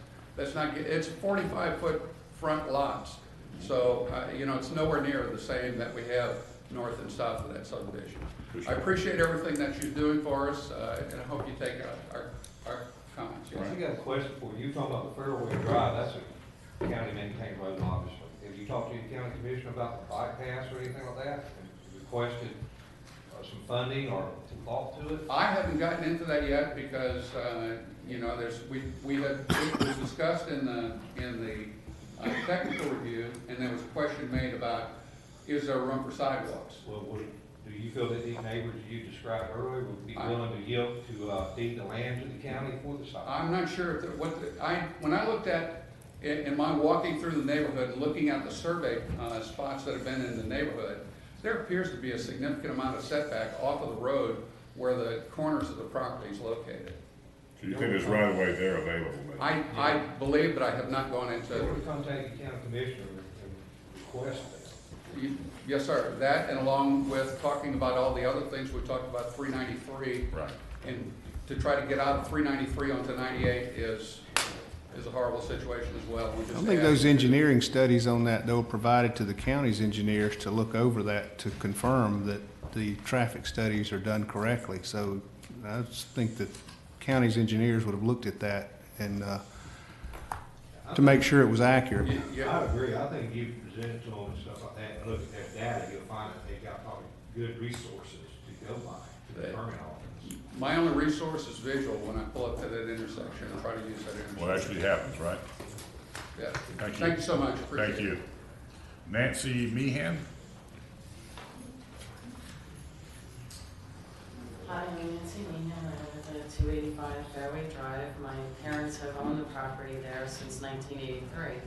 Speaker 12: not, it's 45-foot front lots. So, you know, it's nowhere near the same that we have north and south of that subdivision. I appreciate everything that you're doing for us, and I hope you take our comments.
Speaker 2: I got a question for you. You talking about the Fairway Drive, that's a county maintained road, obviously. Have you talked to the county commission about the bypass or anything like that? And requested some funding or some thought to it?
Speaker 12: I haven't gotten into that yet because, you know, it was discussed in the technical review, and there was a question made about, is there room for sidewalks?
Speaker 2: Well, do you feel that these neighbors you described earlier would be willing to yield to deed the land to the county for the sidewalk?
Speaker 12: I'm not sure if when I looked at, in my walking through the neighborhood, and looking at the survey spots that have been in the neighborhood, there appears to be a significant amount of setback off of the road where the corners of the property is located.
Speaker 1: So you think there's right of way there available? Maybe?
Speaker 12: I believe, but I have not gone into
Speaker 2: So we contact the county commissioner and request that.
Speaker 12: Yes, sir. That, and along with talking about all the other things, we talked about 393.
Speaker 1: Right.
Speaker 12: And to try to get out of 393 onto 98 is a horrible situation as well.
Speaker 7: I think those engineering studies on that, though, provided to the county's engineers to look over that to confirm that the traffic studies are done correctly. So I just think that county's engineers would have looked at that and to make sure it was accurate.
Speaker 2: I agree. I think you presented to them and stuff like that, and look at their data, you'll find that they've got probably good resources to go by to determine all this.
Speaker 12: My only resource is visual when I pull up to that intersection and try to use that intersection.
Speaker 1: Well, it actually happens, right?
Speaker 12: Yeah.
Speaker 1: Thank you.
Speaker 12: Thank you so much. Appreciate
Speaker 1: Thank you.
Speaker 12: it.
Speaker 1: Nancy Meehan?
Speaker 5: Hi, I'm Nancy Meehan. I live at 285 Fairway Drive. My parents have owned the property there since 1983.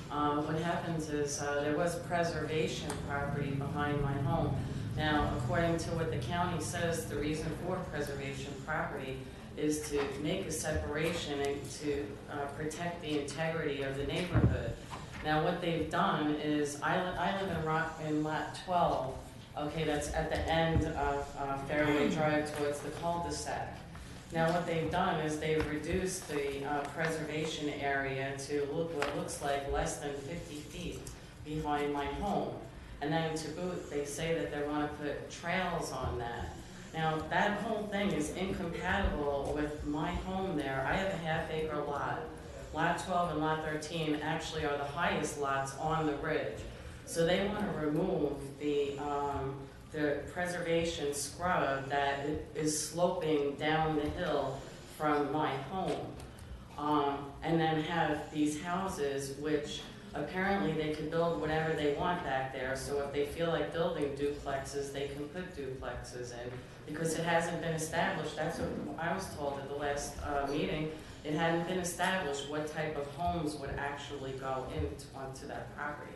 Speaker 5: What happens is there was preservation property behind my home. Now, according to what the county says, the reason for preservation property is to make a separation and to protect the integrity of the neighborhood. Now, what they've done is, I live in lot 12. Okay, that's at the end of Fairway Drive towards the cul-de-sac. Now what they've done is they've reduced the preservation area to what looks like less than 50 feet behind my home. And then to boot, they say that they want to put trails on that. Now that whole thing is incompatible with my home there. I have a half-acre lot. Lot 12 and Lot 13 actually are the highest lots on the ridge. So they want to remove the preservation scrub that is sloping down the hill from my home. And then have these houses, which apparently they could build whatever they want back there. So if they feel like building duplexes, they can put duplexes in. Because it hasn't been established, that's what I was told at the last meeting, it hadn't been established what type of homes would actually go onto that property.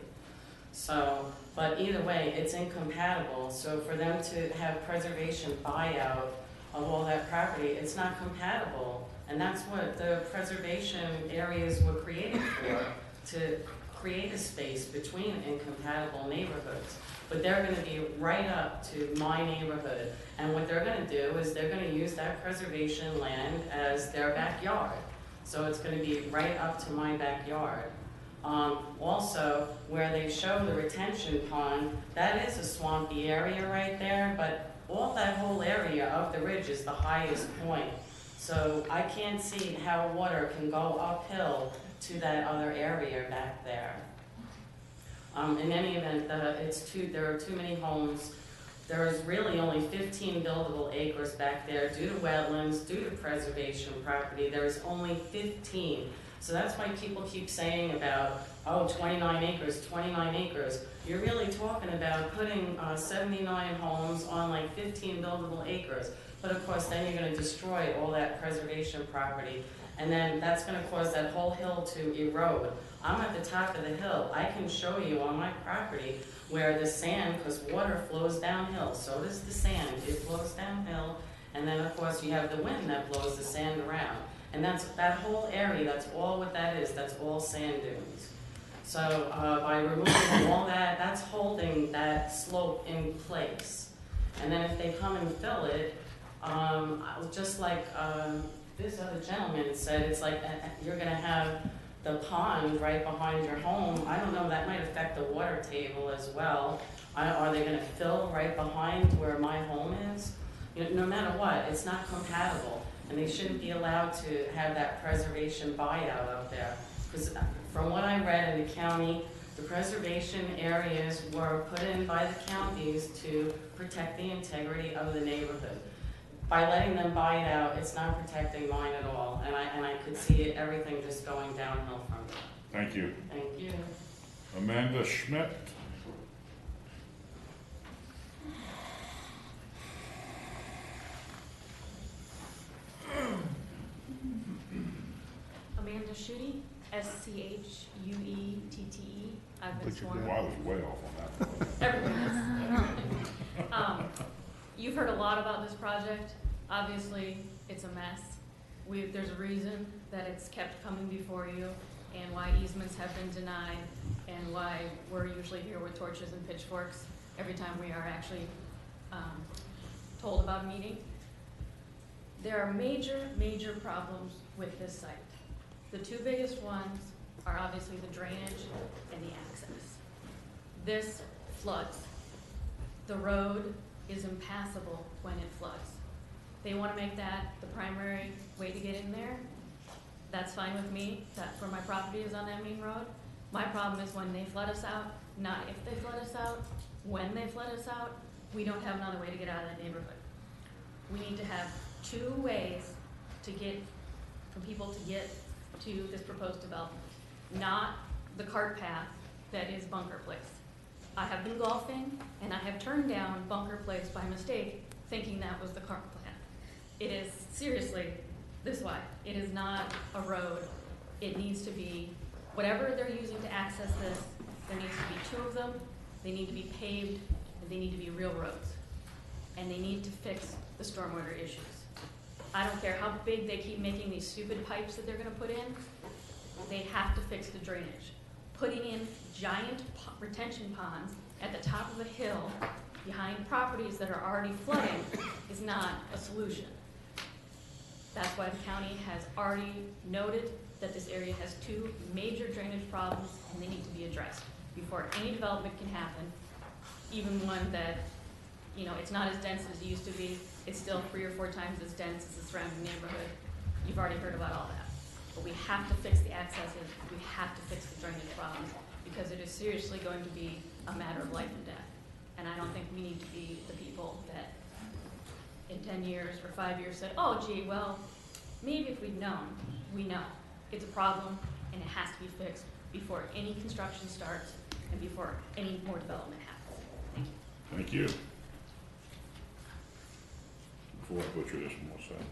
Speaker 5: So, but either way, it's incompatible. So for them to have preservation buyout of all that property, it's not compatible. And that's what the preservation areas were created for, to create a space between incompatible neighborhoods. But they're going to be right up to my neighborhood. And what they're going to do is they're going to use that preservation land as their backyard. So it's going to be right up to my backyard. Also, where they show the retention pond, that is a swampy area right there, but all that whole area of the ridge is the highest point. So I can't see how water can go uphill to that other area back there. In any event, there are too many homes There is really only 15 buildable acres back there due to wetlands, due to preservation property. There is only 15. So that's why people keep saying about, oh, 29 acres, 29 acres. You're really talking about putting 79 homes on like 15 buildable acres. But of course, then you're going to destroy all that preservation property. And then that's going to cause that whole hill to erode. I'm at the top of the hill. I can show you on my property where the sand, because water flows downhill, so does the sand. It flows downhill, and then of course you have the wind that blows the sand around. And that's that whole area, that's all what that is, that's all sand dunes. So by removing all that, that's holding that slope in place. And then if they come and fill it, just like this other gentleman said, it's like you're gonna have the pond right behind your home. I don't know, that might affect the water table as well. Are they gonna fill right behind where my home is? You know, no matter what, it's not compatible. And they shouldn't be allowed to have that preservation buyout up there. Because from what I read in the county, the preservation areas were put in by the counties to protect the integrity of the neighborhood. By letting them buy it out, it's not protecting mine at all, and I could see it, everything just going downhill from there.
Speaker 1: Thank you.
Speaker 5: Thank you.
Speaker 1: Amanda Schmidt.
Speaker 14: Amanda Schuette, SCHUETTE. I've been sworn.
Speaker 1: Well, I was way off on that.
Speaker 14: Everyone is. You've heard a lot about this project. Obviously, it's a mess. There's a reason that it's kept coming before you, and why easements have been denied, and why we're usually here with torches and pitchforks every time we are actually told about a meeting. There are major, major problems with this site. The two biggest ones are obviously the drainage and the access. This floods. The road is impassable when it floods. They want to make that the primary way to get in there. That's fine with me. That's where my property is on that main road. My problem is when they flood us out, not if they flood us out. When they flood us out, we don't have another way to get out of that neighborhood. We need to have two ways to get, for people to get to this proposed development. Not the cart path that is Bunker Place. I have been golfing, and I have turned down Bunker Place by mistake, thinking that was the cart path. It is seriously this wide. It is not a road. It needs to be, whatever they're using to access this, there needs to be two of them. They need to be paved, and they need to be real roads. And they need to fix the stormwater issues. I don't care how big they keep making these stupid pipes that they're gonna put in, they have to fix the drainage. Putting in giant retention ponds at the top of a hill behind properties that are already flooding is not a solution. That's why the county has already noted that this area has two major drainage problems, and they need to be addressed before any development can happen, even one that, you know, it's not as dense as it used to be. It's still 3 or 4 times as dense as the surrounding neighborhood. You've already heard about all that. But we have to fix the accesses, we have to fix the drainage problems, because it is seriously going to be a matter of life and death. And I don't think we need to be the people that in 10 years or 5 years said, oh gee, well, maybe if we'd known. We know. It's a problem, and it has to be fixed before any construction starts and before any more development happens. Thank you.
Speaker 1: Thank you. Before I butcher this one, what's that?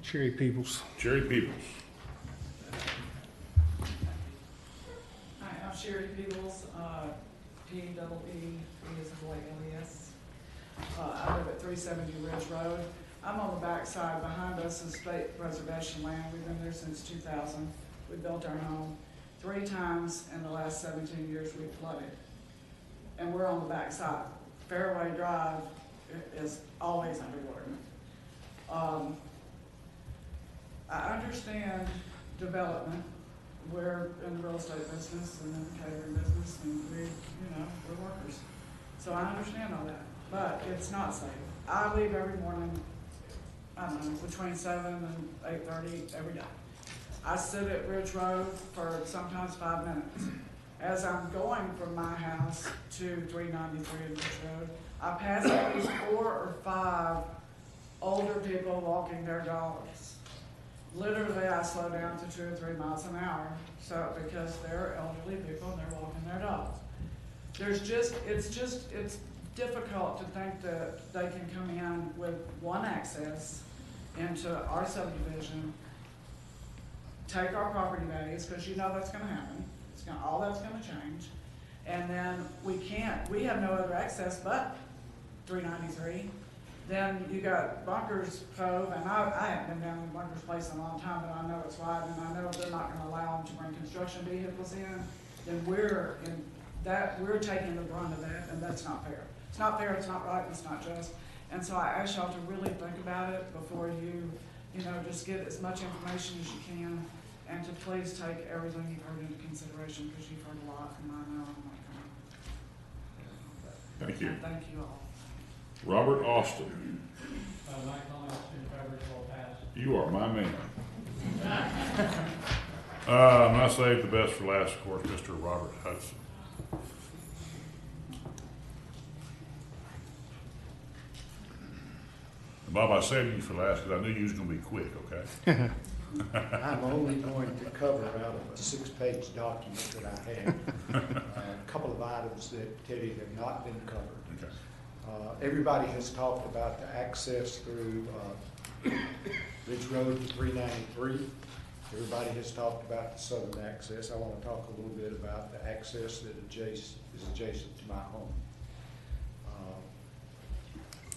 Speaker 7: Cherry Peoples.
Speaker 1: Cherry Peoples.
Speaker 15: Hi, I'm Sherry Peoples, P-E-E-E is a boy, L-E-S. I live at 370 Ridge Road. I'm on the back side. Behind us is state preservation land. We've been there since 2000. We built our home. 3 times in the last 17 years we've flooded. And we're on the back side. Fairway Drive is always underwater. I understand development. We're in the real estate business and in the catering business, and we're workers. So I understand all that, but it's not safe. I leave every morning, I don't know, between 7 and 8:30 every day. I sit at Ridge Road for sometimes 5 minutes. as I'm going from my house to 393 Ridge Road, I pass at least 4 or 5 older people walking their dogs. Literally, I slow down to 2 or 3 miles an hour, so because they're elderly people and they're walking their dogs. It's difficult to think that they can come in with one access into our subdivision, take our property values, because you know that's gonna happen. All that's gonna change. And then we have no other access but 393. Then you got Bunkers Cove, and I haven't been down in Bunkers Place in a long time, but I know it's wide, and I know they're not gonna allow them to bring construction vehicles in. Then we're taking the brunt of that, and that's not fair. It's not fair, it's not right, and it's not just. And so I ask y'all to really think about it before you just get as much information as you can, and to please take everything you've heard into consideration, because you've heard a lot, and I know I'm not gonna.
Speaker 1: Thank you.
Speaker 15: Thank you all.
Speaker 1: Robert Austin.
Speaker 9: Mike Collins, in favor, will pass.
Speaker 1: You are my man. And I saved the best for last, of course, Mr. Robert Hudson. Bob, I saved you for last because I knew you was going to be quick, okay?
Speaker 17: I'm only going to cover out of a 6-page document that I have, a couple of items that Teddy have not been covered.
Speaker 1: Okay.
Speaker 17: Everybody has talked about the access through Ridge Road to 393. Everybody has talked about the southern access. I want to talk a little bit about the access that is adjacent to my home.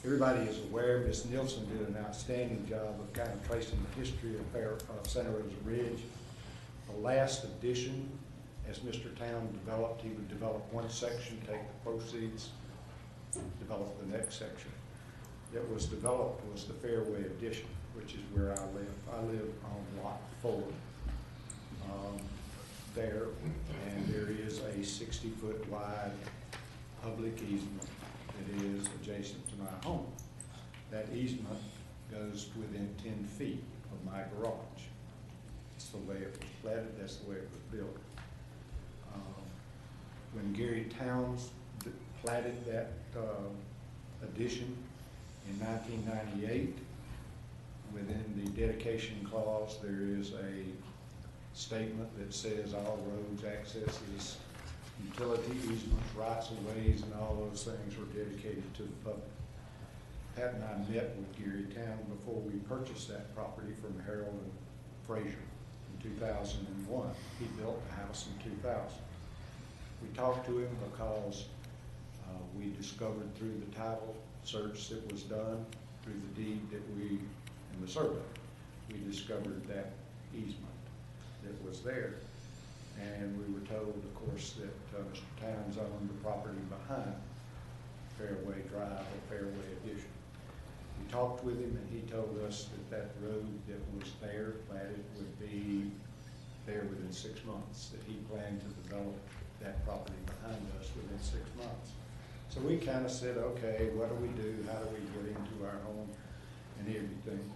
Speaker 17: Everybody is aware Ms. Nielsen did an outstanding job of kind of tracing the history of Santa Rosa Ridge. The last edition, as Mr. Town developed, he would develop one section, take the proceeds, develop the next section. That was developed was the Fairway Addition, which is where I live. I live on Lot 4 there, and there is a 60-foot wide public easement that is adjacent to my home. That easement goes within 10 feet of my garage. That's the way it was platted, that's the way it was built. When Gary Towns platted that addition in 1998, within the dedication clause, there is a statement that says all roads, accesses, utility easements, rights of ways, and all those things were dedicated to the public. Pat and I met with Gary Town before we purchased that property from Harold and Frazier in 2001. He built the house in 2000. We talked to him because we discovered through the title search that was done, through the deed that in the survey, we discovered that easement that was there. And we were told, of course, that Mr. Towns owned the property behind Fairway Drive or Fairway Addition. We talked with him, and he told us that that road that was there, platted, would be there within 6 months, that he planned to develop that property behind us within 6 months. So we kind of said, okay, what do we do? How do we get into our home and everything?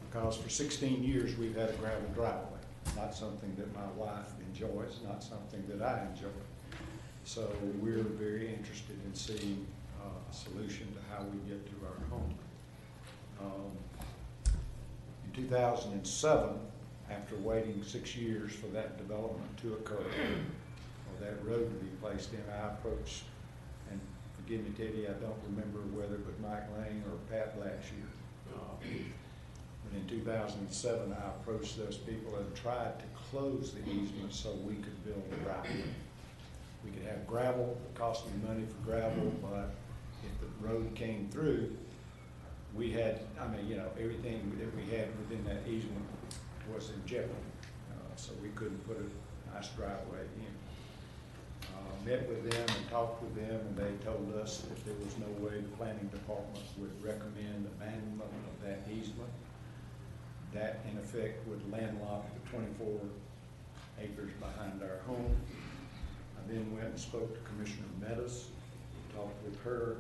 Speaker 17: Because for 16 years, we've had a gravel driveway. Not something that my wife enjoys, not something that I enjoy. So we're very interested in seeing a solution to how we get to our home. In 2007, after waiting 6 years for that development to occur, or that road to be placed in, I approached, and forgive me, Teddy, I don't remember whether it was Mike Lang or Pat Blackshear. But in 2007, I approached those people and tried to close the easement so we could build a driveway. We could have gravel, it cost me money for gravel, but if the road came through, we had, everything that we had within that easement was in jeopardy. So we couldn't put a nice driveway in. Met with them and talked with them, and they told us that there was no way the planning department would recommend abandonment of that easement. That, in effect, would landlock the 24 acres behind our home. I then went and spoke to Commissioner Meadows, talked with her,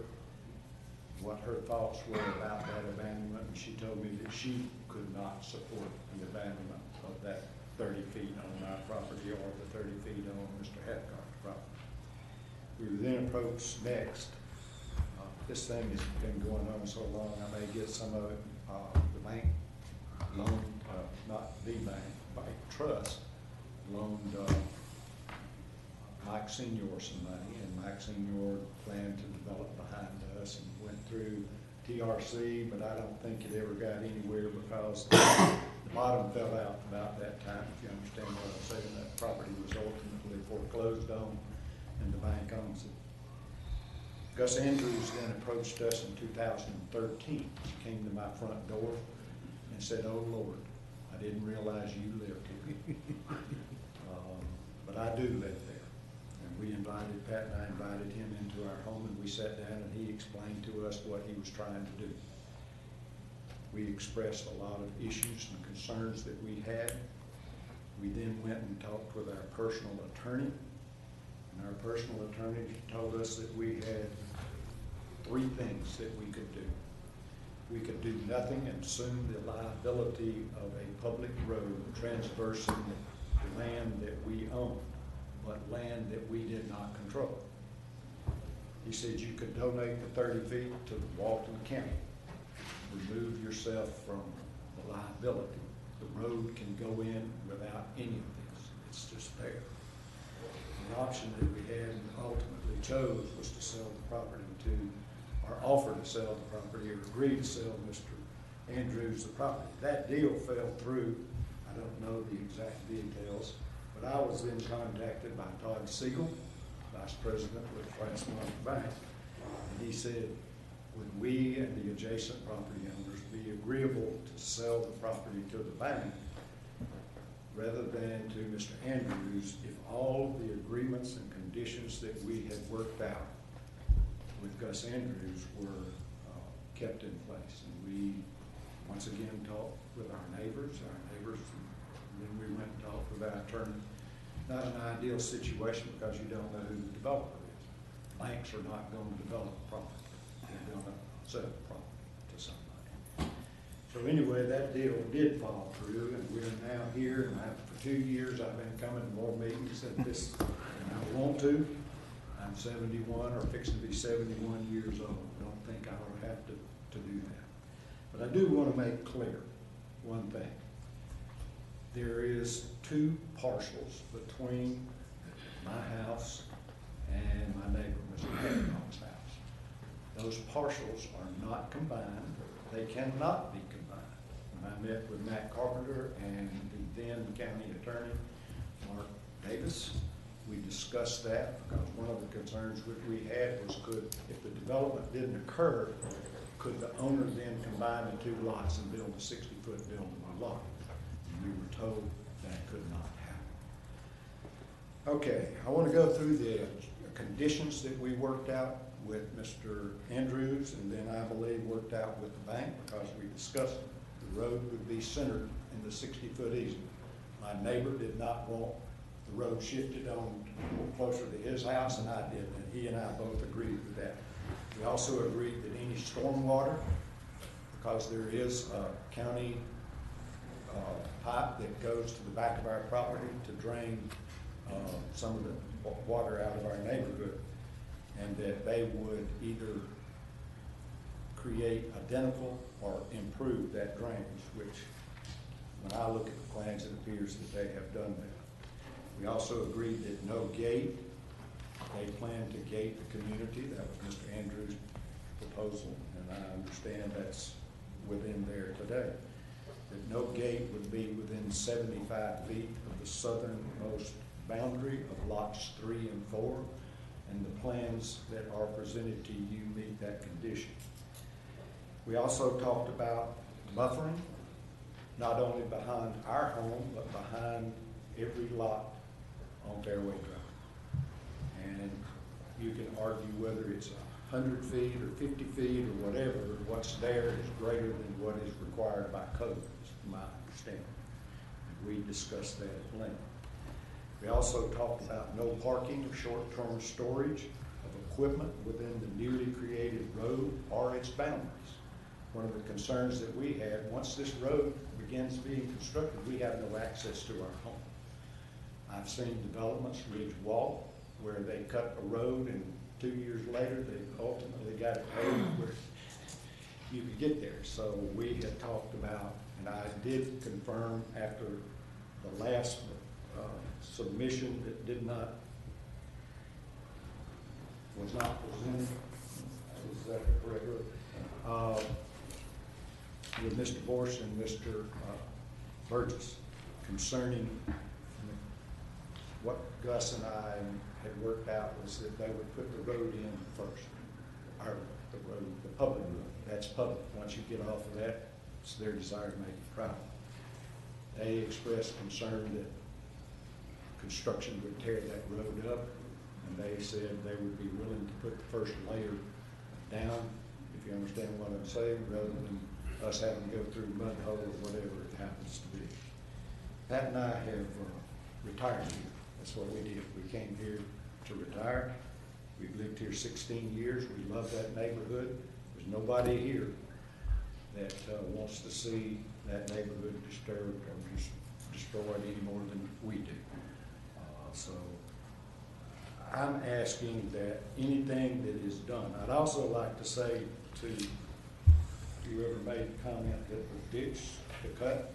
Speaker 17: what her thoughts were about that abandonment, and she told me that she could not support the abandonment of that 30 feet on our property or the 30 feet on Mr. Hadcock's property. We were then approached next. This thing has been going on so long, I may get some of it, the bank loaned, not the bank trust, loaned Mike Senior some money, and Mike Senior planned to develop behind us and went through TRC, but I don't think it ever got anywhere because the bottom fell out about that time, if you understand what I'm saying. That property was ultimately foreclosed on and the bank owns it. Gus Andrews then approached us in 2013. He came to my front door and said, "Oh Lord, I didn't realize you lived here." But I do live there. And we invited, Pat and I invited him into our home, and we sat down and he explained to us what he was trying to do. We expressed a lot of issues and concerns that we had. We then went and talked with our personal attorney. And our personal attorney told us that we had 3 things that we could do. We could do nothing and assume the liability of a public road transversing the land that we own, but land that we did not control. He said you could donate the 30 feet to Walton County. Remove yourself from the liability. The road can go in without any of this. It's just there. The option that we had and ultimately chose was to sell the property to, or offer to sell the property, or agree to sell Mr. Andrews the property. That deal fell through. I don't know the exact details, but I was then contacted by Todd Siegel, Vice President with Francisco Bank, and he said, would we and the adjacent property owners be agreeable to sell the property to the bank rather than to Mr. Andrews if all of the agreements and conditions that we had worked out with Gus Andrews were kept in place. And we once again talked with our neighbors, and then we went and talked with our attorney. Not an ideal situation because you don't know who the developer is. Banks are not going to develop property. They're going to sell property to somebody. So anyway, that deal did fall through, and we're now here, and for 2 years I've been coming to more meetings than this, and I want to. I'm 71 or fixing to be 71 years old. I don't think I'll have to do that. But I do want to make clear one thing. There is 2 parcels between my house and my neighbor, Mr. Hancock's house. Those parcels are not combined. They cannot be combined. When I met with Matt Carpenter and the then county attorney, Mark Davis, we discussed that because one of the concerns that we had was if the development didn't occur, could the owner then combine the 2 lots and build a 60-foot buildable lot? And we were told that could not happen. Okay, I want to go through the conditions that we worked out with Mr. Andrews, and then I believe worked out with the bank because we discussed the road would be centered in the 60-foot easement. My neighbor did not want the road shifted on closer to his house, and I did, and he and I both agreed with that. We also agreed that any stormwater, because there is a county pipe that goes to the back of our property to drain some of the water out of our neighborhood, and that they would either create identical or improve that drainage, which when I look at the plans, it appears that they have done that. We also agreed that no gate. They plan to gate the community. That was Mr. Andrews' proposal, and I understand that's within there today. That no gate would be within 75 feet of the southernmost boundary of lots 3 and 4, and the plans that are presented to you meet that condition. We also talked about buffering, not only behind our home, but behind every lot on Fairway Drive. And you can argue whether it's 100 feet or 50 feet or whatever, what's there is greater than what is required by code, is my understanding. And we discussed that at length. We also talked about no parking or short-term storage of equipment within the newly created road or its boundaries. one of the concerns that we had, once this road begins being constructed, we have no access to our home. I've seen developments, Ridge Walk, where they cut a road and 2 years later, they ultimately got it paved where you could get there. So we had talked about, and I did confirm after the last submission that was not presented, is that the correct word? With Mr. Borsch and Mr. Burgess concerning what Gus and I had worked out was that they would put the road in first, or the public road. That's public. Once you get off of that, it's their desire to make it private. They expressed concern that construction would tear that road up, and they said they would be willing to put the first layer down, if you understand what I'm saying, rather than us having to go through mud hole or whatever it happens to be. Pat and I have retired here. That's what we did. We came here to retire. We've lived here 16 years. We love that neighborhood. There's nobody here that wants to see that neighborhood disturbed or destroyed any more than we do. So I'm asking that anything that is done, I'd also like to say to whoever made the comment that the ditch, the cut,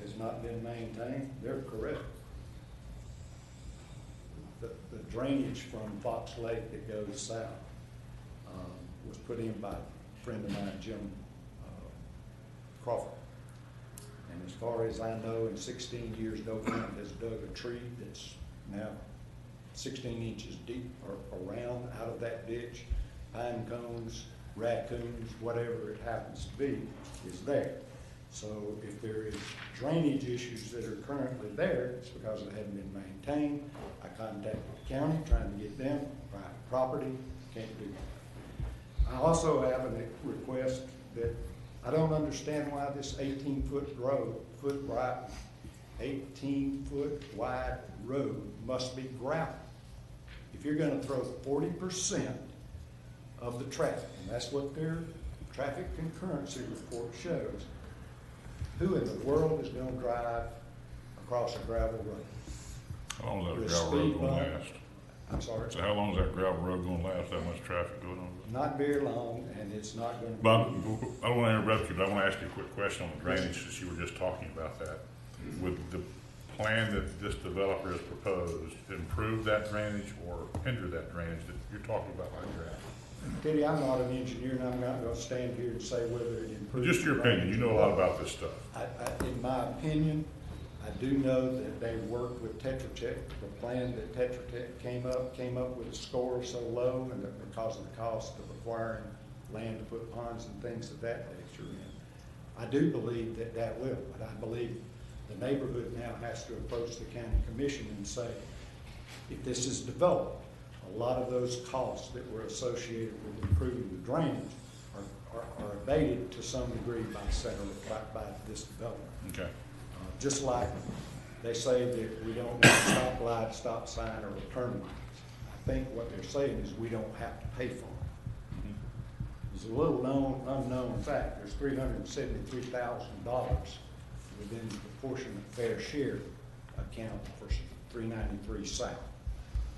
Speaker 17: has not been maintained, they're correct. The drainage from Fox Lake that goes south was put in by a friend of mine, Jim Crawford. And as far as I know, in 16 years, no one has dug a tree that's now 16 inches deep or around out of that ditch. Pine cones, raccoons, whatever it happens to be, is there. So if there is drainage issues that are currently there, it's because it hadn't been maintained. I contacted the county trying to get them private property, can't do that. I also have a request that I don't understand why this 18-foot road, 18-foot wide road must be gravel. If you're gonna throw 40% of the traffic, and that's what their traffic concurrency report shows, who in the world is gonna drive across a gravel road?
Speaker 1: How long is
Speaker 17: With
Speaker 1: that gravel road
Speaker 17: speed
Speaker 1: gonna
Speaker 17: bump.
Speaker 1: last?
Speaker 17: I'm sorry?
Speaker 1: So how long is that gravel road gonna last, that much traffic going on?
Speaker 17: Not very long, and it's not gonna.
Speaker 1: Bob, I don't wanna interrupt you, but I wanna ask you a quick question on the drainage, since you were just talking about that. Would the plan that this developer has proposed improve that drainage or hinder that drainage that you're talking about like you're at?
Speaker 17: Teddy, I'm not an engineer, and I'm not gonna stand here and say whether it improves.
Speaker 1: Just your opinion, you know a lot about this stuff.
Speaker 17: In my opinion, I do know that they worked with Tetra Tech. The plan that Tetra Tech came up with a score so low, and that because of the cost of acquiring land to put ponds and things of that nature in. I do believe that that will, but I believe the neighborhood now has to approach the county commission and say, if this is developed, a lot of those costs that were associated with improving the drainage are abated to some degree by this development.
Speaker 1: Okay.
Speaker 17: Just like they say that we don't want a stoplight, stop sign, or a turn lines. I think what they're saying is we don't have to pay for it. There's a little unknown fact. There's $373,000 within the proportionate fair share account for 393 South.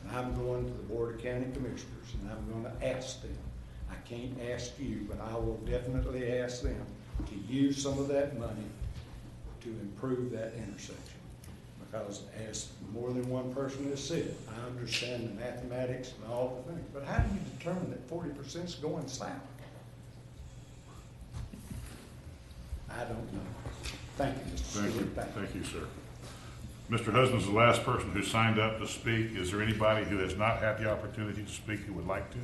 Speaker 17: And I'm going to the Board of County Commissioners, and I'm going to ask them. I can't ask you, but I will definitely ask them to use some of that money to improve that intersection. Because as more than one person has said, I understand the mathematics and all the things, but how do you determine that 40% is going south? I don't know. Thank you, Mr.
Speaker 1: Thank you.
Speaker 17: Stewart.
Speaker 1: Thank you, sir. Mr. Husband's the last person who signed up to speak. Is there anybody who has not had the opportunity to speak who would like to?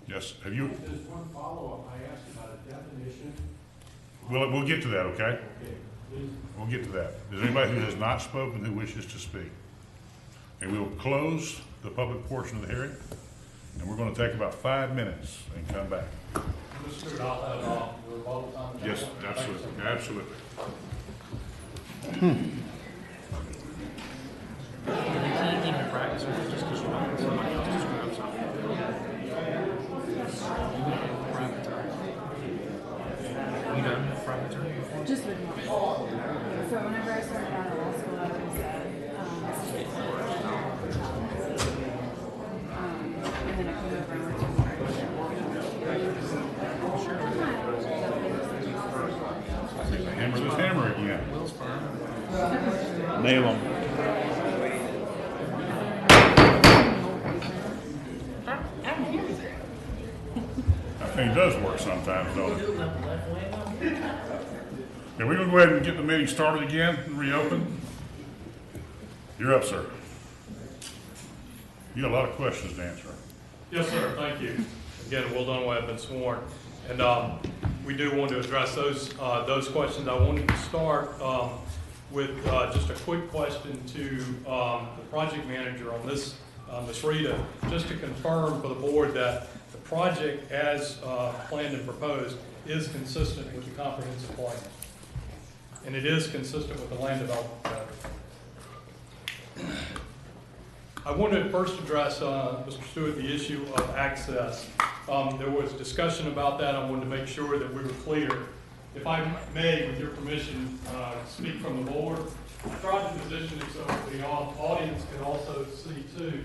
Speaker 1: Yes, have you?
Speaker 4: There's one follow-up. I asked about a definition.
Speaker 1: We'll get to that, okay?
Speaker 4: Okay, please.
Speaker 1: We'll get to that. Is there anybody who has not spoken who wishes to speak? And we will close the public portion of the hearing, and we're going to take about 5 minutes and come back.
Speaker 4: Mr. Stewart, I'll we're both on the.
Speaker 1: Yes, absolutely, absolutely.
Speaker 2: Practice just because you're not You done private attorney?
Speaker 16: Just with one. So whenever I started out at law school, I was and then I came over and worked in
Speaker 1: Hammer this hammer again.
Speaker 6: Nail them.
Speaker 1: That thing does work sometimes, don't it? Yeah, we're gonna go ahead and get the meeting started again and reopen. You're up, sir. You got a lot of questions to answer.
Speaker 10: Yes, sir, thank you. Again, well done, I have been sworn. And we do want to address those questions. I wanted to start with just a quick question to the project manager on this, Ms. Rita, just to confirm for the board that the project as planned and proposed is consistent with the comprehensive plan. And it is consistent with the land development code. I wanted to first address, Mr. Stewart, the issue of access. There was discussion about that. I wanted to make sure that we were clear. If I may, with your permission, speak from the board, I tried to position it so the audience can also see too.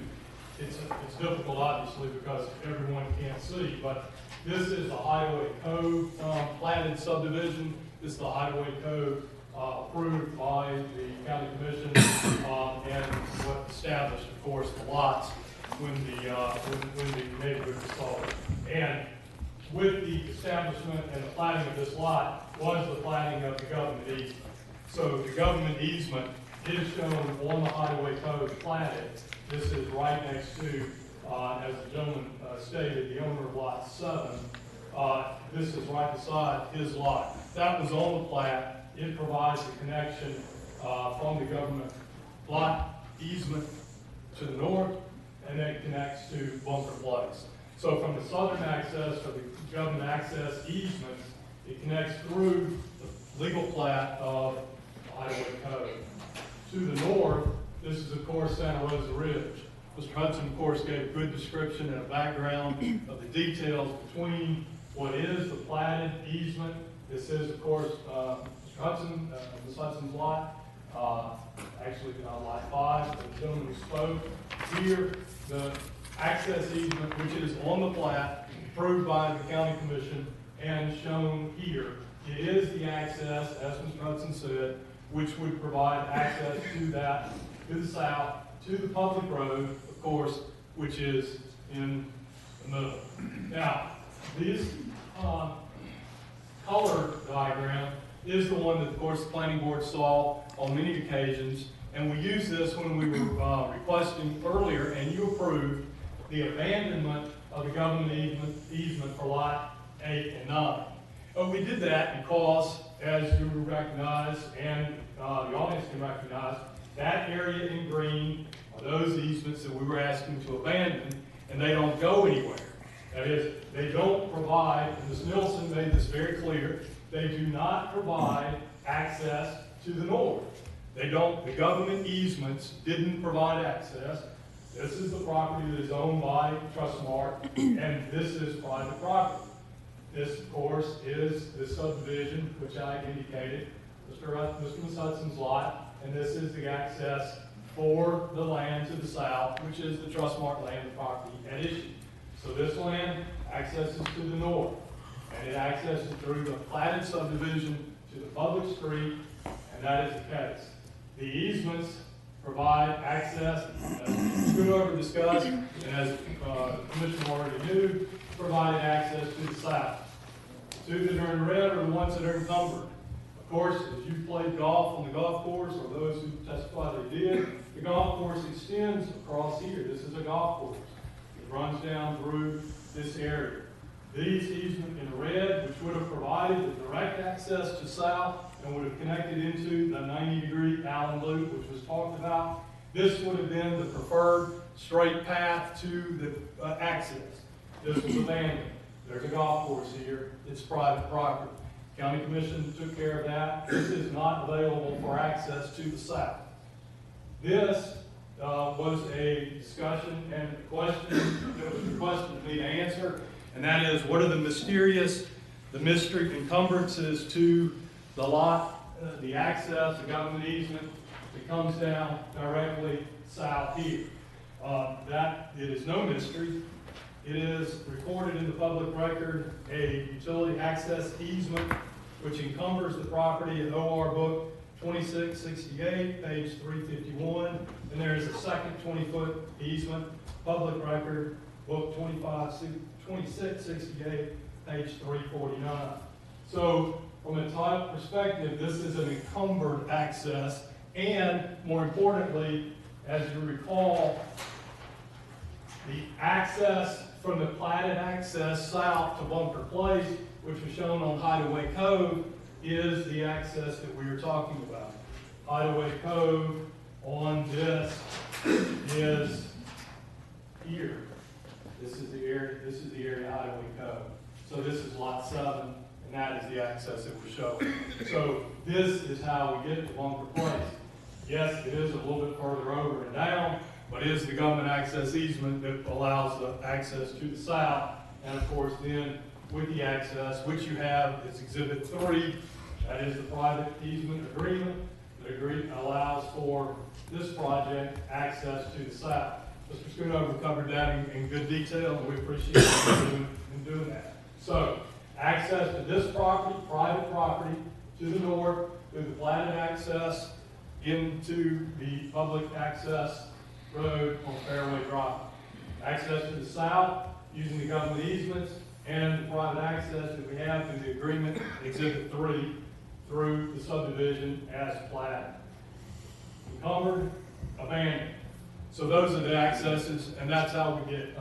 Speaker 10: It's difficult, obviously, because everyone can't see, but this is the Hideaway Code platted subdivision. This is the Hideaway Code approved by the county commission and what established, of course, the lots when the neighborhood was sold. And with the establishment and the platting of this lot was the platting of the government easement. So the government easement is shown on the Highway Code platted. This is right next to, as the gentleman stated, the owner of lot 7. This is right beside his lot. That was on the plat. It provides a connection from the government lot easement to the north, and then it connects to Bunker Place. So from the southern access to the government access easements, it connects through the legal plat of the Highway Code. To the north, this is of course Santa Rosa Ridge. Mr. Hudson, of course, gave a good description and a background of the details between what is the platted easement. This is, of course, Mr. Hudson, Ms. Hudson's lot, actually lot 5, the gentleman who spoke. Here, the access easement, which is on the plat, approved by the county commission and shown here. It is the access, as Mr. Hudson said, which would provide access to that, to the south, to the public road, of course, which is in the middle. Now, this color diagram is the one that, of course, the planning board saw on many occasions, and we used this when we were requesting earlier, and you approved the abandonment of the government easement for lot 8 and 9. But we did that because, as you recognize, and the audience can recognize, that area in green are those easements that we were asking to abandon, and they don't go anywhere. That is, they don't provide, and Ms. Nielsen made this very clear, they do not provide access to the north. They don't, the government easements didn't provide access. This is the property that is owned by Trustmark, and this is private property. This, of course, is the subdivision, which I indicated, Mr. Ms. Hudson's lot, and this is the access for the land to the south, which is the Trustmark land and property at issue. So this land accesses to the north, and it accesses through the platted subdivision to the public street, and that is the case. The easements provide access, as Schoonover discussed, and as the Commissioner already knew, provided access to the south. The two that are in red are the ones that are encumbered. Of course, if you played golf on the golf course, or those who testify they did, the golf course extends across here. This is a golf course. It runs down through this area. These easements in red, which would have provided the direct access to south and would have connected into the 90-degree Allen Loop, which was talked about, this would have been the preferred straight path to the access. This was abandoned. There's a golf course here. It's private property. County Commission took care of that. This is not available for access to the south. This was a discussion and a question that was requested of me to answer, and that is, what are the mysterious
Speaker 4: the mystery encumbrances to the lot, the access, the government easement, it comes down directly south here. That it is no mystery. It is recorded in the public record, a utility access easement which encumbers the property in OR Book 2668, page 351, and there is a second 20-foot easement, public record, Book 2668, page 349. So from a title perspective, this is an encumbered access, and more importantly, as you recall, the access from the platted access south to Bunker Place, which was shown on Hideaway Cove, is the access that we were talking about. Hideaway Cove on this is here. This is the area Hideaway Cove. So this is lot 7, and that is the access that we're showing. So this is how we get to Bunker Place. Yes, it is a little bit further over and down, but it is the government access easement that allows the access to the south. And of course then, with the access, which you have is Exhibit 3, that is the private easement agreement. The agreement allows for this project access to the south. Mr. Schoonover covered that in good detail, and we appreciate you doing that. So, access to this property, private property, to the north, through the platted access into the public access road on Fairway Drive. Access to the south using the government easements and the private access that we have through the agreement, Exhibit 3, through the subdivision as platted. Encumbered, abandoned. So those are the accesses, and that's how we get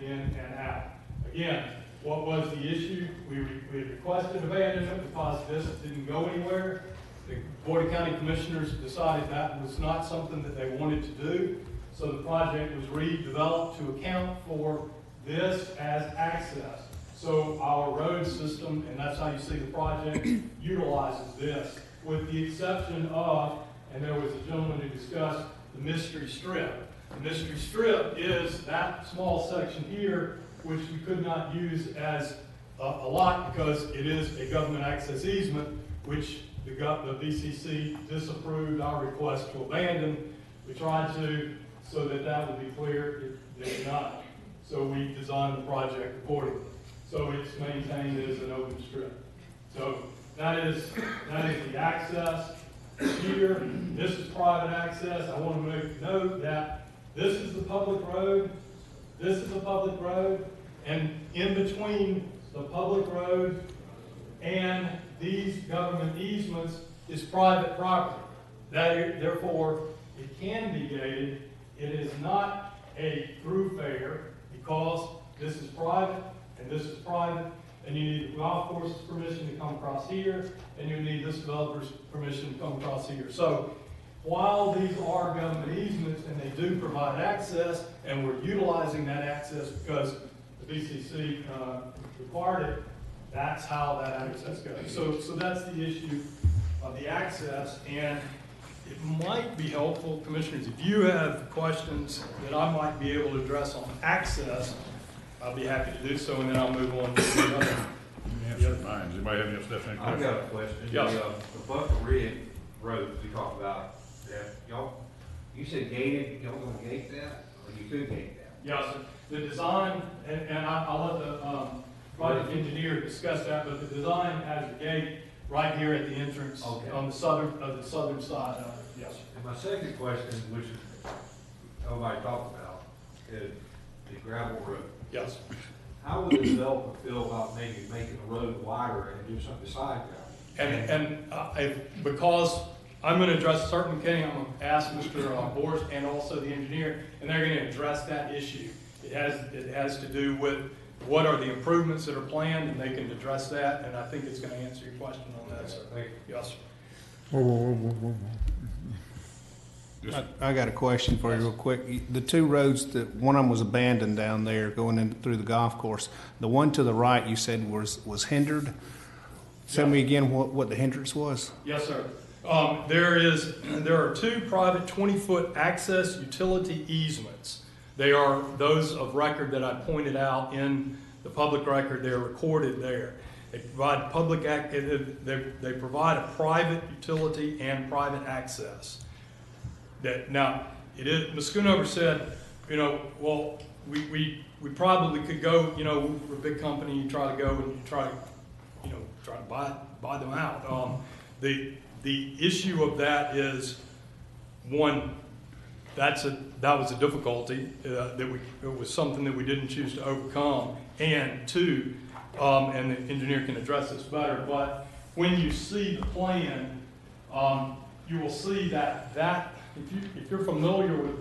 Speaker 4: in and out. Again, what was the issue? We requested abandonment because this didn't go anywhere. The Board of County Commissioners decided that was not something that they wanted to do, so the project was redeveloped to account for this as access. So our road system, and that's how you see the project, utilizes this, with the exception of, and there was a gentleman who discussed the mystery strip. The mystery strip is that small section here, which we could not use as a lot because it is a government access easement, which the BCC disapproved our request to abandon. We tried to, so that would be clear, it did not. So we designed the project accordingly. So it's maintained as an open strip. So that is the access here. This is private access. I want to make note that this is the public road. This is the public road. And in between the public road and these government easements is private property. Therefore, it can be gated. It is not a thoroughfare because this is private and this is private, and you need the golf course's permission to come across here, and you need this developer's permission to come across here. So while these are government easements and they do provide access, and we're utilizing that access because the BCC required it, that's how that access goes. So that's the issue of the access, and it might be helpful, Commissioners, if you have questions that I might be able to address on access, I'll be happy to do so, and then I'll move on to the other.
Speaker 1: Does anybody have any stuff?
Speaker 2: I've got a question.
Speaker 1: Yes.
Speaker 2: The Bunker Ridge Road we talked about, you said gated, y'all gonna gate that, or you could gate that?
Speaker 4: Yes, sir. The design, and I'll let the project engineer discuss that, but the design has a gate right here at the entrance on the southern side of it. Yes, sir.
Speaker 2: And my second question, which nobody talked about, is the gravel road.
Speaker 4: Yes.
Speaker 2: How would the developer feel about maybe making the road wider and do something beside that?
Speaker 4: Because I'm going to address certain things, I'm going to ask Mr. Boris and also the engineer, and they're going to address that issue. It has to do with what are the improvements that are planned, and they can address that, and I think it's going to answer your question on that, sir.
Speaker 2: Thank you.
Speaker 4: Yes, sir.
Speaker 7: I got a question for you real quick. The two roads, one of them was abandoned down there going in through the golf course. The one to the right you said was hindered. Tell me again what the hindrance was.
Speaker 4: Yes, sir. There are two private 20-foot access utility easements. They are those of record that I pointed out in the public record, they're recorded there. They provide they provide a private utility and private access. That now it is. Ms. Schoonover said, well, we probably could go. We're a big company. You try to go and you try to buy them out. The issue of that is, one, that was a difficulty it was something that we didn't choose to overcome, and two, and the engineer can address this better, but when you see the plan, you will see that if you're familiar with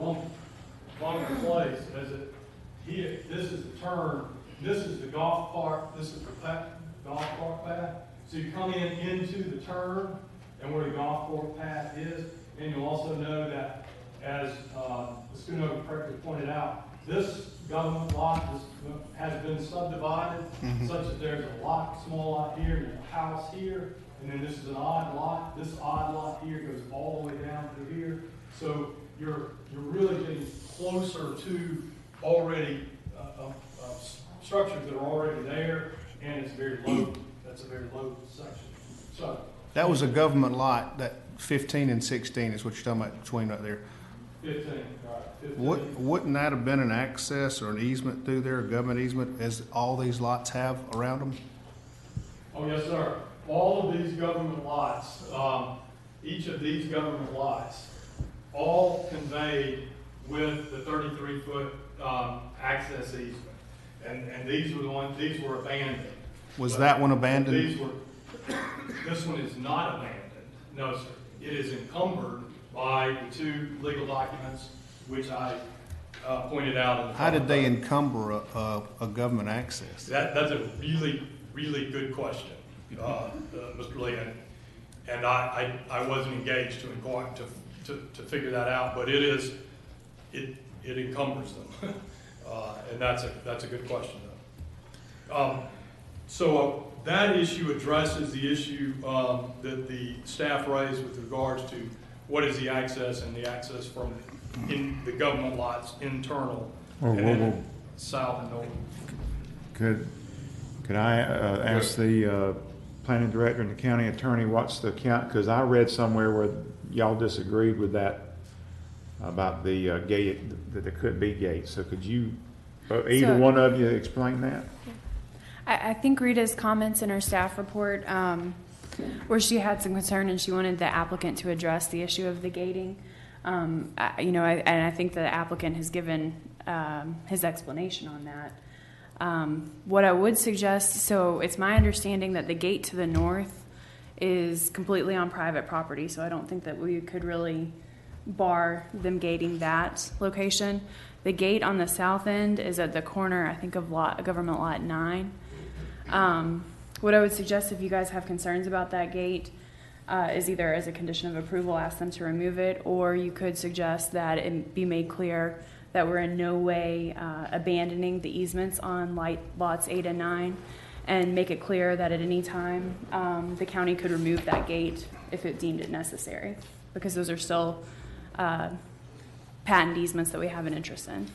Speaker 4: Bunker Place, this is the turn, this is the golf park, this is the golf park path. So you come into the turn and where the golf course path is, and you'll also know that, as the Schoonover correctly pointed out, this government lot has been subdivided such that there's a small lot here, and a house here, and then this is an odd lot. This odd lot here goes all the way down to here. So you're really getting closer to already structures that are already there, and it's very low. That's a very low section. So
Speaker 7: That was a government lot, that 15 and 16 is what you're talking about between right there.
Speaker 4: 15, right, 15.
Speaker 7: Wouldn't that have been an access or an easement through there, a government easement, as all these lots have around them?
Speaker 4: Oh, yes, sir. All of these government lots, each of these government lots, all conveyed with the 33-foot access easement. And these were abandoned.
Speaker 7: Was that one abandoned?
Speaker 4: This one is not abandoned. No, sir. It is encumbered by the two legal documents which I pointed out.
Speaker 7: How did they encumber a government access?
Speaker 4: That's a really, really good question, Mr. Lee. And I wasn't engaged to figure that out, but it encumbers them. And that's a good question, though. So that issue addresses the issue that the staff raised with regards to what is the access and the access from in the government lots internal and south and north.
Speaker 6: Could I ask the planning director and the county attorney what's the count? Because I read somewhere where y'all disagreed with that about the gate, that there could be gates. So could you, either one of you, explain that?
Speaker 16: I think Rita's comments in her staff report, where she had some concern and she wanted the applicant to address the issue of the gating. And I think the applicant has given his explanation on that. What I would suggest, so it's my understanding that the gate to the north is completely on private property, so I don't think that we could really bar them gating that location. The gate on the south end is at the corner, I think, of government lot 9. What I would suggest, if you guys have concerns about that gate, is either as a condition of approval, ask them to remove it, or you could suggest that it be made clear that we're in no way abandoning the easements on lots 8 and 9, and make it clear that at any time the county could remove that gate if it deemed it necessary, because those are still patent easements that we have an interest in.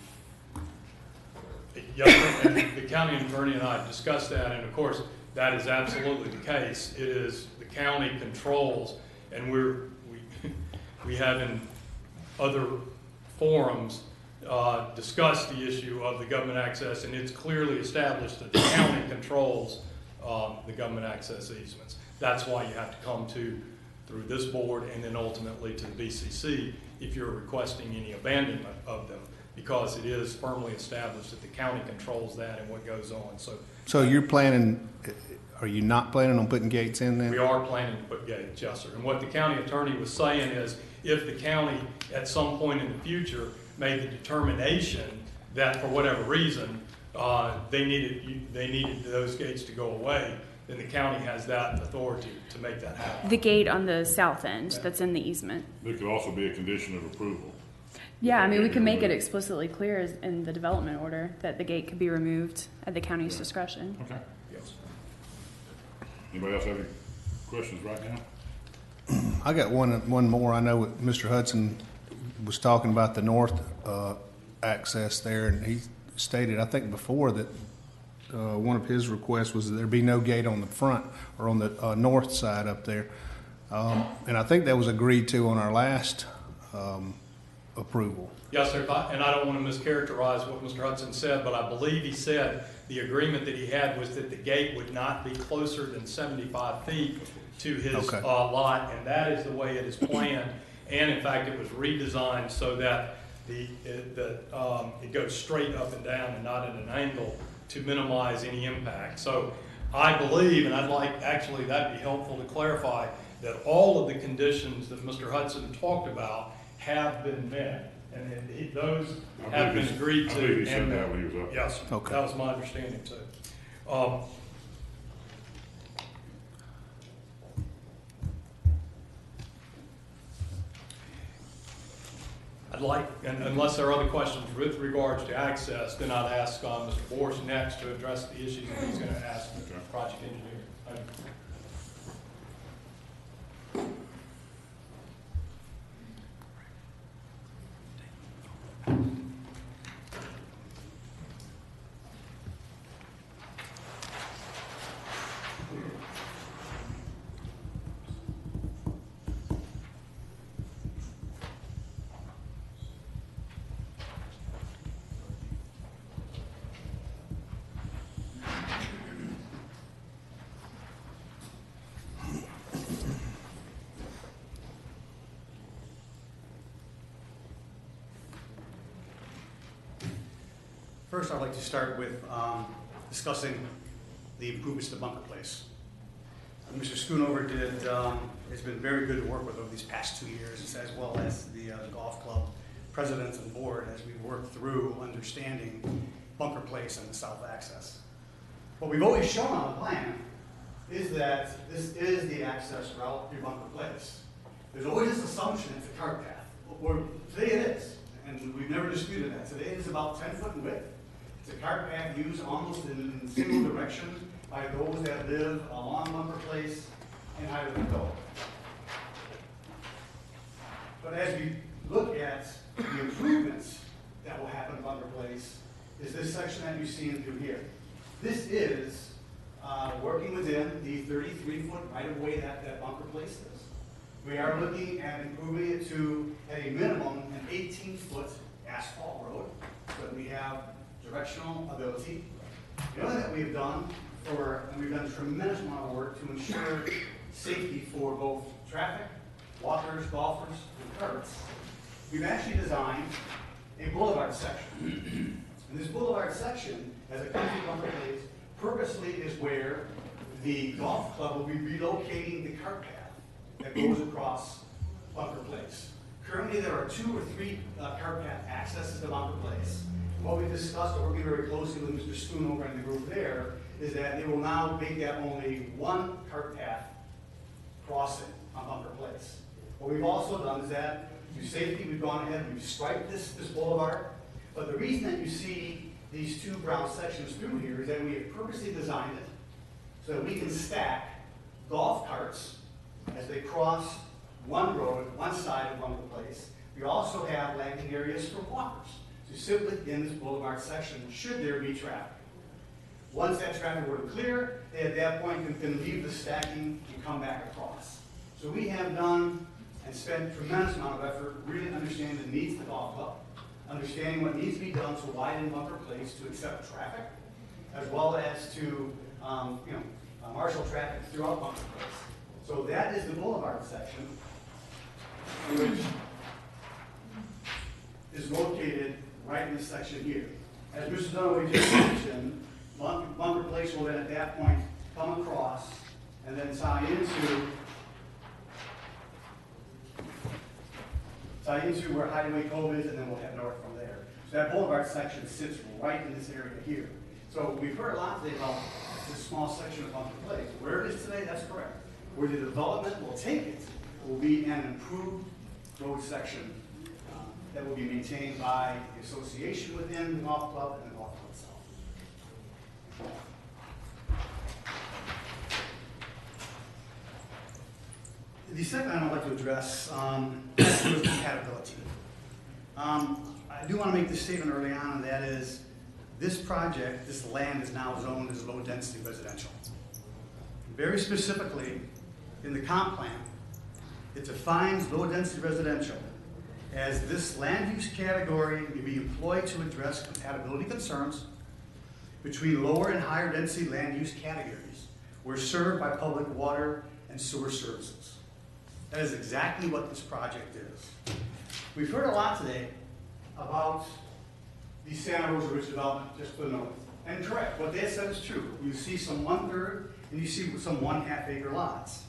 Speaker 4: Yes, and the county attorney and I discussed that, and of course, that is absolutely the case. It is the county controls, and we have in other forums discussed the issue of the government access, and it's clearly established that the county controls the government access easements. That's why you have to come through this board and then ultimately to the BCC if you're requesting any abandonment of them, because it is firmly established that the county controls that and what goes on. So
Speaker 7: you're planning, are you not planning on putting gates in then?
Speaker 4: we are planning to put gates, yes, sir. And what the county attorney was saying is, if the county at some point in the future made the determination that for whatever reason they needed those gates to go away, then the county has that authority to make that happen.
Speaker 16: The gate on the south end that's in the easement.
Speaker 1: It could also be a condition of approval.
Speaker 16: Yeah, I mean, we can make it explicitly clear in the development order that the gate could be removed at the county's discretion.
Speaker 1: Okay. Yes. Anybody else have any questions right now?
Speaker 7: I got one more. I know Mr. Hudson was talking about the north access there, and he stated, I think before, that one of his requests was that there be no gate on the front or on the north side up there. And I think that was agreed to on our last approval.
Speaker 4: Yes, sir, and I don't want to mischaracterize what Mr. Hudson said, but I believe he said the agreement that he had was that the gate would not be closer than 75 feet to his lot, and that is the way it is planned. And in fact, it was redesigned so that it goes straight up and down and not at an angle to minimize any impact. So I believe, and I'd like, actually that'd be helpful to clarify, that all of the conditions that Mr. Hudson talked about have been met. And those have been agreed to.
Speaker 1: I believe he said that when he was up.
Speaker 4: Yes,
Speaker 7: Okay.
Speaker 4: that was my understanding too. I'd like, and unless there are other questions with regards to access, then I'd ask Mr. Boris next to address the issues that he's going to ask the project engineer. Thank you.
Speaker 11: First, I'd like to start with discussing the improvements to Bunker Place. Mr. Schoonover has been very good to work with over these past 2 years, as well as the golf club presidents and board as we work through understanding Bunker Place and the south access. What we've always shown on the plan is that this is the access route through Bunker Place. There's always this assumption it's a cart path. Well, today it is, and we've never disputed that. Today it is about 10 foot in width. It's a cart path used almost in single direction by those that live along Bunker Place and Highland Hill. But as we look at the improvements that will happen in Bunker Place, is this section that you're seeing through here. This is working within the 33-foot right-of-way that Bunker Place is. We are looking at improving it to, at a minimum, an 18-foot asphalt road, so that we have directional ability. The other thing that we've done, and we've done a tremendous amount of work to ensure safety for both traffic, walkers, golfers, and carts, we've actually designed a boulevard section. And this boulevard section, as it comes to Bunker Place, purposely is where the golf club will be relocating the cart path that goes across Bunker Place. Currently, there are 2 or 3 cart path accesses to Bunker Place. What we discussed, working very closely with Mr. Schoonover and the group there, is that they will now make that only 1 cart path crossing on Bunker Place. What we've also done is that, through safety, we've gone ahead and we've striped this boulevard. But the reason that you see these 2 brown sections through here is that we have purposely designed it so that we can stack golf carts as they cross one road, one side of Bunker Place. We also have landing areas for walkers to sit within this boulevard section should there be traffic. Once that traffic were to clear, they at that point can leave the stacking and come back across. So we have done and spent a tremendous amount of effort really understanding the needs of the golf club, understanding what needs to be done to widen Bunker Place to accept traffic, as well as to marshal traffic throughout Bunker Place. So that is the boulevard section, which is located right in this section here. As Mr. Dunaway just mentioned, Bunker Place will then at that point come across and then tie into where Hideaway Cove is, and then we'll head north from there. So that boulevard section sits right in this area here. So we've heard a lot today about this small section of Bunker Place. Where it is today, that's correct. Where the development will take it will be an improved road section that will be maintained by the association within the golf club and the golf club itself. The second item I'd like to address has to do with compatibility. I do want to make this statement early on, and that is this project, this land is now zoned as low-density residential. Very specifically, in the comp plan, it defines low-density residential as this land use category may be employed to address compatibility concerns between lower and higher density land use categories where served by public water and sewer services. That is exactly what this project is. We've heard a lot today about the Santa Rosa Ridge development just to the north. And correct, what they said is true. You see some 1/3 and you see some 1/2 acre lots.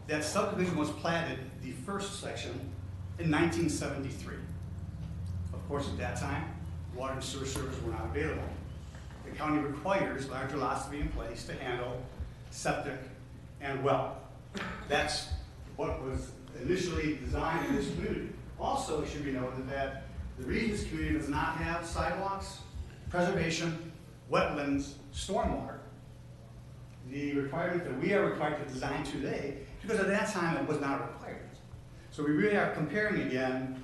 Speaker 11: That subdivision was platted, the first section, in 1973. Of course, at that time, water and sewer services were not available. The county requires larger lots to be in place to handle septic and well. That's what was initially designed in this community. Also, it should be noted that the reason this community does not have sidewalks, preservation, wetlands, stormwater, the requirement that we are required to design today, because at that time it was not required. So we really are comparing again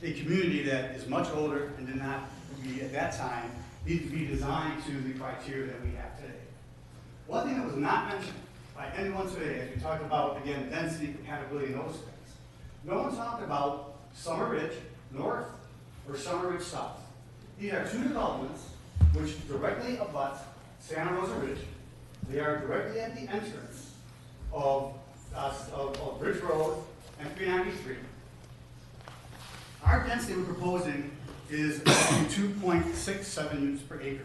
Speaker 11: a community that is much older and did not, at that time, need to be designed to the criteria that we have today. One thing that was not mentioned by anyone today, as we talked about, again, density, compatibility, and those things, no one talked about Summer Ridge North or Summer Ridge South. These are two developments which directly abut Santa Rosa Ridge. They are directly at the entrance of Ridge Road and 393. Our density we're proposing is 2.67 units per acre.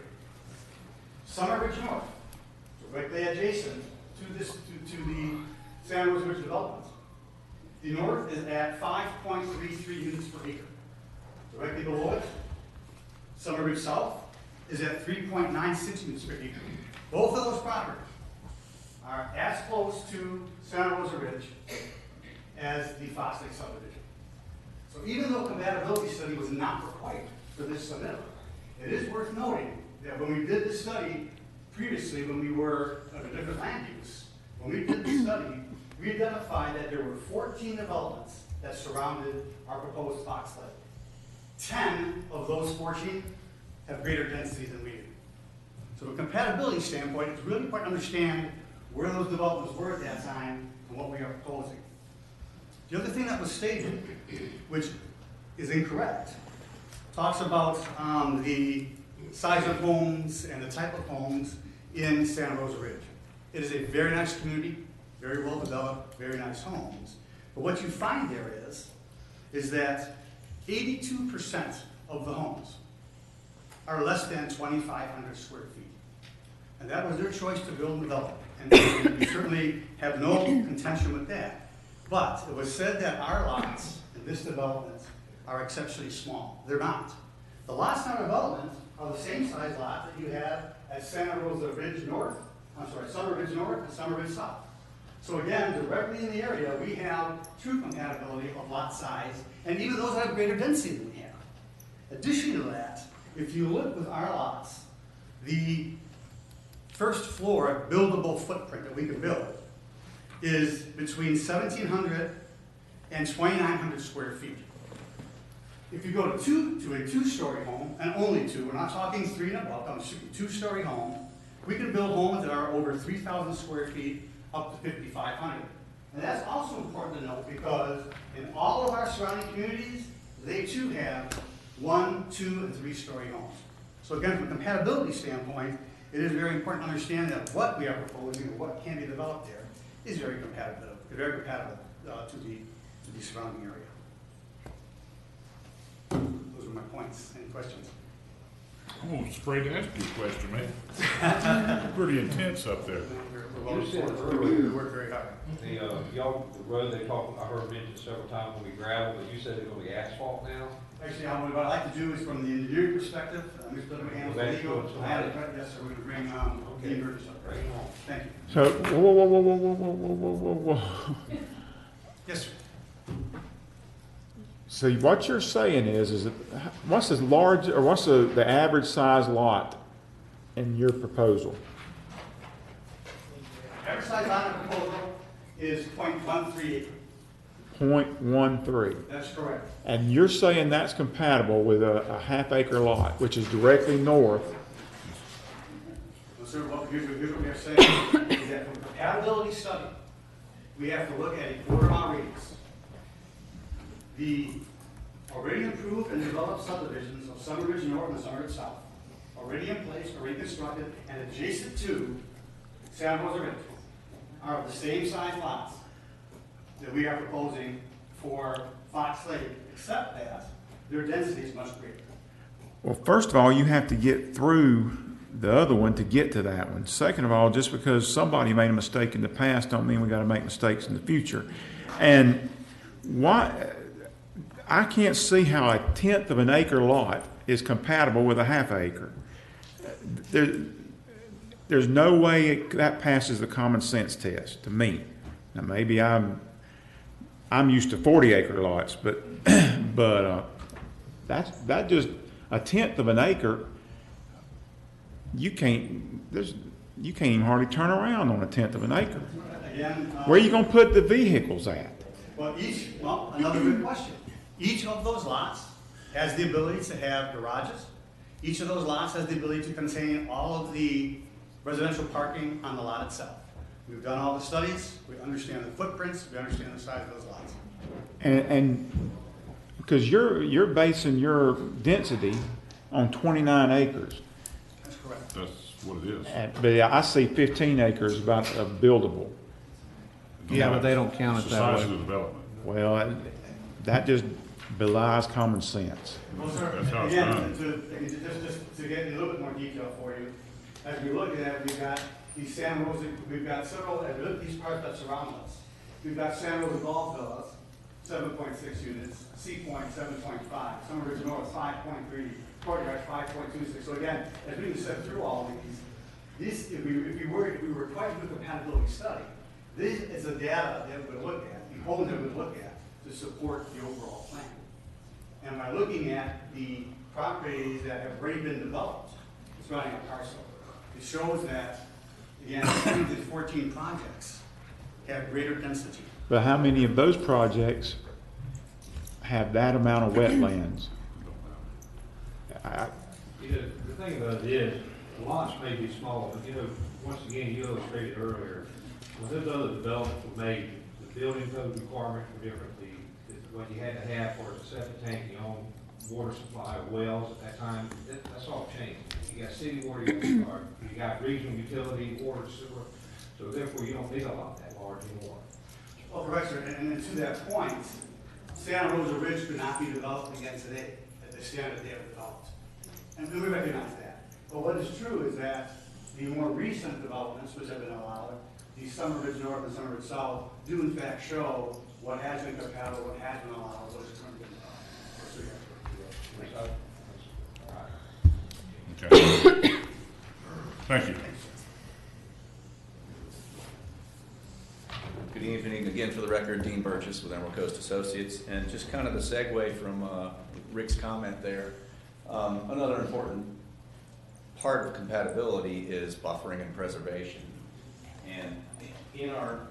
Speaker 11: Summer Ridge North, directly adjacent to the Santa Rosa Ridge development. The north is at 5.33 units per acre. Directly below it, Summer Ridge South is at 3.96 units per acre. Both of those properties are as close to Santa Rosa Ridge as the Fox Lake subdivision. So even though compatibility study was not required for this submittal, it is worth noting that when we did this study previously, when we were at a different land use, when we did the study, we identified that there were 14 developments that surrounded our proposed Fox Lake. 10 of those 14 have greater density than we do. So from a compatibility standpoint, it's really important to understand where those developments were at that time and what we are proposing. The other thing that was stated, which is incorrect, talks about the size of homes and the type of homes in Santa Rosa Ridge. It is a very nice community, very well developed, very nice homes. But what you find there is that 82% of the homes are less than 2,500 square feet. And that was their choice to build and develop. And we certainly have no contention with that. But it was said that our lots in this development are exceptionally small. They're not. The lots in our development are the same size lot that you have at Santa Rosa Ridge North, Summer Ridge North and Summer Ridge South. So again, directly in the area, we have true compatibility of lot size, and even those that have greater density than we have. Addition to that, if you look with our lots, the first floor buildable footprint that we can build is between 1,700 and 2,900 square feet. If you go to a two-story home, and only two, we're not talking 3 and above, I'm shooting two-story home, we can build homes that are over 3,000 square feet up to 5,500. And that's also important to note because in all of our surrounding communities, they too have 1, 2, and 3-story homes. So again, from a compatibility standpoint, it is very important to understand that what we are proposing and what can be developed there is very compatible to the surrounding area. Those are my points. Any questions?
Speaker 1: I'm almost afraid to ask you a question, man. Pretty intense up there.
Speaker 2: You said earlier, we work very hard. The road they talked, I heard mentioned several times will be gravel, but you said it's gonna be asphalt now?
Speaker 11: Actually, what I'd like to do is from the engineering perspective, Mr. Little handles the legal. Yes, sir, we're gonna bring the inverters up. Thank you.
Speaker 6: So, whoa.
Speaker 11: Yes, sir.
Speaker 6: So what you're saying is that what's the large, or what's the average size lot in your proposal?
Speaker 11: Average size lot in the proposal is 0.13 acre.
Speaker 6: 0.13.
Speaker 11: That's correct.
Speaker 6: And you're saying that's compatible with a half-acre lot, which is directly north
Speaker 11: here's what they're saying, is that from a compatibility study, we have to look at a quarter-mile radius. The already improved and developed subdivisions of Summer Ridge North and Summer Ridge South, already in place, already constructed, and adjacent to Santa Rosa Ridge, are of the same size lots that we are proposing for Fox Lake, except that their density is much greater.
Speaker 6: Well, first of all, you have to get through the other one to get to that one. Second of all, just because somebody made a mistake in the past don't mean we got to make mistakes in the future. And why I can't see how a 1/10 of an acre lot is compatible with a half acre. There's no way that passes the common sense test to me. Now maybe I'm used to 40-acre lots, but that just a 1/10 of an acre. You can't even hardly turn around on a 1/10 of an acre.
Speaker 11: Again,
Speaker 6: where are you going to put the vehicles at?
Speaker 11: Well, another good question. Each of those lots has the ability to have garages. Each of those lots has the ability to contain all of the residential parking on the lot itself. We've done all the studies, we understand the footprints, we understand the size of those lots.
Speaker 6: And because you're basing your density on 29 acres.
Speaker 11: That's correct.
Speaker 1: That's what it is.
Speaker 6: But I see 15 acres about buildable.
Speaker 3: Yeah, but they don't count it
Speaker 1: It's the
Speaker 3: that
Speaker 1: size
Speaker 3: way.
Speaker 1: of the development.
Speaker 6: Well, that just belies common sense.
Speaker 11: Well, sir,
Speaker 1: That's how it's
Speaker 11: again,
Speaker 1: done.
Speaker 11: just to get in a little bit more detail for you, as we look at it, we've got these Santa Rosa, we've got several, as we look at these parts that surround us, we've got Santa Rosa Golf Villas, 7.6 units, Sea Point, 7.5, Summer Ridge North, 5.3, Courtyard, 5.26. So again, as we step through all of these, if we were required to do a compatibility study, this is the data that we would look at, the whole that we would look at to support the overall plan. And by looking at the properties that have already been developed, surrounding a parcel, it shows that, again, 14 projects have greater density.
Speaker 6: But how many of those projects have that amount of wetlands?
Speaker 2: The thing about it is, the lots may be small, but once again, you illustrated earlier, when those other developments were made, the building code requirements were different. What you had to have for a septic tank, your own water supply, wells at that time, that's all changed. You got city water, you got regional utility, water, sewer, so therefore you don't need a lot that large anymore.
Speaker 11: Well, Professor, and to that point, Santa Rosa Ridge could not be developed again today at the standard they have developed. And we recognize that. But what is true is that the more recent developments which have been allowed, the Summer Ridge North and Summer Ridge South, do in fact show what has been compatible, what has been allowed, what is currently been
Speaker 1: Okay. Thank you.
Speaker 8: Good evening. Again, for the record, Dean Burgess with Emerald Coast Associates. And just kind of the segue from Rick's comment there, another important part of compatibility is buffering and preservation. And in our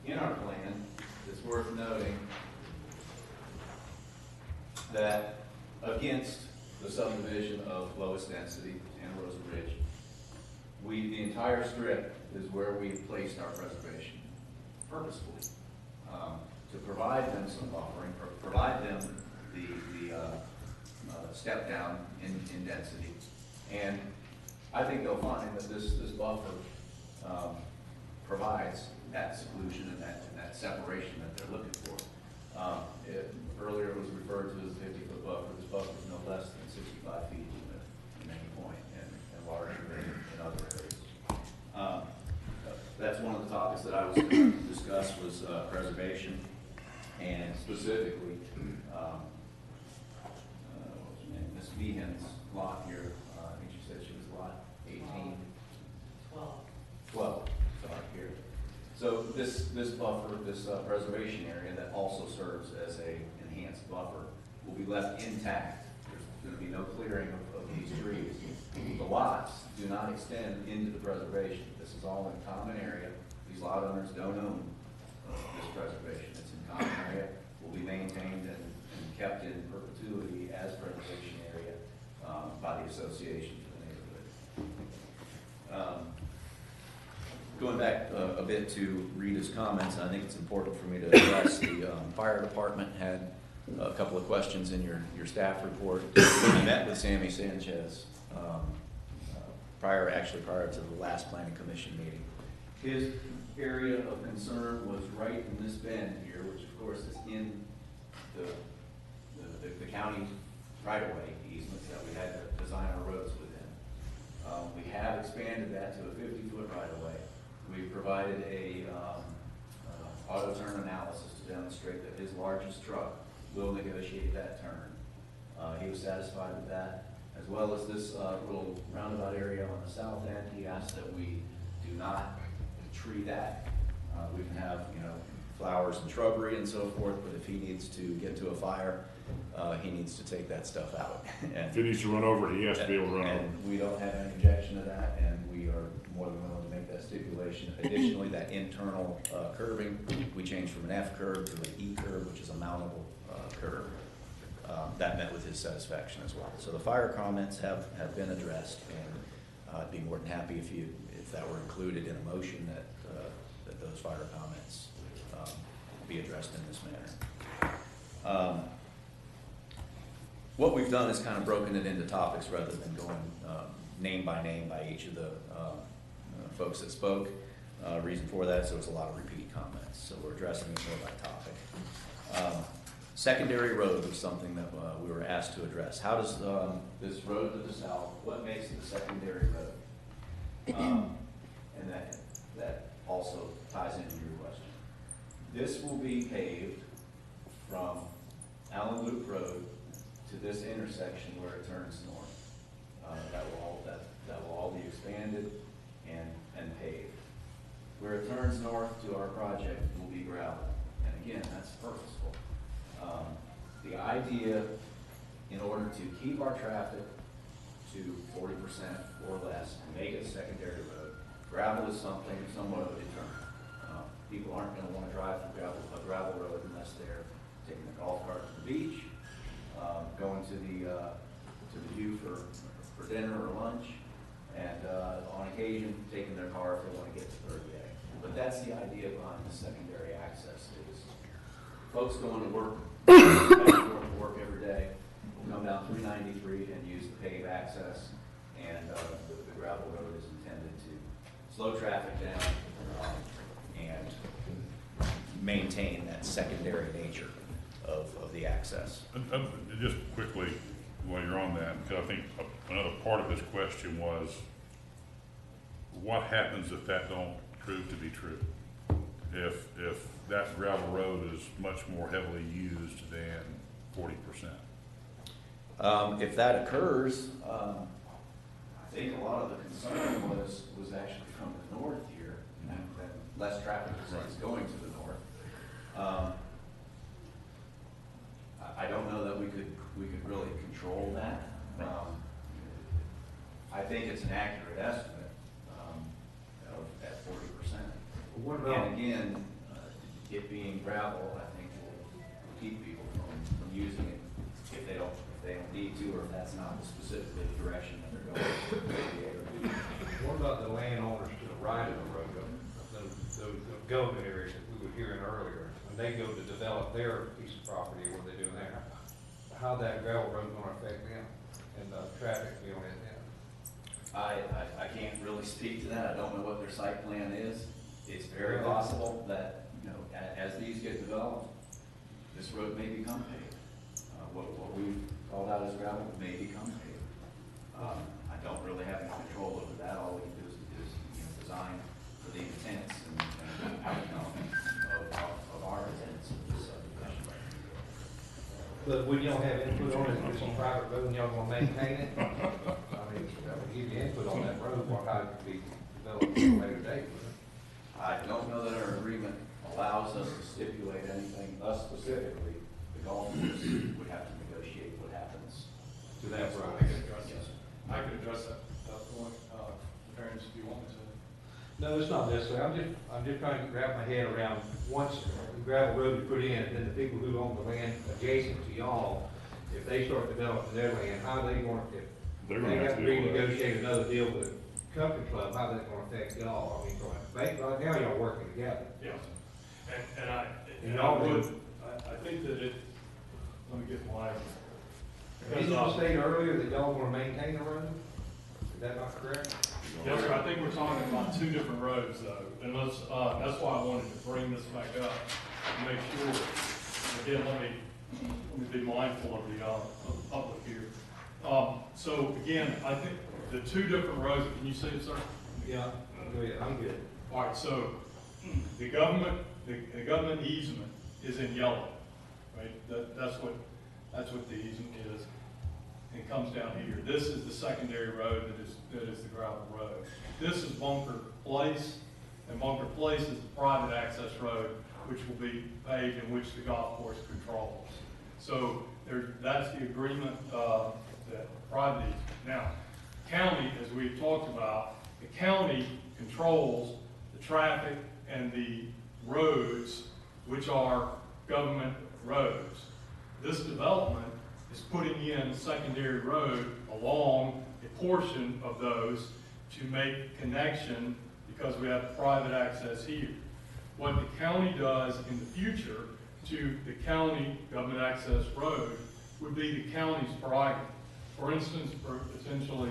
Speaker 8: plan, it's worth noting that against the subdivision of lowest density, Santa Rosa Ridge, the entire strip is where we placed our preservation purposefully, to provide them some buffering, provide them the step down in density. And I think they'll find that this buffer provides that seclusion and that separation that they're looking for. Earlier it was referred to as a 50-foot buffer. This buffer is no less than 65 feet in any point and larger in other areas. That's one of the topics that I was going to discuss was preservation, and specifically what was her name? Ms. Behan's lot here. I think she said she was lot 18. 12. Sorry, here. So this buffer, this preservation area that also serves as a enhanced buffer will be left intact. There's going to be no clearing of these trees. The lots do not extend into the preservation. This is all in common area. These lot owners don't own this preservation. It's in common area, will be maintained and kept in perpetuity as preservation area by the association for the neighborhood. Going back a bit to Rita's comments, I think it's important for me to address the fire department had a couple of questions in your staff report. We met with Sammy Sanchez prior to the last planning commission meeting. His area of concern was right in this bend here, which of course is in the county right-of-way easements that we had to design our roads within. We have expanded that to a 50-foot right-of-way. We provided a auto turn analysis to demonstrate that his largest truck will negotiate that turn. He was satisfied with that, as well as this little roundabout area on the south end. He asked that we do not tree that. We can have, flowers and shrubbery and so forth, but if he needs to get to a fire, he needs to take that stuff out. And
Speaker 1: if he needs to run over it, he has to be able to run over it.
Speaker 8: And we don't have any objection to that, and we are more than willing to make that stipulation. Additionally, that internal curving, we changed from an F curve to an E curve, which is a mountable curve. That met with his satisfaction as well. So the fire comments have been addressed, and I'd be more than happy if that were included in a motion that those fire comments be addressed in this manner. What we've done is kind of broken it into topics rather than going name by name by each of the folks that spoke. Reason for that is there was a lot of repeat comments, so we're addressing it more by topic. Secondary road was something that we were asked to address. How does this road to the south, what makes it a secondary road? And that also ties into your question. This will be paved from Allen Loop Road to this intersection where it turns north. That will all be expanded and paved. Where it turns north to our project will be gravel. And again, that's purposeful. The idea, in order to keep our traffic to 40% or less and make it a secondary road, gravel is something somewhat of a deterrent. People aren't going to want to drive through a gravel road unless they're taking a golf cart to the beach, going to the view for dinner or lunch, and on occasion taking their car if they want to get to 30A. But that's the idea behind the secondary access is folks going to work, every day will come down 393 and use the paved access, and the gravel road is intended to slow traffic down and maintain that secondary nature of the access.
Speaker 1: And just quickly, while you're on that, because I think another part of this question was, what happens if that don't prove to be true? If that gravel road is much more heavily used than 40%?
Speaker 8: If that occurs, I think a lot of the concern was actually from the north here, and less traffic is going to the north. I don't know that we could really control that. I think it's an accurate estimate at 40%. And again, it being gravel, I think will keep people from using it if they don't need to, or if that's not specifically the direction that they're going.
Speaker 2: What about the landowners to the right of the road, those government areas that we were hearing earlier? When they go to develop their piece of property, what are they doing there? How that gravel road going to affect them and the traffic being on it then?
Speaker 8: I can't really speak to that. I don't know what their site plan is. It's very possible that, as these get developed, this road may become paved. What we've called out as gravel may become paved. I don't really have any control over that. All we can do is design for the intents and outcome of our intents of this subdivision.
Speaker 2: But when y'all have input on it, if it's a private road and y'all gonna maintain it, I mean, that would give you input on that road, or how it could be developed at a later date.
Speaker 8: I don't know that our agreement allows us to stipulate anything, us specifically. The golf course would have to negotiate what happens
Speaker 2: to that road.
Speaker 4: I could address that point, variance if you want me to.
Speaker 2: No, it's not necessary. I'm just trying to wrap my head around, once the gravel road is put in, and then the people who own the land adjacent to y'all, if they start developing their land, how are they going to,
Speaker 1: They're
Speaker 2: they
Speaker 1: gonna
Speaker 2: have to
Speaker 1: deal with that.
Speaker 2: renegotiate another deal with country club, how's that gonna affect y'all? I mean, right now y'all working together.
Speaker 4: Yeah, and I,
Speaker 2: And y'all would,
Speaker 4: I think that it, let me get my.
Speaker 2: didn't you say earlier that y'all wanna maintain the road? Is that not correct?
Speaker 4: Yes, sir, I think we're talking about two different roads though, and let's, that's why I wanted to bring this back up, to make sure, again, let me be mindful of the public here. So again, I think the two different roads, can you see it, sir?
Speaker 2: Yeah, I'm good.
Speaker 4: All right, so the government easement is in yellow, right? That's what the easement is. It comes down here. This is the secondary road that is the gravel road. This is Bunker Place, and Bunker Place is the private access road, which will be paved and which the golf course controls. So that's the agreement that private easement. Now, county, as we've talked about, the county controls the traffic and the roads, which are government roads. This development is putting in secondary road along a portion of those to make connection because we have private access here. What the county does in the future to the county government access road would be the county's prerogative. For instance, for potentially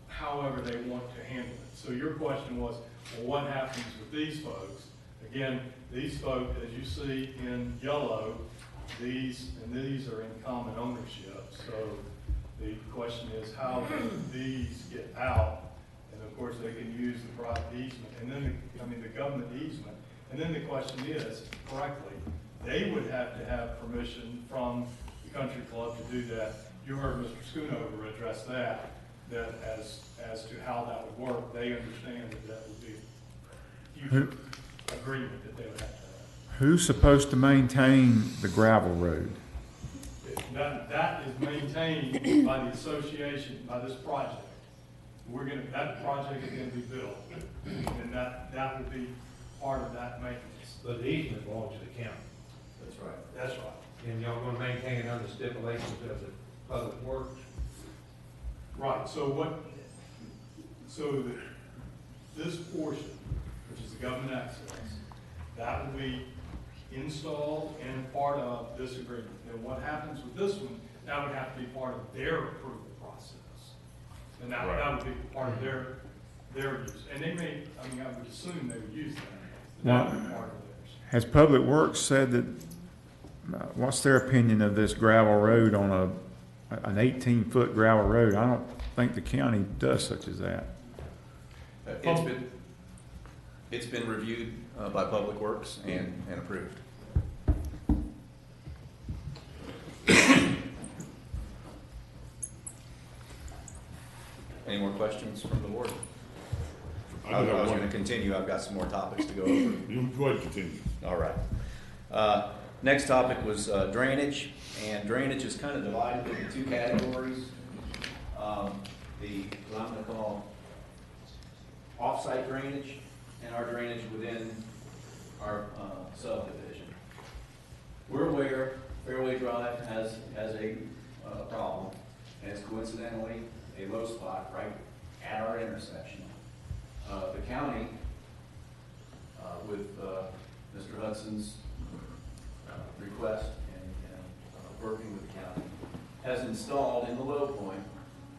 Speaker 4: however they want to handle it. So your question was, well, what happens with these folks? Again, these folks, as you see in yellow, these are in common ownership. So the question is, how do these get out? And of course, they can use the private easement, and then the government easement. And then the question is, correctly, they would have to have permission from the country club to do that. You heard Mr. Schoonover address that as to how that would work. They understand that would be a future agreement that they would have to have.
Speaker 6: Who's supposed to maintain the gravel road?
Speaker 4: That is maintained by the association, by this project. That project is gonna be built, and that would be part of that maintenance.
Speaker 2: But the easement belongs to the county.
Speaker 4: That's right. That's right.
Speaker 2: And y'all gonna maintain it under stipulations of the public works?
Speaker 4: Right, this portion, which is the government access, that will be installed and part of this agreement. And what happens with this one, that would have to be part of their approval process. And that would be part of their use. And they may, I would assume they would use that. That would be part of theirs.
Speaker 6: Has Public Works said that, what's their opinion of this gravel road on an 18-foot gravel road? I don't think the county does such as that.
Speaker 8: It's been reviewed by Public Works and approved. Any more questions from the board? I was going to continue. I've got some more topics to go over.
Speaker 1: You go ahead and continue.
Speaker 8: All right. Next topic was drainage, and drainage is kind of divided into two categories. What I'm going to call off-site drainage and our drainage within our subdivision. We're aware Fairway Drive has a problem, and it's coincidentally a low spot right at our intersection. The county, with Mr. Hudson's request and working with the county, has installed in the low point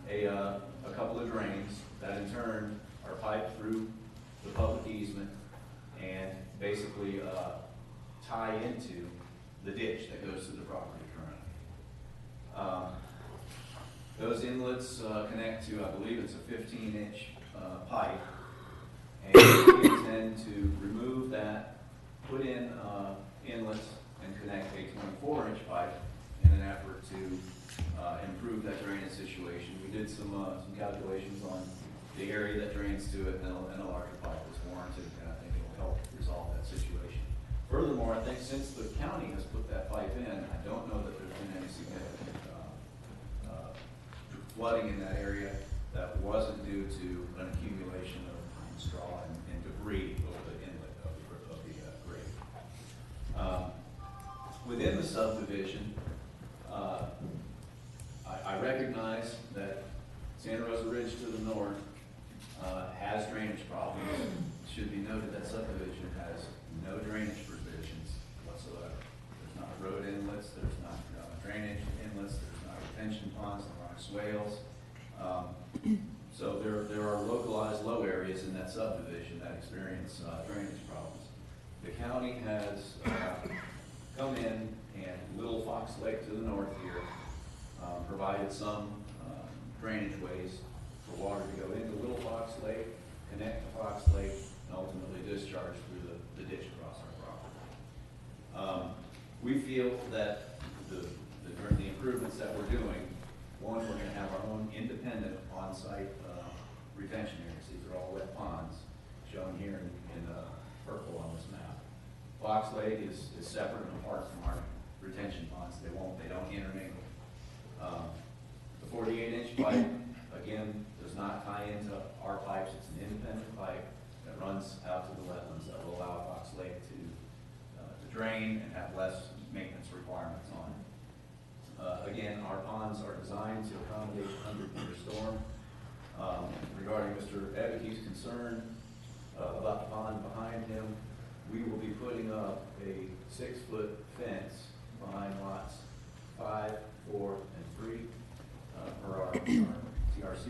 Speaker 8: a couple of drains that in turn are piped through the public easement and basically tie into the ditch that goes to the property currently. Those inlets connect to, I believe it's a 15-inch pipe, and we intend to remove that, put in inlets, and connect a 24-inch pipe in an effort to improve that drainage situation. We did some calculations on the area that drains to it, and a larger pipe is warranted, and I think it will help resolve that situation. Furthermore, I think since the county has put that pipe in, I don't know that there's been any significant flooding in that area that wasn't due to an accumulation of straw and debris over the inlet of the grate. Within the subdivision, I recognize that Santa Rosa Ridge to the north should be noted that subdivision has no drainage provisions whatsoever. There's not road inlets, there's not drainage inlets, there's not retention ponds, there aren't swales. So there are localized low areas in that subdivision that experience drainage problems. The county has come in and Little Fox Lake to the north here provided some drainage ways for water to go into Little Fox Lake, connect to Fox Lake, and ultimately discharge through the ditch across our property. We feel that the improvements that we're doing, one, we're going to have our own independent on-site retention areas. These are all wet ponds shown here in purple on this map. Fox Lake is separate and apart from our retention ponds. They don't intermingle. The 48-inch pipe, again, does not tie into our pipes. It's an independent pipe that runs out to the wetlands that will allow Fox Lake to drain and have less maintenance requirements on it. Again, our ponds are designed to accommodate a 100-year storm. Regarding Mr. Ebeke's concern about the pond behind him, we will be putting up a 6-foot fence behind lots 5, 4, and 3 per our TRC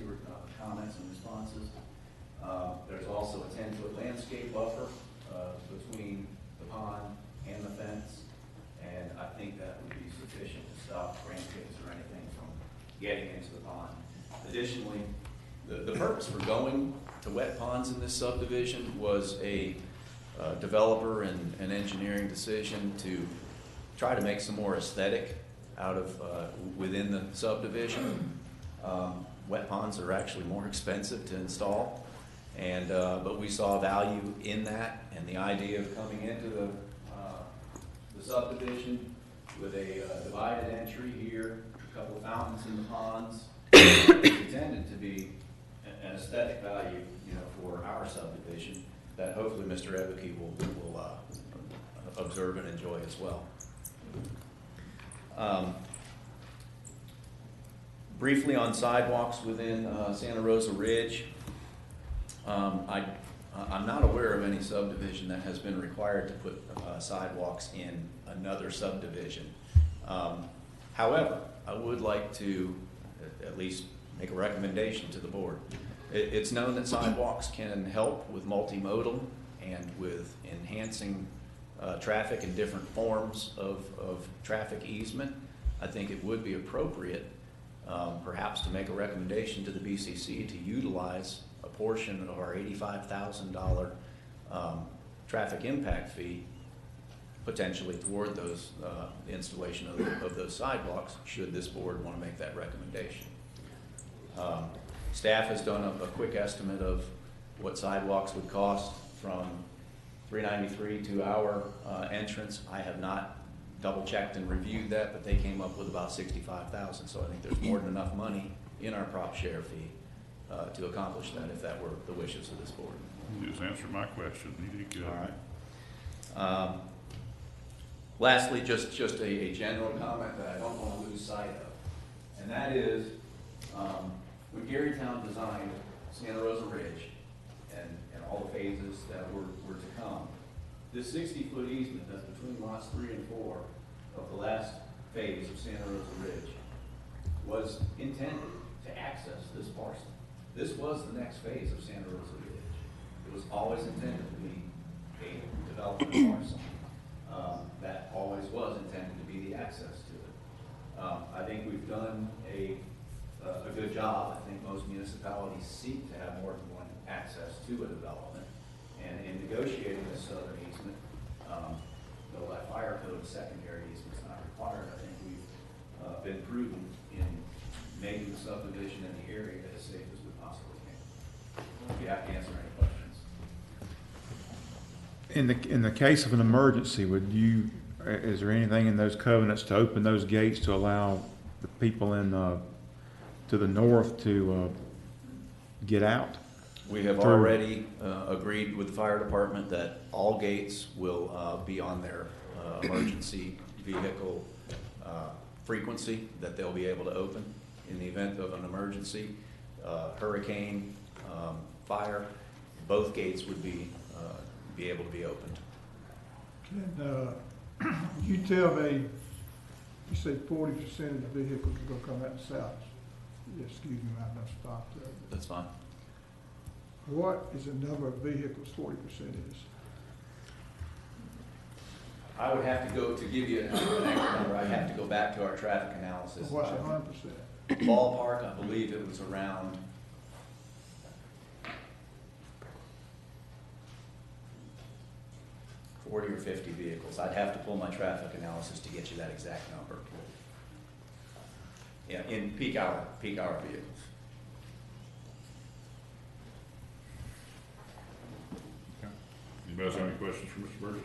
Speaker 8: comments and responses. There's also a 10-foot landscape buffer between the pond and the fence, and I think that would be sufficient to stop grandkids or anything from getting into the pond. Additionally, the purpose for going to wet ponds in this subdivision was a developer and an engineering decision to try to make some more aesthetic out of within the subdivision. Wet ponds are actually more expensive to install, and but we saw value in that, and the idea of coming into the subdivision with a divided entry here, a couple of fountains in the ponds, intended to be an aesthetic value, for our subdivision that hopefully Mr. Ebeke will observe and enjoy as well. Briefly on sidewalks within Santa Rosa Ridge, I'm not aware of any subdivision that has been required to put sidewalks in another subdivision. However, I would like to at least make a recommendation to the board. It's known that sidewalks can help with multimodal and with enhancing traffic in different forms of traffic easement. I think it would be appropriate perhaps to make a recommendation to the BCC to utilize a portion of our $85,000 traffic impact fee potentially toward those installation of those sidewalks, should this board want to make that recommendation. Staff has done a quick estimate of what sidewalks would cost from 393 to our entrance. I have not double checked and reviewed that, but they came up with about $65,000. So I think there's more than enough money in our prop share fee to accomplish that if that were the wishes of this board.
Speaker 1: You just answered my question. You did good.
Speaker 8: All right. Lastly, just a general comment that I don't want to lose sight of, and that is when Garytown designed Santa Rosa Ridge and all the phases that were to come, this 60-foot easement that's between lots 3 and 4 of the last phase of Santa Rosa Ridge was intended to access this parcel. This was the next phase of Santa Rosa Ridge. It was always intended to be a development parcel. That always was intended to be the access to it. I think we've done a good job. I think most municipalities seek to have more than one access to a development. And in negotiating this southern easement, though by fire code secondary easement is not required, I think we've been prudent in making the subdivision in the area as safe as we possibly can. If you have to answer any questions.
Speaker 6: In the case of an emergency, is there anything in those covenants to open those gates to allow the people to the north to get out?
Speaker 8: We have already agreed with the fire department that all gates will be on their emergency vehicle frequency that they'll be able to open in the event of an emergency, hurricane, fire. Both gates would be be able to be opened.
Speaker 22: Can you tell me, you say 40% of the vehicles are gonna come out the south? Excuse me, I must stop there.
Speaker 8: That's fine.
Speaker 22: What is the number of vehicles 40% is?
Speaker 8: I would have to go, to give you an accurate number, I'd have to go back to our traffic analysis.
Speaker 22: What's 100%?
Speaker 8: Ballpark, I believe it was around 40 or 50 vehicles. I'd have to pull my traffic analysis to get you that exact number. Yeah, in peak hour vehicles.
Speaker 1: Anybody have any questions for Mr. Burgess?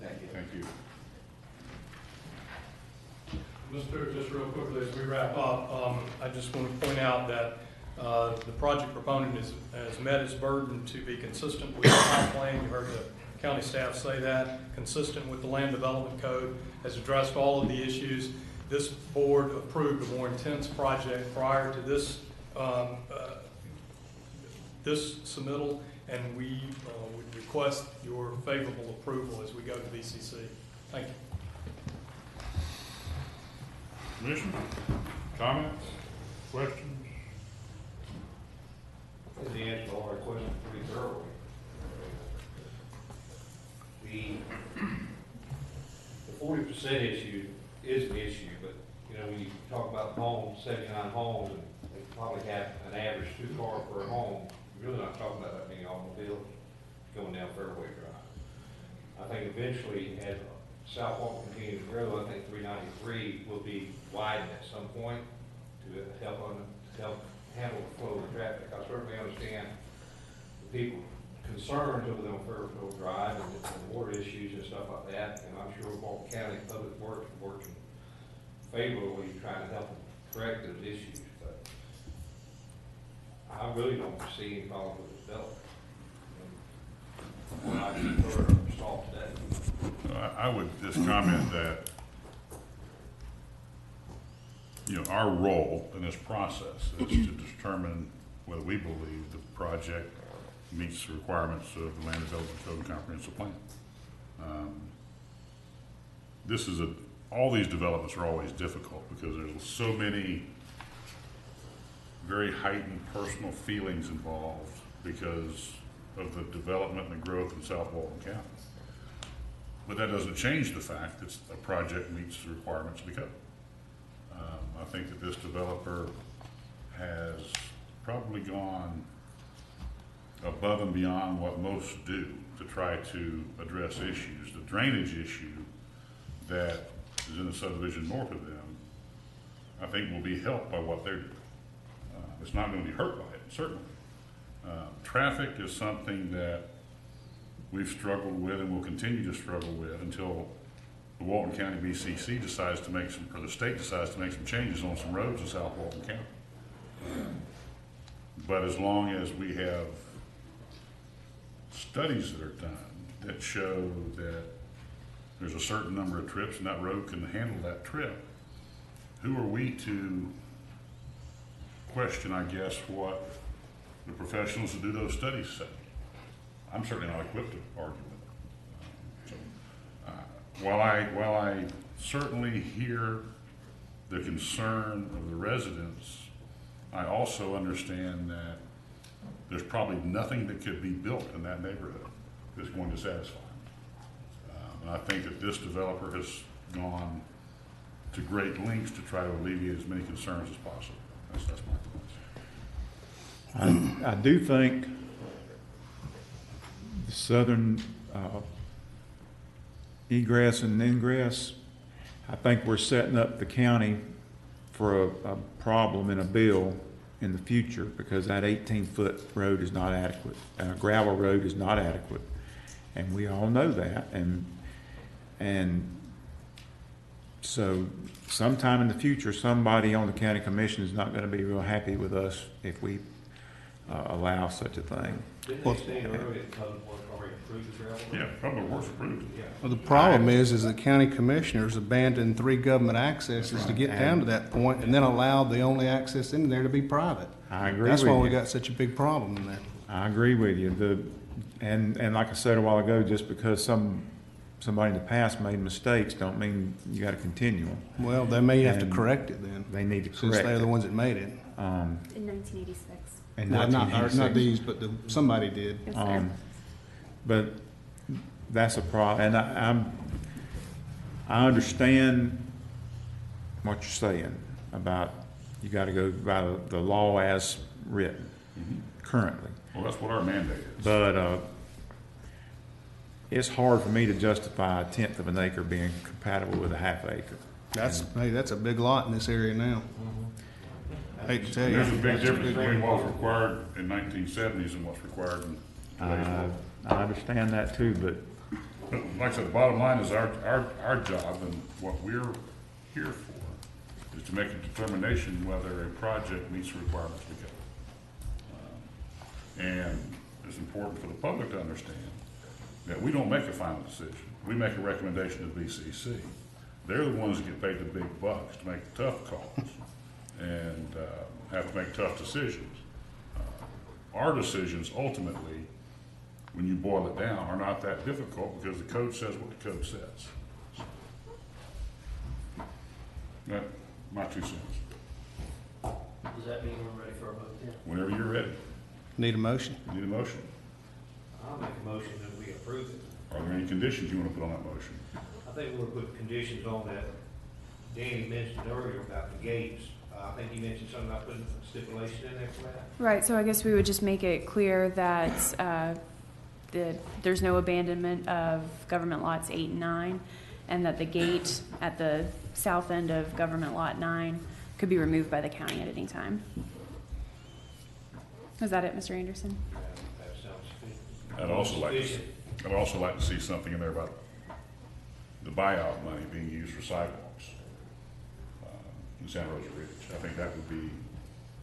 Speaker 8: Thank you.
Speaker 1: Thank you.
Speaker 4: Mr. Just real quickly as we wrap up, I just want to point out that the project proponent has met its burden to be consistent with the comp plan. You heard the county staff say that, consistent with the land development code, has addressed all of the issues. This board approved a more intense project prior to this this submittal, and we would request your favorable approval as we go to VCC. Thank you.
Speaker 1: Commissioner, comments, questions?
Speaker 2: The answer to all our questions pretty thoroughly. The 40% issue is an issue, but when you talk about homes, 79 homes, and they probably have an average 2 cars per home, you're really not talking about that many automobiles going down Fairway Drive. I think eventually, as South Walton continues to grow, I think 393 will be widened at some point to help handle the flow of traffic. I certainly understand the people concerns over there on Fairfield Drive and the water issues and stuff like that, and I'm sure Walton County Public Works is working favorably trying to help them correct those issues, but I really don't see any problem with the development. I prefer to stall today.
Speaker 1: I would just comment that, our role in this process is to determine whether we believe the project meets the requirements of the Land Development Code and Comprehensive Plan. All these developments are always difficult because there's so many very heightened personal feelings involved because of the development and the growth in South Walton County. But that doesn't change the fact that a project meets the requirements of the code. I think that this developer has probably gone above and beyond what most do to try to address issues. The drainage issue that is in the subdivision north of them, I think will be helped by what they're doing. It's not going to be hurt by it, certainly. Traffic is something that we've struggled with and will continue to struggle with until the Walton County BCC decides to make or the state decides to make some changes on some roads in South Walton County. But as long as we have studies that are done that show that there's a certain number of trips and that road can handle that trip, who are we to question, I guess, what the professionals who do those studies say? I'm certainly not equipped to argue with it. While I certainly hear the concern of the residents, I also understand that there's probably nothing that could be built in that neighborhood that's going to satisfy them. And I think that this developer has gone to great lengths to try to alleviate as many concerns as possible. That's my point.
Speaker 6: I do think the southern egress and ingress, I think we're setting up the county for a problem in a bill in the future because that 18-foot road is not adequate. Gravel road is not adequate, and we all know that. And so sometime in the future, somebody on the county commission is not going to be real happy with us if we allow such a thing.
Speaker 2: Didn't they say earlier that Public Works already approved the gravel?
Speaker 1: Yeah, Public Works approved it.
Speaker 7: Well, the problem is the county commissioners abandoned 3 government accesses to get down to that point and then allowed the only access in there to be private.
Speaker 6: I agree
Speaker 7: That's
Speaker 6: with
Speaker 7: why
Speaker 6: you.
Speaker 7: we got such a big problem in that.
Speaker 6: I agree with you. And like I said a while ago, just because somebody in the past made mistakes, don't mean you gotta continue them.
Speaker 7: Well, they may have to
Speaker 6: And
Speaker 7: correct it then.
Speaker 6: They need to
Speaker 7: Since
Speaker 6: correct
Speaker 7: they're the
Speaker 6: it.
Speaker 7: ones that made it.
Speaker 16: In 1986.
Speaker 6: In
Speaker 7: Well, not
Speaker 6: 1986.
Speaker 7: these, but somebody did.
Speaker 16: Yes, sir.
Speaker 6: But that's a problem, and I understand what you're saying about you gotta go by the law as written currently.
Speaker 1: Well, that's what our mandate is.
Speaker 6: But, it's hard for me to justify 1/10 of an acre being compatible with a half acre.
Speaker 7: Hey, that's a big lot in this area now. Hate to tell you.
Speaker 1: There's a big difference between what was required in 1970s and what's required in today's law.
Speaker 6: I understand that too, but
Speaker 1: Like I said, the bottom line is our job and what we're here for is to make a determination whether a project meets the requirements we got. And it's important for the public to understand that we don't make a final decision. We make a recommendation to BCC. They're the ones that get paid the big bucks to make the tough calls and have to make tough decisions. Our decisions ultimately, when you boil it down, are not that difficult because the code says what the code says. That, my 2 cents.
Speaker 2: Does that mean we're ready for a vote then?
Speaker 1: Whenever you're ready.
Speaker 7: Need a motion?
Speaker 1: Need a motion?
Speaker 2: I'll make a motion that we approve it.
Speaker 1: Are there any conditions you want to put on that motion?
Speaker 2: I think we'll put conditions on that. Danny mentioned earlier about the gates. I think you mentioned something about putting stipulation in there for that.
Speaker 16: Right, so I guess we would just make it clear that there's no abandonment of government lots 8 and 9, and that the gate at the south end of government lot 9 could be removed by the county at any time. Is that it, Mr. Anderson?
Speaker 2: That sounds good.
Speaker 1: I'd also like to see something in there about the buyout money being used for sidewalks in Santa Rosa Ridge. I think that would be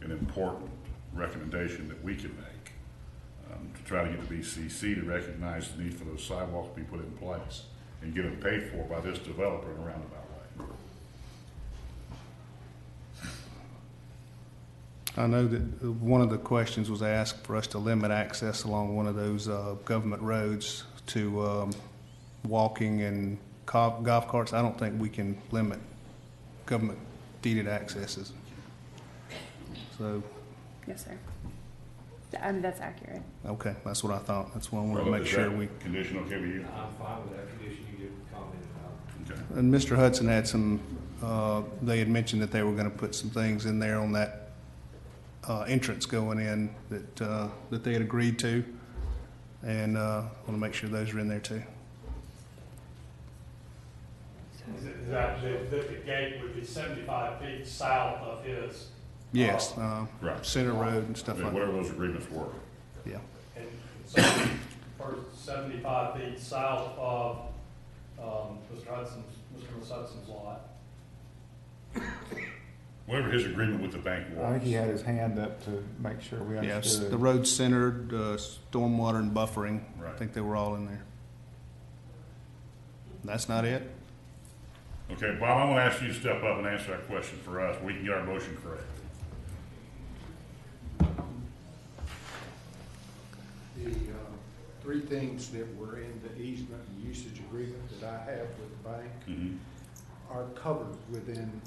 Speaker 1: an important recommendation that we can make to try to get the BCC to recognize the need for those sidewalks to be put in place and get them paid for by this developer in a roundabout way.
Speaker 7: I know that one of the questions was asked for us to limit access along one of those government roads to walking and golf carts. I don't think we can limit government deeded accesses. So,
Speaker 16: Yes, sir. I mean, that's accurate.
Speaker 7: okay, that's what I thought. That's what I wanted to
Speaker 1: Well,
Speaker 7: make
Speaker 1: is
Speaker 7: sure
Speaker 1: that
Speaker 7: we.
Speaker 1: condition okay with you?
Speaker 2: I'm fine with that condition you did comment about.
Speaker 1: Okay.
Speaker 7: And Mr. Hudson had some, they had mentioned that they were gonna put some things in there on that entrance going in that they had agreed to. And wanna make sure those are in there too.
Speaker 4: Is that the gate would be 75 feet south of his?
Speaker 7: Yes,
Speaker 1: Right.
Speaker 7: Center Road and stuff like that.
Speaker 1: Whatever those agreements were.
Speaker 7: Yeah.
Speaker 4: And so for 75 feet south of Mr. Hudson's lot.
Speaker 1: Whatever his agreement with the bank was.
Speaker 6: I think he had his hand up to make sure we
Speaker 7: Yes,
Speaker 6: understood.
Speaker 7: the road centered, stormwater and buffering.
Speaker 1: Right.
Speaker 7: I think they were all in there. That's not it?
Speaker 1: Okay, Bob, I'm gonna ask you to step up and answer that question for us. We can get our motion correct.
Speaker 17: The three things that were in the easement and usage agreement that I have with the bank are covered within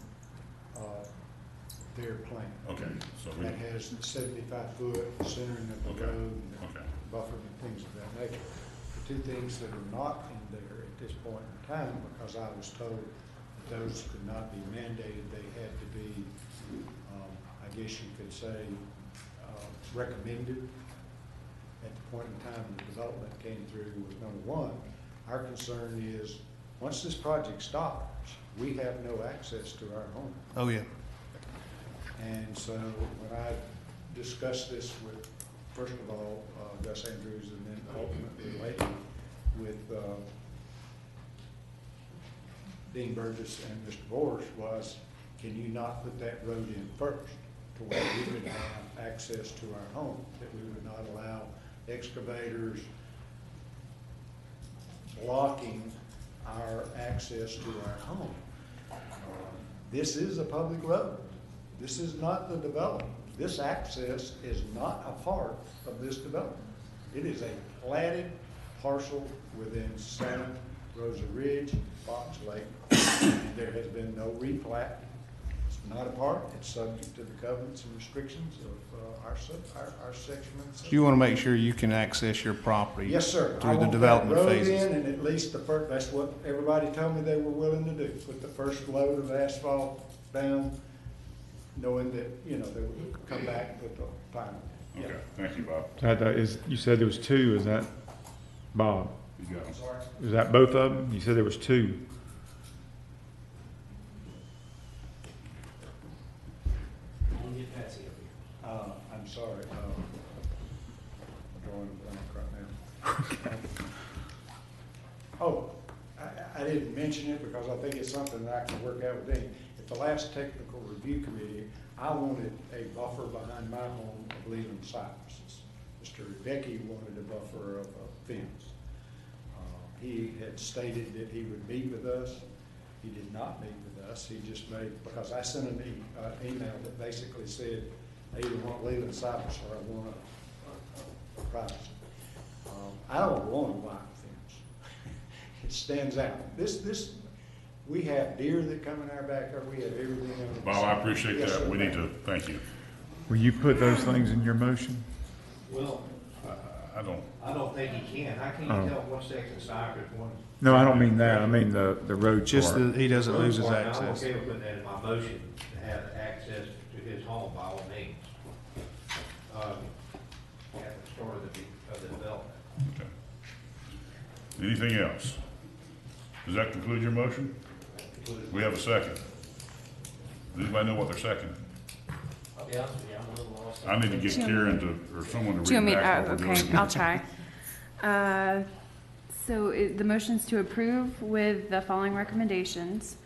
Speaker 17: their plan.
Speaker 1: Okay, so we,
Speaker 17: That has the 75-foot centering of the
Speaker 1: Okay.
Speaker 17: road and
Speaker 1: okay.
Speaker 17: buffer and things of that nature. The two things that are not in there at this point in time, because I was told that those could not be mandated, they had to be, I guess you could say, recommended at the point in time the development came through, was number one. Our concern is, once this project stops, we have no access to our home.
Speaker 7: Oh, yeah.
Speaker 17: And so when I discussed this with, first of all, Gus Andrews, and then ultimately later with Dean Burgess and Mr. Boers, was, can you not put that road in first to where we could have access to our home, that we would not allow excavators blocking our access to our home. This is a public road. This is not the development. This access is not a part of this development. It is a platted parcel within Salmon, Rosa Ridge, Fox Lake. And there has been no replat. It's not a part, it's subject to the covenants and restrictions of our section.
Speaker 7: So you want to make sure you can access your property.
Speaker 17: Yes, sir. I
Speaker 7: Through the
Speaker 17: want that
Speaker 7: development
Speaker 17: road
Speaker 7: phases.
Speaker 17: in, and at least the first, that's what everybody told me they were willing to do, put the first load of asphalt down, knowing that, you know, they would come back and put the final.
Speaker 1: Okay, thank you, Bob.
Speaker 6: You said there was two, is that, Bob?
Speaker 1: You got 'em.
Speaker 6: Is that both of them? You said there was two.
Speaker 17: I'm sorry, I'm drawing a blank right now. Oh, I didn't mention it because I think it's something that I can work out with Dean. At the last technical review committee, I wanted a buffer behind my home of Leland cypresses. Mr. Becky wanted a buffer of a fence. He had stated that he would meet with us. He did not meet with us. He just made, because I sent an email that basically said, I either want Leland cypress or I want a privacy. I don't want a white fence. It stands out. We have deer that come in our backyard. We have everything else.
Speaker 1: Bob, I appreciate
Speaker 17: Yes,
Speaker 1: that.
Speaker 17: sir.
Speaker 1: We need to, thank you.
Speaker 6: Will you put those things in your motion?
Speaker 2: Well,
Speaker 1: I don't
Speaker 2: think he can. How can you
Speaker 6: Oh.
Speaker 2: tell one section cypress, one?
Speaker 6: No, I don't mean that. I mean the road
Speaker 7: Just
Speaker 6: part.
Speaker 7: he doesn't lose his
Speaker 2: I'm
Speaker 7: access.
Speaker 2: okay with putting that in my motion, to have access to his home by all means. At the start of the development.
Speaker 1: Okay. Anything else? Does that conclude your motion? We have a second. Does anybody know what they're seconding?
Speaker 2: I'll be honest with you, I'm a little lost.
Speaker 1: I need to get Karen to, or someone to
Speaker 16: Do you want me
Speaker 1: read
Speaker 16: to,
Speaker 1: back what we're
Speaker 16: okay,
Speaker 1: doing.
Speaker 16: I'll try. The motion's to approve with the following recommendations.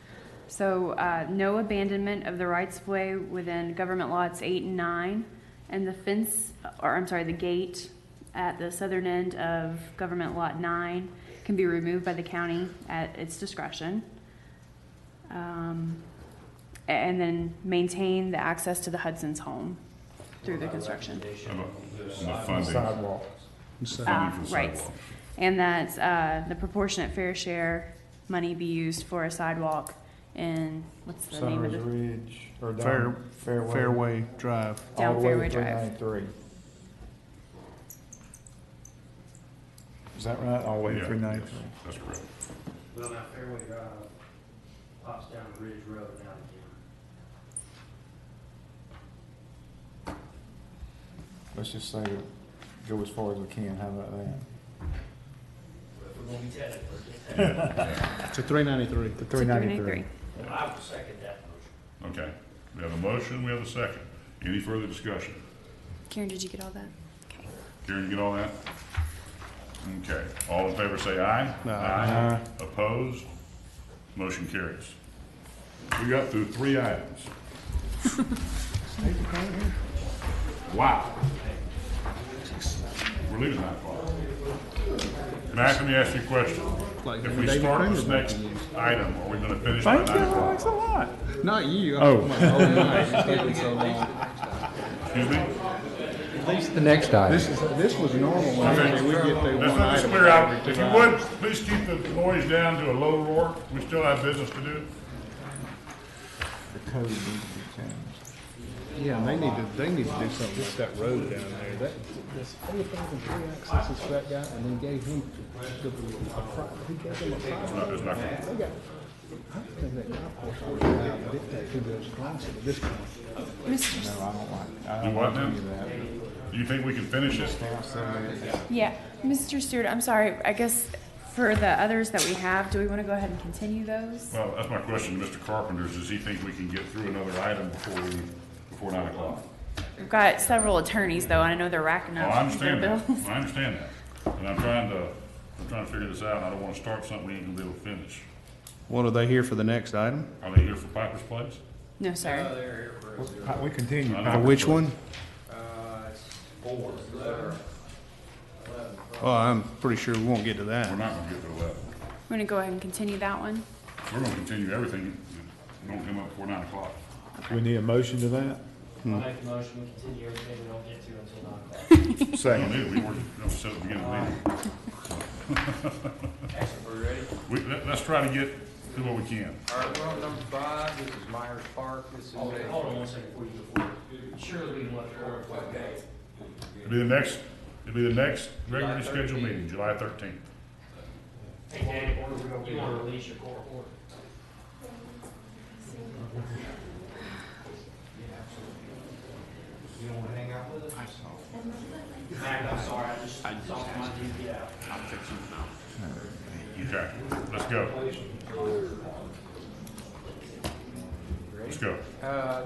Speaker 16: So, no abandonment of the rights of way within government lots 8 and 9, and the fence, or I'm sorry, the gate at the southern end of government lot 9 can be removed by the county at its discretion. And then maintain the access to the Hudson's home through the construction.
Speaker 1: And the funding.
Speaker 6: Sidewalk.
Speaker 1: Funding for
Speaker 16: Right.
Speaker 1: sidewalks.
Speaker 16: And that the proportionate fair share money be used for a sidewalk in, what's the name of
Speaker 6: Sunrise
Speaker 16: the?
Speaker 6: Ridge, or down
Speaker 7: Fairway Drive.
Speaker 16: Down
Speaker 6: all the way
Speaker 16: Fairway
Speaker 6: to
Speaker 16: Drive.
Speaker 6: 393. Is that right? All the way to
Speaker 1: Yeah,
Speaker 6: 393?
Speaker 1: yes, that's correct.
Speaker 2: Well, now Fairway Drive pops down the Ridge Road down again.
Speaker 6: Let's just say go as far as we can. How about that?
Speaker 2: If we're gonna be technical.
Speaker 7: To 393.
Speaker 6: To 393.
Speaker 2: Well, I would second that motion.
Speaker 1: Okay. We have a motion, we have a second. Any further discussion?
Speaker 16: Karen, did you get all that? Okay.
Speaker 1: Karen, you get all that? Okay. All in favor say aye.
Speaker 6: Aye.
Speaker 1: Opposed? Motion carries. We got through 3 items. Wow. We're leaving that far. Matt, let me ask you a question. If we start this next item, are we gonna finish by 9 o'clock?
Speaker 6: Thanks a lot.
Speaker 3: Not you.
Speaker 6: Oh.
Speaker 3: I'm talking about the whole night. It's taking so long.
Speaker 1: Excuse me?
Speaker 3: At least the next item. This was normal.
Speaker 1: Okay.
Speaker 3: We get through
Speaker 1: Let's
Speaker 3: one
Speaker 1: let this
Speaker 3: item
Speaker 1: clear out.
Speaker 3: every
Speaker 1: If
Speaker 3: 2
Speaker 1: you
Speaker 3: hours.
Speaker 1: would, please keep the noise down to a low roar. We still have business to do.
Speaker 6: The code needs to be changed.
Speaker 3: Yeah, and they need to do something with that road down there. This 4,003 accesses for that guy, and then gave him he gave him a private.
Speaker 1: It's not gonna-
Speaker 3: They got, I think that golf course was allowed to dictate who goes across at this point.
Speaker 6: No, I don't like. I
Speaker 1: Do
Speaker 6: don't
Speaker 1: what
Speaker 6: like
Speaker 1: now?
Speaker 6: any of that.
Speaker 1: Do you think we can finish it?
Speaker 16: Yeah, Mr. Stewart, I'm sorry, I guess for the others that we have, do we want to go ahead and continue those?
Speaker 1: Well, that's my question to Mr. Carpenter. Does he think we can get through another item before 9 o'clock?
Speaker 16: We've got several attorneys though, and I know they're racking
Speaker 1: Oh,
Speaker 16: up
Speaker 1: I understand
Speaker 16: their
Speaker 1: that.
Speaker 16: bills.
Speaker 1: I understand that. And I'm trying to figure this out, and I don't wanna start something we ain't gonna be able to finish.
Speaker 7: What, are they here for the next item?
Speaker 1: Are they here for Piper's Place?
Speaker 16: No, sir.
Speaker 2: They're here for us.
Speaker 6: We continue.
Speaker 1: I know.
Speaker 7: For which one?
Speaker 2: It's 4.
Speaker 7: Well, I'm pretty sure we won't get to that.
Speaker 1: We're not gonna get to 11.
Speaker 16: We're gonna go ahead and continue that one.
Speaker 1: We're gonna continue everything that don't come up before 9 o'clock.
Speaker 6: We need a motion to that?
Speaker 9: I'll make the motion, we continue everything we don't get to until 9 o'clock.
Speaker 1: Second. We weren't, set at the beginning of the meeting.
Speaker 2: Excellent, we're ready?
Speaker 1: Let's try to do what we can.
Speaker 2: All right, we're on number 5. This is Myers Park. This is
Speaker 9: Hold on 1 second before you go forward. Surely we can let the order play. Okay.
Speaker 1: It'll be the next regularly scheduled meeting, July 13th.
Speaker 9: Hey, Danny, you want to release your court order? You don't want to hang out with us? I saw. Mac, I'm sorry, I just saw my TV out.
Speaker 1: I'm fixing it now. Okay, let's go. Let's go.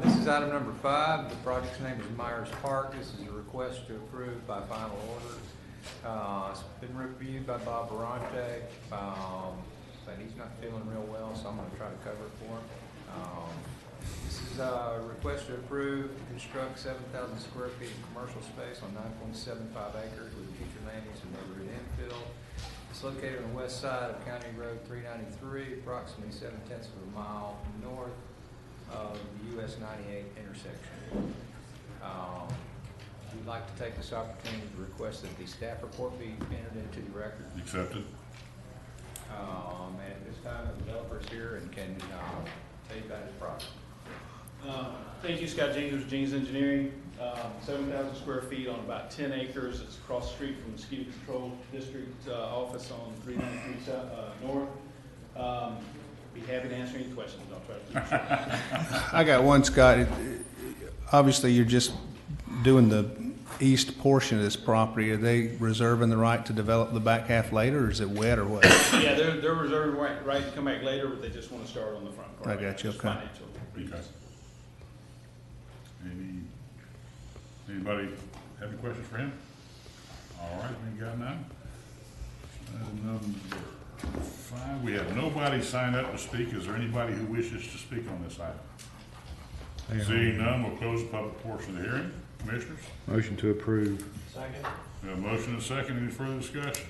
Speaker 2: This is item number 5. The project's name is Myers Park. This is a request to approve by final order. It's been reviewed by Bob Barante, but he's not feeling real well, so I'm going to try to cover it for him. This is a request to approve to construct 7,000 square feet of commercial space on 9.75 acres with future land use and neighborhood infill. It's located on the west side of County Road 393, approximately 7/10 of a mile north of the US 98 intersection. We'd like to take this opportunity to request that the staff report be entered into the record.
Speaker 1: Accepted.
Speaker 2: And at this time, the developer's here and can tell you about his project.
Speaker 10: Thank you, Scott Jeans with Jeans Engineering. 7,000 square feet on about 10 acres. It's across the street from the Mosquito Control District office on 393 North. Be happy to answer any questions. I'll try to keep it short.
Speaker 7: I got one, Scott. Obviously, you're just doing the east portion of this property. Are they reserving the right to develop the back half later, or is it wet or what?
Speaker 10: Yeah, they're reserved right to come back later, but they just want to start on the front part.
Speaker 7: I got you,
Speaker 10: Just
Speaker 7: okay.
Speaker 10: financial reasons.
Speaker 1: Anybody have any questions for him? All right, we got none. Number 5, we have nobody signed up to speak. Is there anybody who wishes to speak on this item? Seeing none, we'll close the public portion of the hearing. Commissioners?
Speaker 6: Motion to approve.
Speaker 9: Second.
Speaker 1: We have a motion and a second. Any further discussion?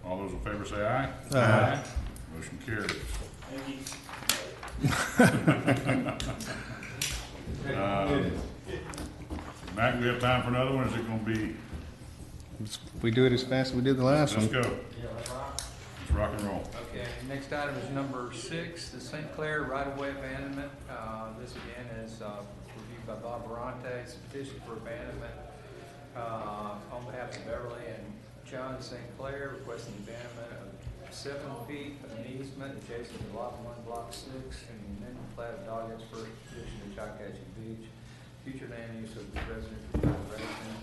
Speaker 1: All those in favor say aye.
Speaker 7: Aye.
Speaker 1: Motion carries. Mac, we have time for another one? Is it going to be?
Speaker 7: We do it as fast as we did the last one.
Speaker 1: Let's go. Let's rock and roll.
Speaker 2: Okay, next item is number 6, the St. Clair right-of-way abandonment. This again is reviewed by Bob Barante. It's a petition for abandonment on behalf of Beverly and John St. Clair, requesting abandonment of 7 feet of an easement adjacent to Lot 1, Block 6, and the amendment plat of Doggett's First Petition to Choctachi Beach. Future land use of the residential corporation.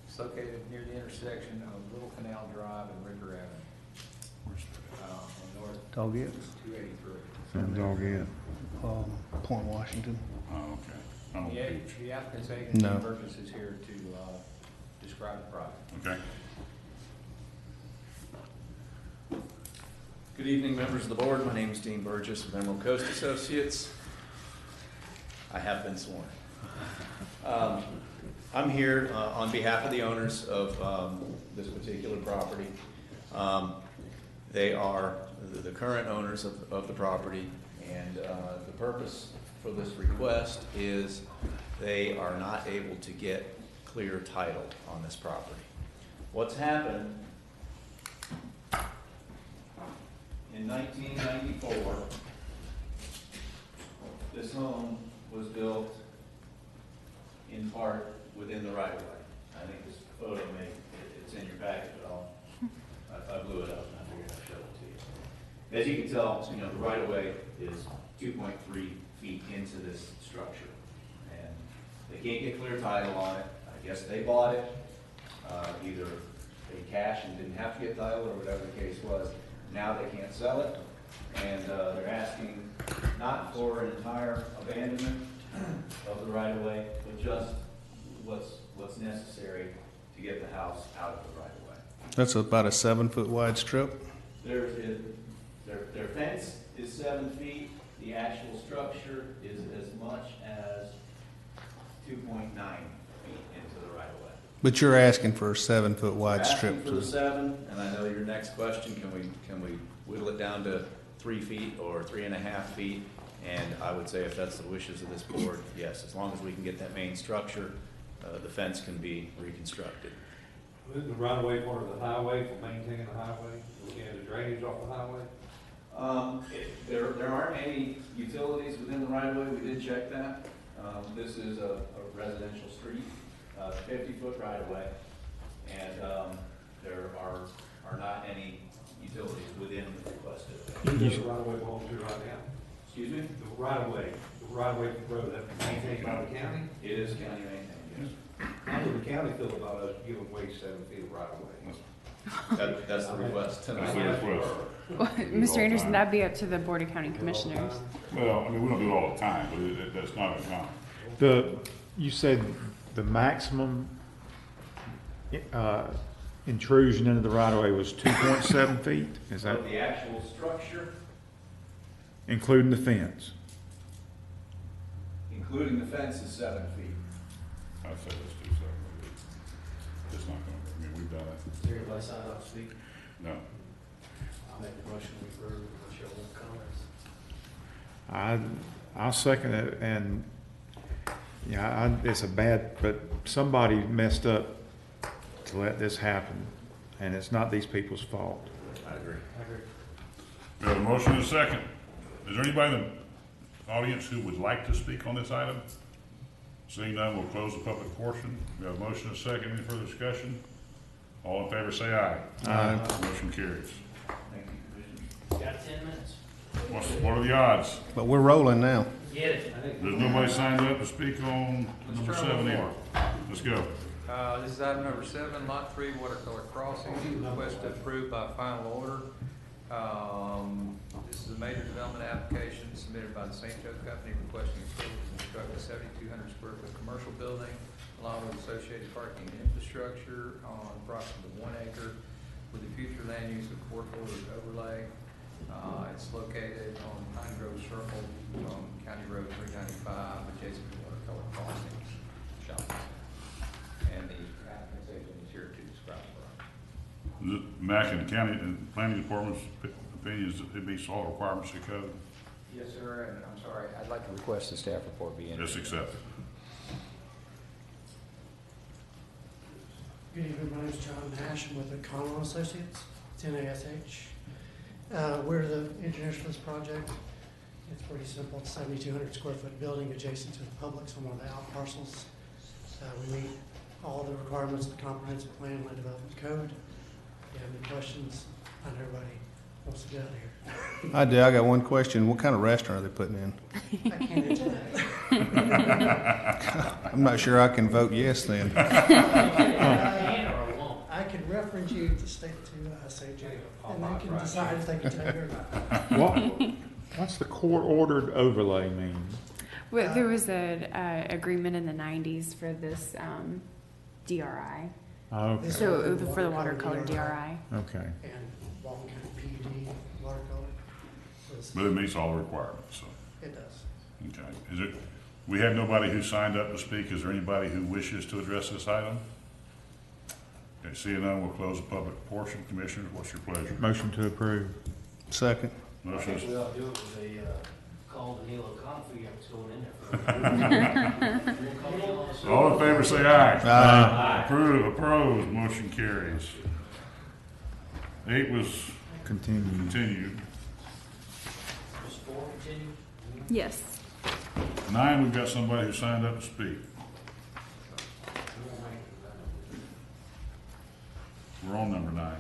Speaker 2: It's located near the intersection of Little Canal Drive and River Avenue. On north.
Speaker 7: Doggett?
Speaker 2: 283.
Speaker 7: Point Washington.
Speaker 1: Oh, okay. I'm on the beach.
Speaker 2: The applicant's agent,
Speaker 7: No.
Speaker 2: Dean Burgess, is here to describe the project.
Speaker 1: Okay.
Speaker 8: Good evening, members of the board. My name is Dean Burgess of Emerald Coast Associates. I have been sworn. I'm here on behalf of the owners of this particular property. They are the current owners of the property, and the purpose for this request is they are not able to get clear title on this property. What's happened in 1994, this home was built in part within the right of way. I think this photo it's in your packet, but I blew it up and I figured I'd show it to you. As you can tell, the right of way is 2.3 feet into this structure. And they can't get clear title on it. I guess they bought it, either paid cash and didn't have to get title or whatever the case was. Now they can't sell it. And they're asking not for an entire abandonment of the right of way, but just what's necessary to get the house out of the right of way.
Speaker 7: That's about a 7-foot wide strip.
Speaker 8: Their fence is 7 feet. The actual structure is as much as 2.9 feet into the right of way.
Speaker 7: But you're asking for a 7-foot wide strip.
Speaker 8: Asking for the 7, and I know your next question, can we whittle it down to 3 feet or 3.5 feet? And I would say if that's the wishes of this board, yes, as long as we can get that main structure, the fence can be reconstructed.
Speaker 2: Isn't the right of way part of the highway for maintaining the highway, looking at the drainage off the highway?
Speaker 8: There aren't any utilities within the right of way. We did check that. This is a residential street, 50-foot right of way, and there are not any utilities within the requested.
Speaker 2: Who's the right of way belongs to right now?
Speaker 8: Excuse me?
Speaker 2: The right of way for the road that's maintained by the county?
Speaker 8: It is county maintained, yes.
Speaker 2: How does the county feel about us giving away 7 feet of right of way?
Speaker 8: That's the request tonight.
Speaker 1: That's the request.
Speaker 16: Well, Mr. Anderson, that'd be up to the Board of County Commissioners.
Speaker 1: Well, I mean, we don't do it all the time, but that's not uncommon.
Speaker 6: You said the maximum intrusion into the right of way was 2.7 feet? Is that
Speaker 8: But the actual structure,
Speaker 6: including the fence?
Speaker 8: including the fence, is 7 feet.
Speaker 1: I'd say let's do 7 feet. It's not gonna, I mean, we've done it.
Speaker 9: Is there anybody signed up to speak?
Speaker 1: No.
Speaker 9: I'll make the motion we approve, what's your comments?
Speaker 6: I'll second it, and, yeah, it's a bad, but somebody messed up to let this happen, and it's not these people's fault.
Speaker 8: I agree.
Speaker 1: We have a motion and a second. Is there anybody in the audience who would like to speak on this item? Seeing none, we'll close the public portion. We have a motion and a second. Any further discussion? All in favor, say aye.
Speaker 6: Aye.
Speaker 1: Motion carries.
Speaker 8: Thank you, Commissioner.
Speaker 9: You got 10 minutes.
Speaker 1: What are the odds?
Speaker 7: But we're rolling now.
Speaker 9: Get it.
Speaker 1: There's nobody signed up to speak on number 7 either. Let's go.
Speaker 18: This is item number 7, Lot 3, Watercolor Crossing, requested approved by final order. This is a major development application submitted by the St. Joe Company requesting approval to construct a 7,200 square foot commercial building along with associated parking infrastructure on approximately 1 acre with the future land use of court ordered overlay. It's located on Pine Grove Circle from County Road 395, adjacent to Watercolor Crossing shopping. And the applicant's agent is here to describe the project.
Speaker 1: Mac and County and Planning Department's opinion is that it meets all requirements of code.
Speaker 18: Yes, sir, and I'm sorry, I'd like to request the staff report be in.
Speaker 1: Yes, accepted.
Speaker 19: Good evening, my name is John Nash, I'm with the Connell Associates, it's NASH. We're the engineers for this project. It's pretty simple, it's a 7,200 square foot building adjacent to the Publix on one of the out parcels. We meet all the requirements of the comprehensive plan, land development code. If you have any questions, I know everybody wants to get out of here.
Speaker 7: I do, I got one question. What kind of restaurant are they putting in?
Speaker 19: I can't answer that.
Speaker 7: I'm not sure I can vote yes then.
Speaker 19: I could reference you to state to St. Joe, and they can decide if they can tell you or not.
Speaker 6: What's the court-ordered overlay mean?
Speaker 16: Well, there was an agreement in the 90s for this DRI.
Speaker 6: Okay.
Speaker 16: So for the watercolor DRI.
Speaker 6: Okay.
Speaker 19: And Walton County PUD watercolor.
Speaker 1: But it meets all the requirements, so.
Speaker 19: It does.
Speaker 1: Okay. Is it, we have nobody who signed up to speak. Is there anybody who wishes to address this item? Okay, seeing none, we'll close the public portion. Commissioners, what's your pleasure?
Speaker 6: Motion to approve.
Speaker 7: Second.
Speaker 9: I
Speaker 1: Motion
Speaker 9: think
Speaker 1: is,
Speaker 9: we ought to do it with a call Danilo Coffee that's going in there.
Speaker 1: all in favor, say aye.
Speaker 7: Aye.
Speaker 1: Approve, opposed, motion carries. 8 was continued.
Speaker 9: Was 4 continued?
Speaker 16: Yes.
Speaker 1: 9, we've got somebody who signed up to speak. We're on number 9.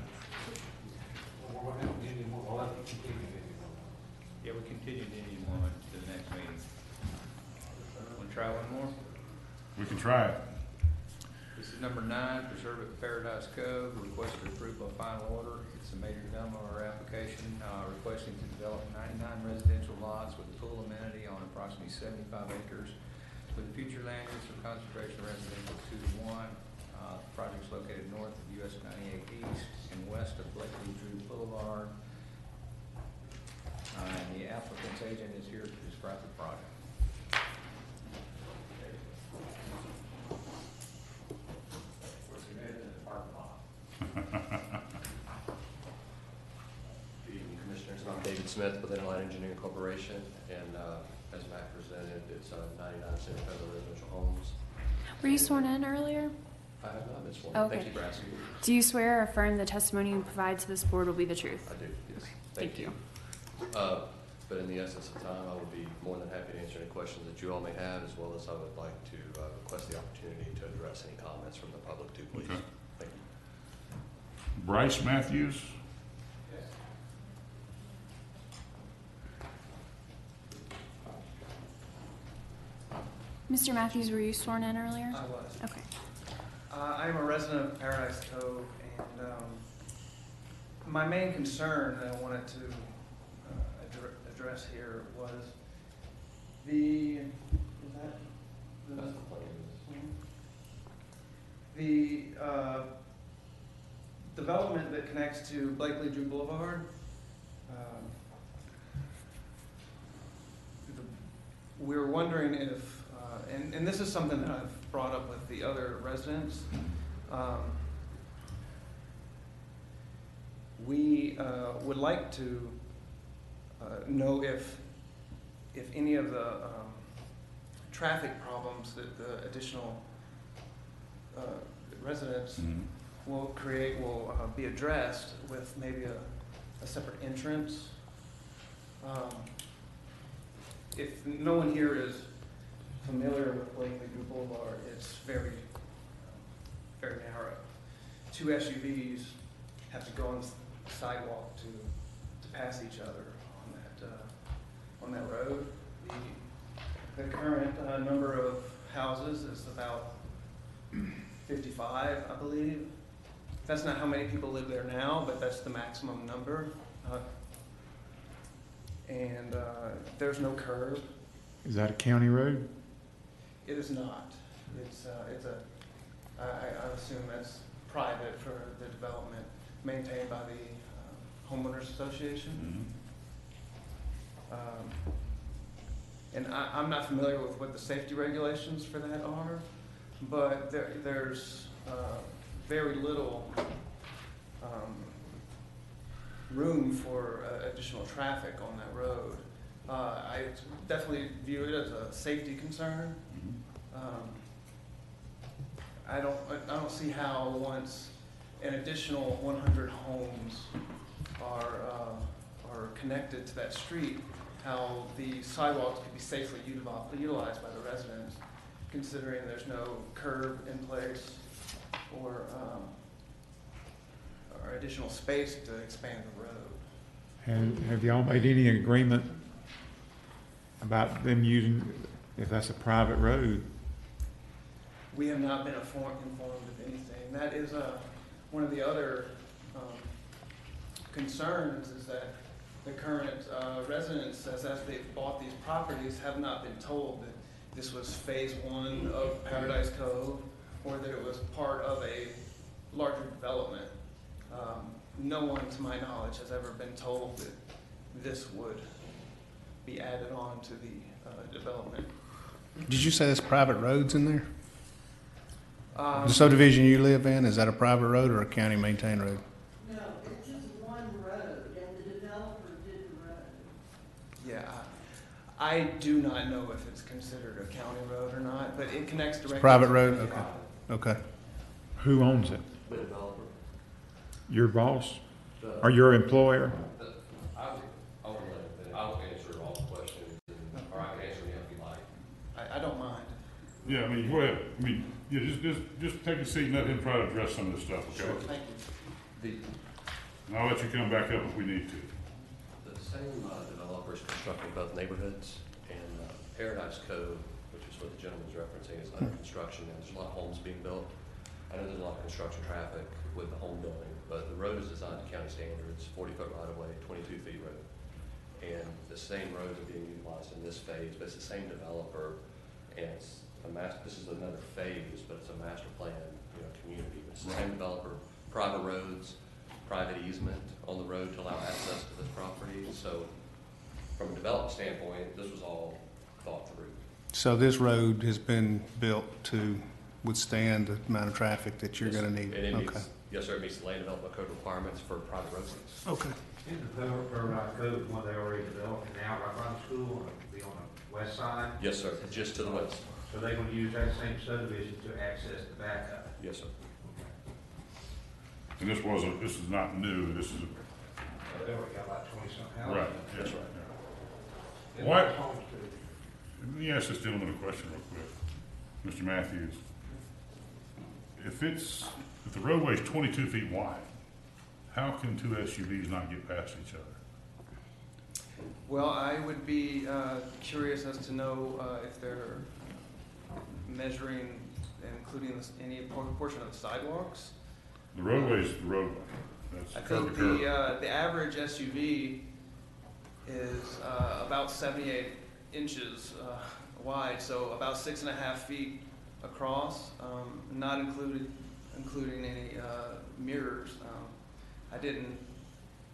Speaker 18: Yeah, we continue to Indian one to the next meeting. Want to try one more?
Speaker 1: We can try it.
Speaker 18: This is number 9, Preserve at Paradise Cove, requested approved by final order. It's a major development order application, requesting to develop 99 residential lots with a pool amenity on approximately 75 acres with future land use of conservation residential 2 to 1. The project is located north of US 98 East and west of Blakely Drew Boulevard. And the applicant's agent is here to describe the project.
Speaker 20: Good evening, Commissioners. I'm David Smith with Inline Engineering Corporation, and as Matt presented, it's 99 single-family residential homes.
Speaker 16: Were you sworn in earlier?
Speaker 20: I have not been sworn.
Speaker 16: Okay.
Speaker 20: Thank you for asking.
Speaker 16: Do you swear or affirm the testimony you provide to this board will be the truth?
Speaker 20: I do, yes.
Speaker 16: Thank you.
Speaker 20: But in the essence of time, I would be more than happy to answer any questions that you all may have, as well as I would like to request the opportunity to address any comments from the public too, please.
Speaker 1: Okay.
Speaker 20: Thank you.
Speaker 1: Bryce Matthews?
Speaker 16: Mr. Matthews, were you sworn in earlier?
Speaker 21: I was.
Speaker 16: Okay.
Speaker 21: I am a resident of Paradise Cove, and my main concern that I wanted to address here was the development that connects to Blakely Drew Boulevard. We were wondering if, and this is something that I've brought up with the other residents. We would like to know if any of the traffic problems that the additional residents will create will be addressed with maybe a separate entrance. If no one here is familiar with Blakely Drew Boulevard, it's very narrow. 2 SUVs have to go on the sidewalk to pass each other on that road. The current number of houses is about 55, I believe. That's not how many people live there now, but that's the maximum number. And there's no curb.
Speaker 6: Is that a county road?
Speaker 21: It is not. I assume that's private for the development, maintained by the homeowners association. And I'm not familiar with what the safety regulations for that are, but there's very little room for additional traffic on that road. I definitely view it as a safety concern. I don't see how once an additional 100 homes are connected to that street, how the sidewalks could be safely utilized by the residents, considering there's no curb in place or additional space to expand the road.
Speaker 6: Have y'all made any agreement about them using, if that's a private road?
Speaker 21: We have not been informed of anything. That is one of the other concerns, is that the current residents, as they've bought these properties, have not been told that this was phase 1 of Paradise Cove, or that it was part of a larger development. No one, to my knowledge, has ever been told that this would be added on to the development.
Speaker 7: Did you say there's private roads in there? The subdivision you live in, is that a private road or a county maintained road?
Speaker 23: No, it's just one road, and the developer did the road.
Speaker 21: Yeah, I do not know if it's considered a county road or not, but it connects directly.
Speaker 7: Private
Speaker 21: to
Speaker 7: road,
Speaker 21: the
Speaker 7: okay.
Speaker 6: Who owns it?
Speaker 20: The developer.
Speaker 6: Your boss? Or your employer?
Speaker 20: I'll answer all the questions, or I can answer any if you like.
Speaker 21: I don't mind.
Speaker 1: Yeah, I mean, go ahead. I mean, yeah, just take a seat and let him try to address some of this stuff, okay?
Speaker 21: Sure, thank you.
Speaker 1: And I'll let you come back up if we need to.
Speaker 20: The same developers constructing both neighborhoods, and Paradise Cove, which is what the gentleman's referencing, is under construction, and there's a lot of homes being built. I know there's a lot of construction traffic with the home building, but the road is designed to county standards, 40-foot right-of-way, 22-feet road. And the same roads are being utilized in this phase, but it's the same developer, and it's this is another phase, but it's a master plan, community. It's the same developer, private roads, private easement on the road to allow access to this property. So from a development standpoint, this was all thought through.
Speaker 7: So this road has been built to withstand the amount of traffic that you're going to need?
Speaker 20: And it
Speaker 7: Okay.
Speaker 20: Yes, sir, it meets the land development code requirements for private residents.
Speaker 7: Okay.
Speaker 2: In the Paradise Cove, one they already developed now right by the school, be on the west side.
Speaker 20: Yes, sir, just to the west.
Speaker 2: So they're gonna use that same subdivision to access the backup.
Speaker 20: Yes, sir.
Speaker 1: And this is not new, this is,
Speaker 2: They already got like 20-something houses.
Speaker 1: right, yes, right.
Speaker 2: And
Speaker 1: What?
Speaker 2: those homes too.
Speaker 1: Let me ask this gentleman a question real quick. Mr. Matthews, if the roadway is 22 feet wide, how can two SUVs not get past each other?
Speaker 21: Well, I would be curious as to know if they're measuring and including any portion of the sidewalks.
Speaker 1: The roadway is the roadway. That's
Speaker 21: I
Speaker 1: curb
Speaker 21: think
Speaker 1: to curb.
Speaker 21: the average SUV is about 78 inches wide, so about 6.5 feet across, not including any mirrors. I didn't,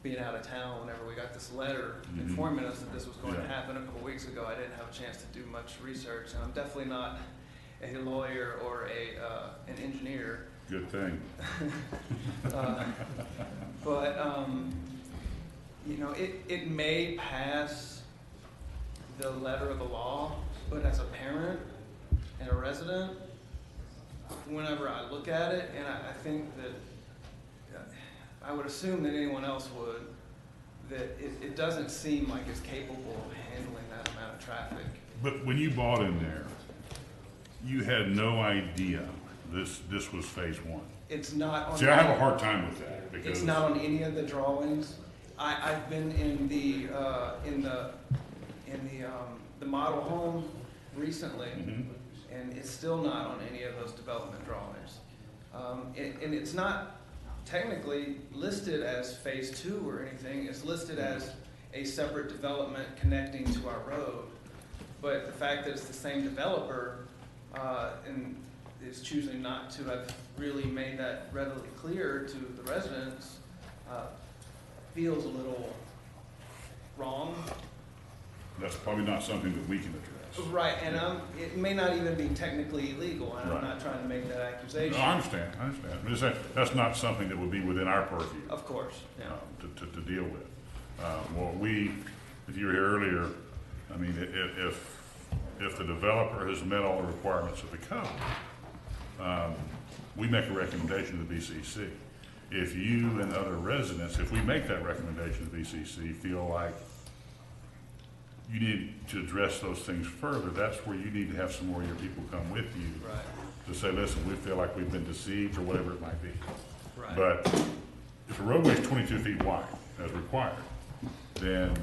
Speaker 21: being out of town whenever we got this letter informing us that this was going to happen a couple weeks ago, I didn't have a chance to do much research, and I'm definitely not a lawyer or an engineer.
Speaker 1: Good thing.
Speaker 21: But you know, it may pass the letter of the law, but as a parent and a resident, whenever I look at it, and I think that I would assume that anyone else would, that it doesn't seem like it's capable of handling that amount of traffic.
Speaker 1: But when you bought in there, you had no idea this was phase one.
Speaker 21: It's not on.
Speaker 1: See, I have a hard time with that because
Speaker 21: It's not on any of the drawings. I've been in the model home recently, and it's still not on any of those development drawings. And it's not technically listed as phase 2 or anything. It's listed as a separate development connecting to our road. But the fact that it's the same developer and is choosing not to have really made that readily clear to the residents feels a little wrong.
Speaker 1: that's probably not something that we can address.
Speaker 21: Right, and it may not even be technically illegal, and I'm not trying to make that accusation.
Speaker 1: No, I understand. I'm just saying, that's not something that would be within our purview.
Speaker 21: Of course, yeah.
Speaker 1: To deal with. Well, if you were here earlier, I mean, if the developer has met all the requirements of the code, we make a recommendation to the BCC. If you and other residents, if we make that recommendation to the BCC, feel like you need to address those things further, that's where you need to have some more of your people come with you.
Speaker 21: Right.
Speaker 1: To say, listen, we feel like we've been deceived or whatever it might be.
Speaker 21: Right.
Speaker 1: But if a roadway is 22 feet wide as required, then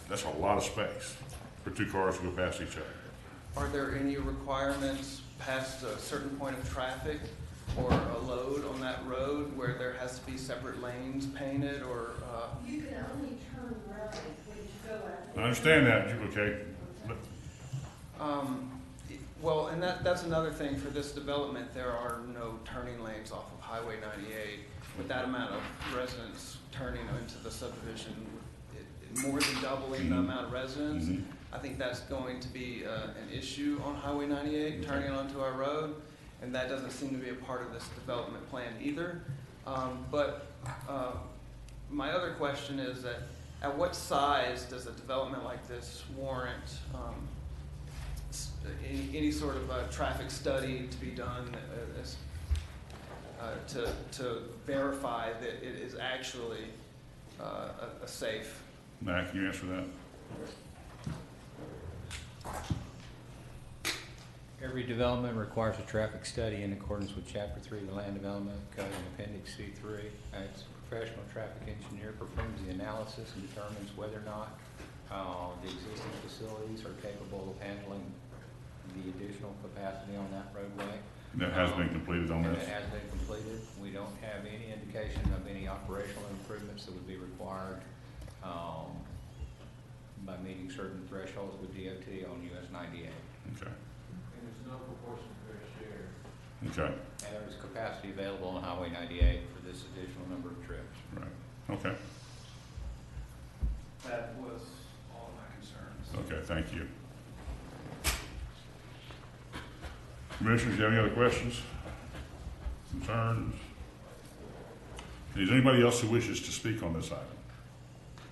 Speaker 1: that's a lot of space for two cars to go past each other.
Speaker 21: Are there any requirements past a certain point of traffic or a load on that road where there has to be separate lanes painted or?
Speaker 23: You can only turn right when you go out.
Speaker 1: I understand that, okay?
Speaker 21: Well, and that's another thing for this development. There are no turning lanes off of Highway 98. With that amount of residents turning into the subdivision, more than doubling the amount of residents, I think that's going to be an issue on Highway 98, turning onto our road, and that doesn't seem to be a part of this development plan either. But my other question is that at what size does a development like this warrant any sort of a traffic study to be done to verify that it is actually a safe?
Speaker 1: Matt, can you answer that?
Speaker 18: Every development requires a traffic study in accordance with Chapter 3 of the Land Development Code and Appendix C3. It's a professional traffic engineer performs the analysis and determines whether or not the existing facilities are capable of handling the additional capacity on that roadway.
Speaker 1: That has been completed on this?
Speaker 18: It has been completed. We don't have any indication of any operational improvements that would be required by meeting certain thresholds with DOT on US 98.
Speaker 1: Okay.
Speaker 2: And there's no proportion fair share.
Speaker 1: Okay.
Speaker 18: And there is capacity available on Highway 98 for this additional number of trips.
Speaker 1: Right. Okay.
Speaker 21: That was all of my concerns.
Speaker 1: Okay, thank you. Commissioners, do you have any other questions? returns. Is there anybody else who wishes to speak on this item?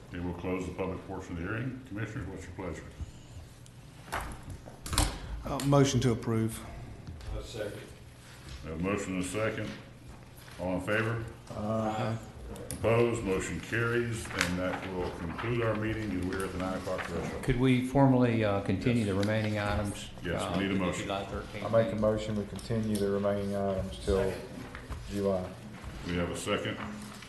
Speaker 1: Okay, we'll close the public portion of the hearing. Commissioners, what's your pleasure?
Speaker 7: Motion to approve.
Speaker 2: Second.
Speaker 1: We have a motion and a second. All in favor? Opposed? Motion carries, and that will conclude our meeting, and we're at the 9 o'clock threshold.
Speaker 18: Could we formally continue the remaining items?
Speaker 1: Yes, we need a motion.
Speaker 18: July 13th.
Speaker 6: I make a motion, we continue the remaining items till July.
Speaker 1: We have a second.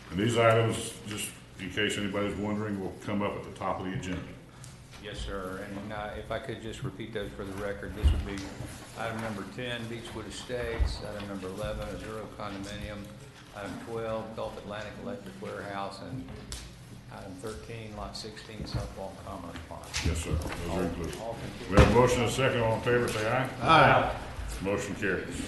Speaker 1: And these items, just in case anybody's wondering, will come up at the top of the agenda.
Speaker 18: Yes, sir, and if I could just repeat those for the record, this would be item number 10, Beechwood Estates, item number 11, Azuro Condominium, item 12, Gulf Atlantic Electric Warehouse, and item 13, lot 16, Southwall Commerce Park.
Speaker 1: Yes, sir. Those are included. We have a motion and a second. All in favor, say aye.
Speaker 2: Aye.
Speaker 1: Motion carries.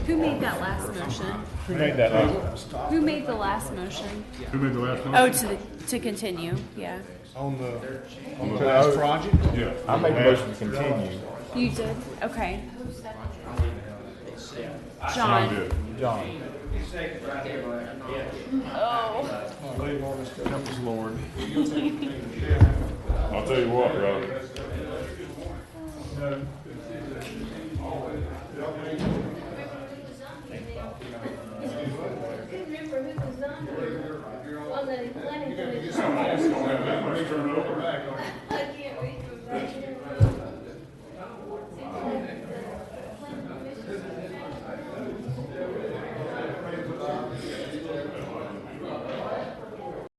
Speaker 16: Who made that last motion?
Speaker 6: Who made that last?
Speaker 16: Who made the last motion?
Speaker 1: Who made the last motion?
Speaker 16: Oh, to continue, yeah.
Speaker 7: On the last project?
Speaker 1: Yeah.
Speaker 6: I make a motion to continue.
Speaker 16: You did? Okay.
Speaker 1: John
Speaker 16: John.
Speaker 1: did.
Speaker 6: John.
Speaker 16: Oh.
Speaker 7: Comes Lauren.
Speaker 1: I'll tell you what, brother.
Speaker 23: Remember who was on the planning commission?
Speaker 1: Let's turn it over.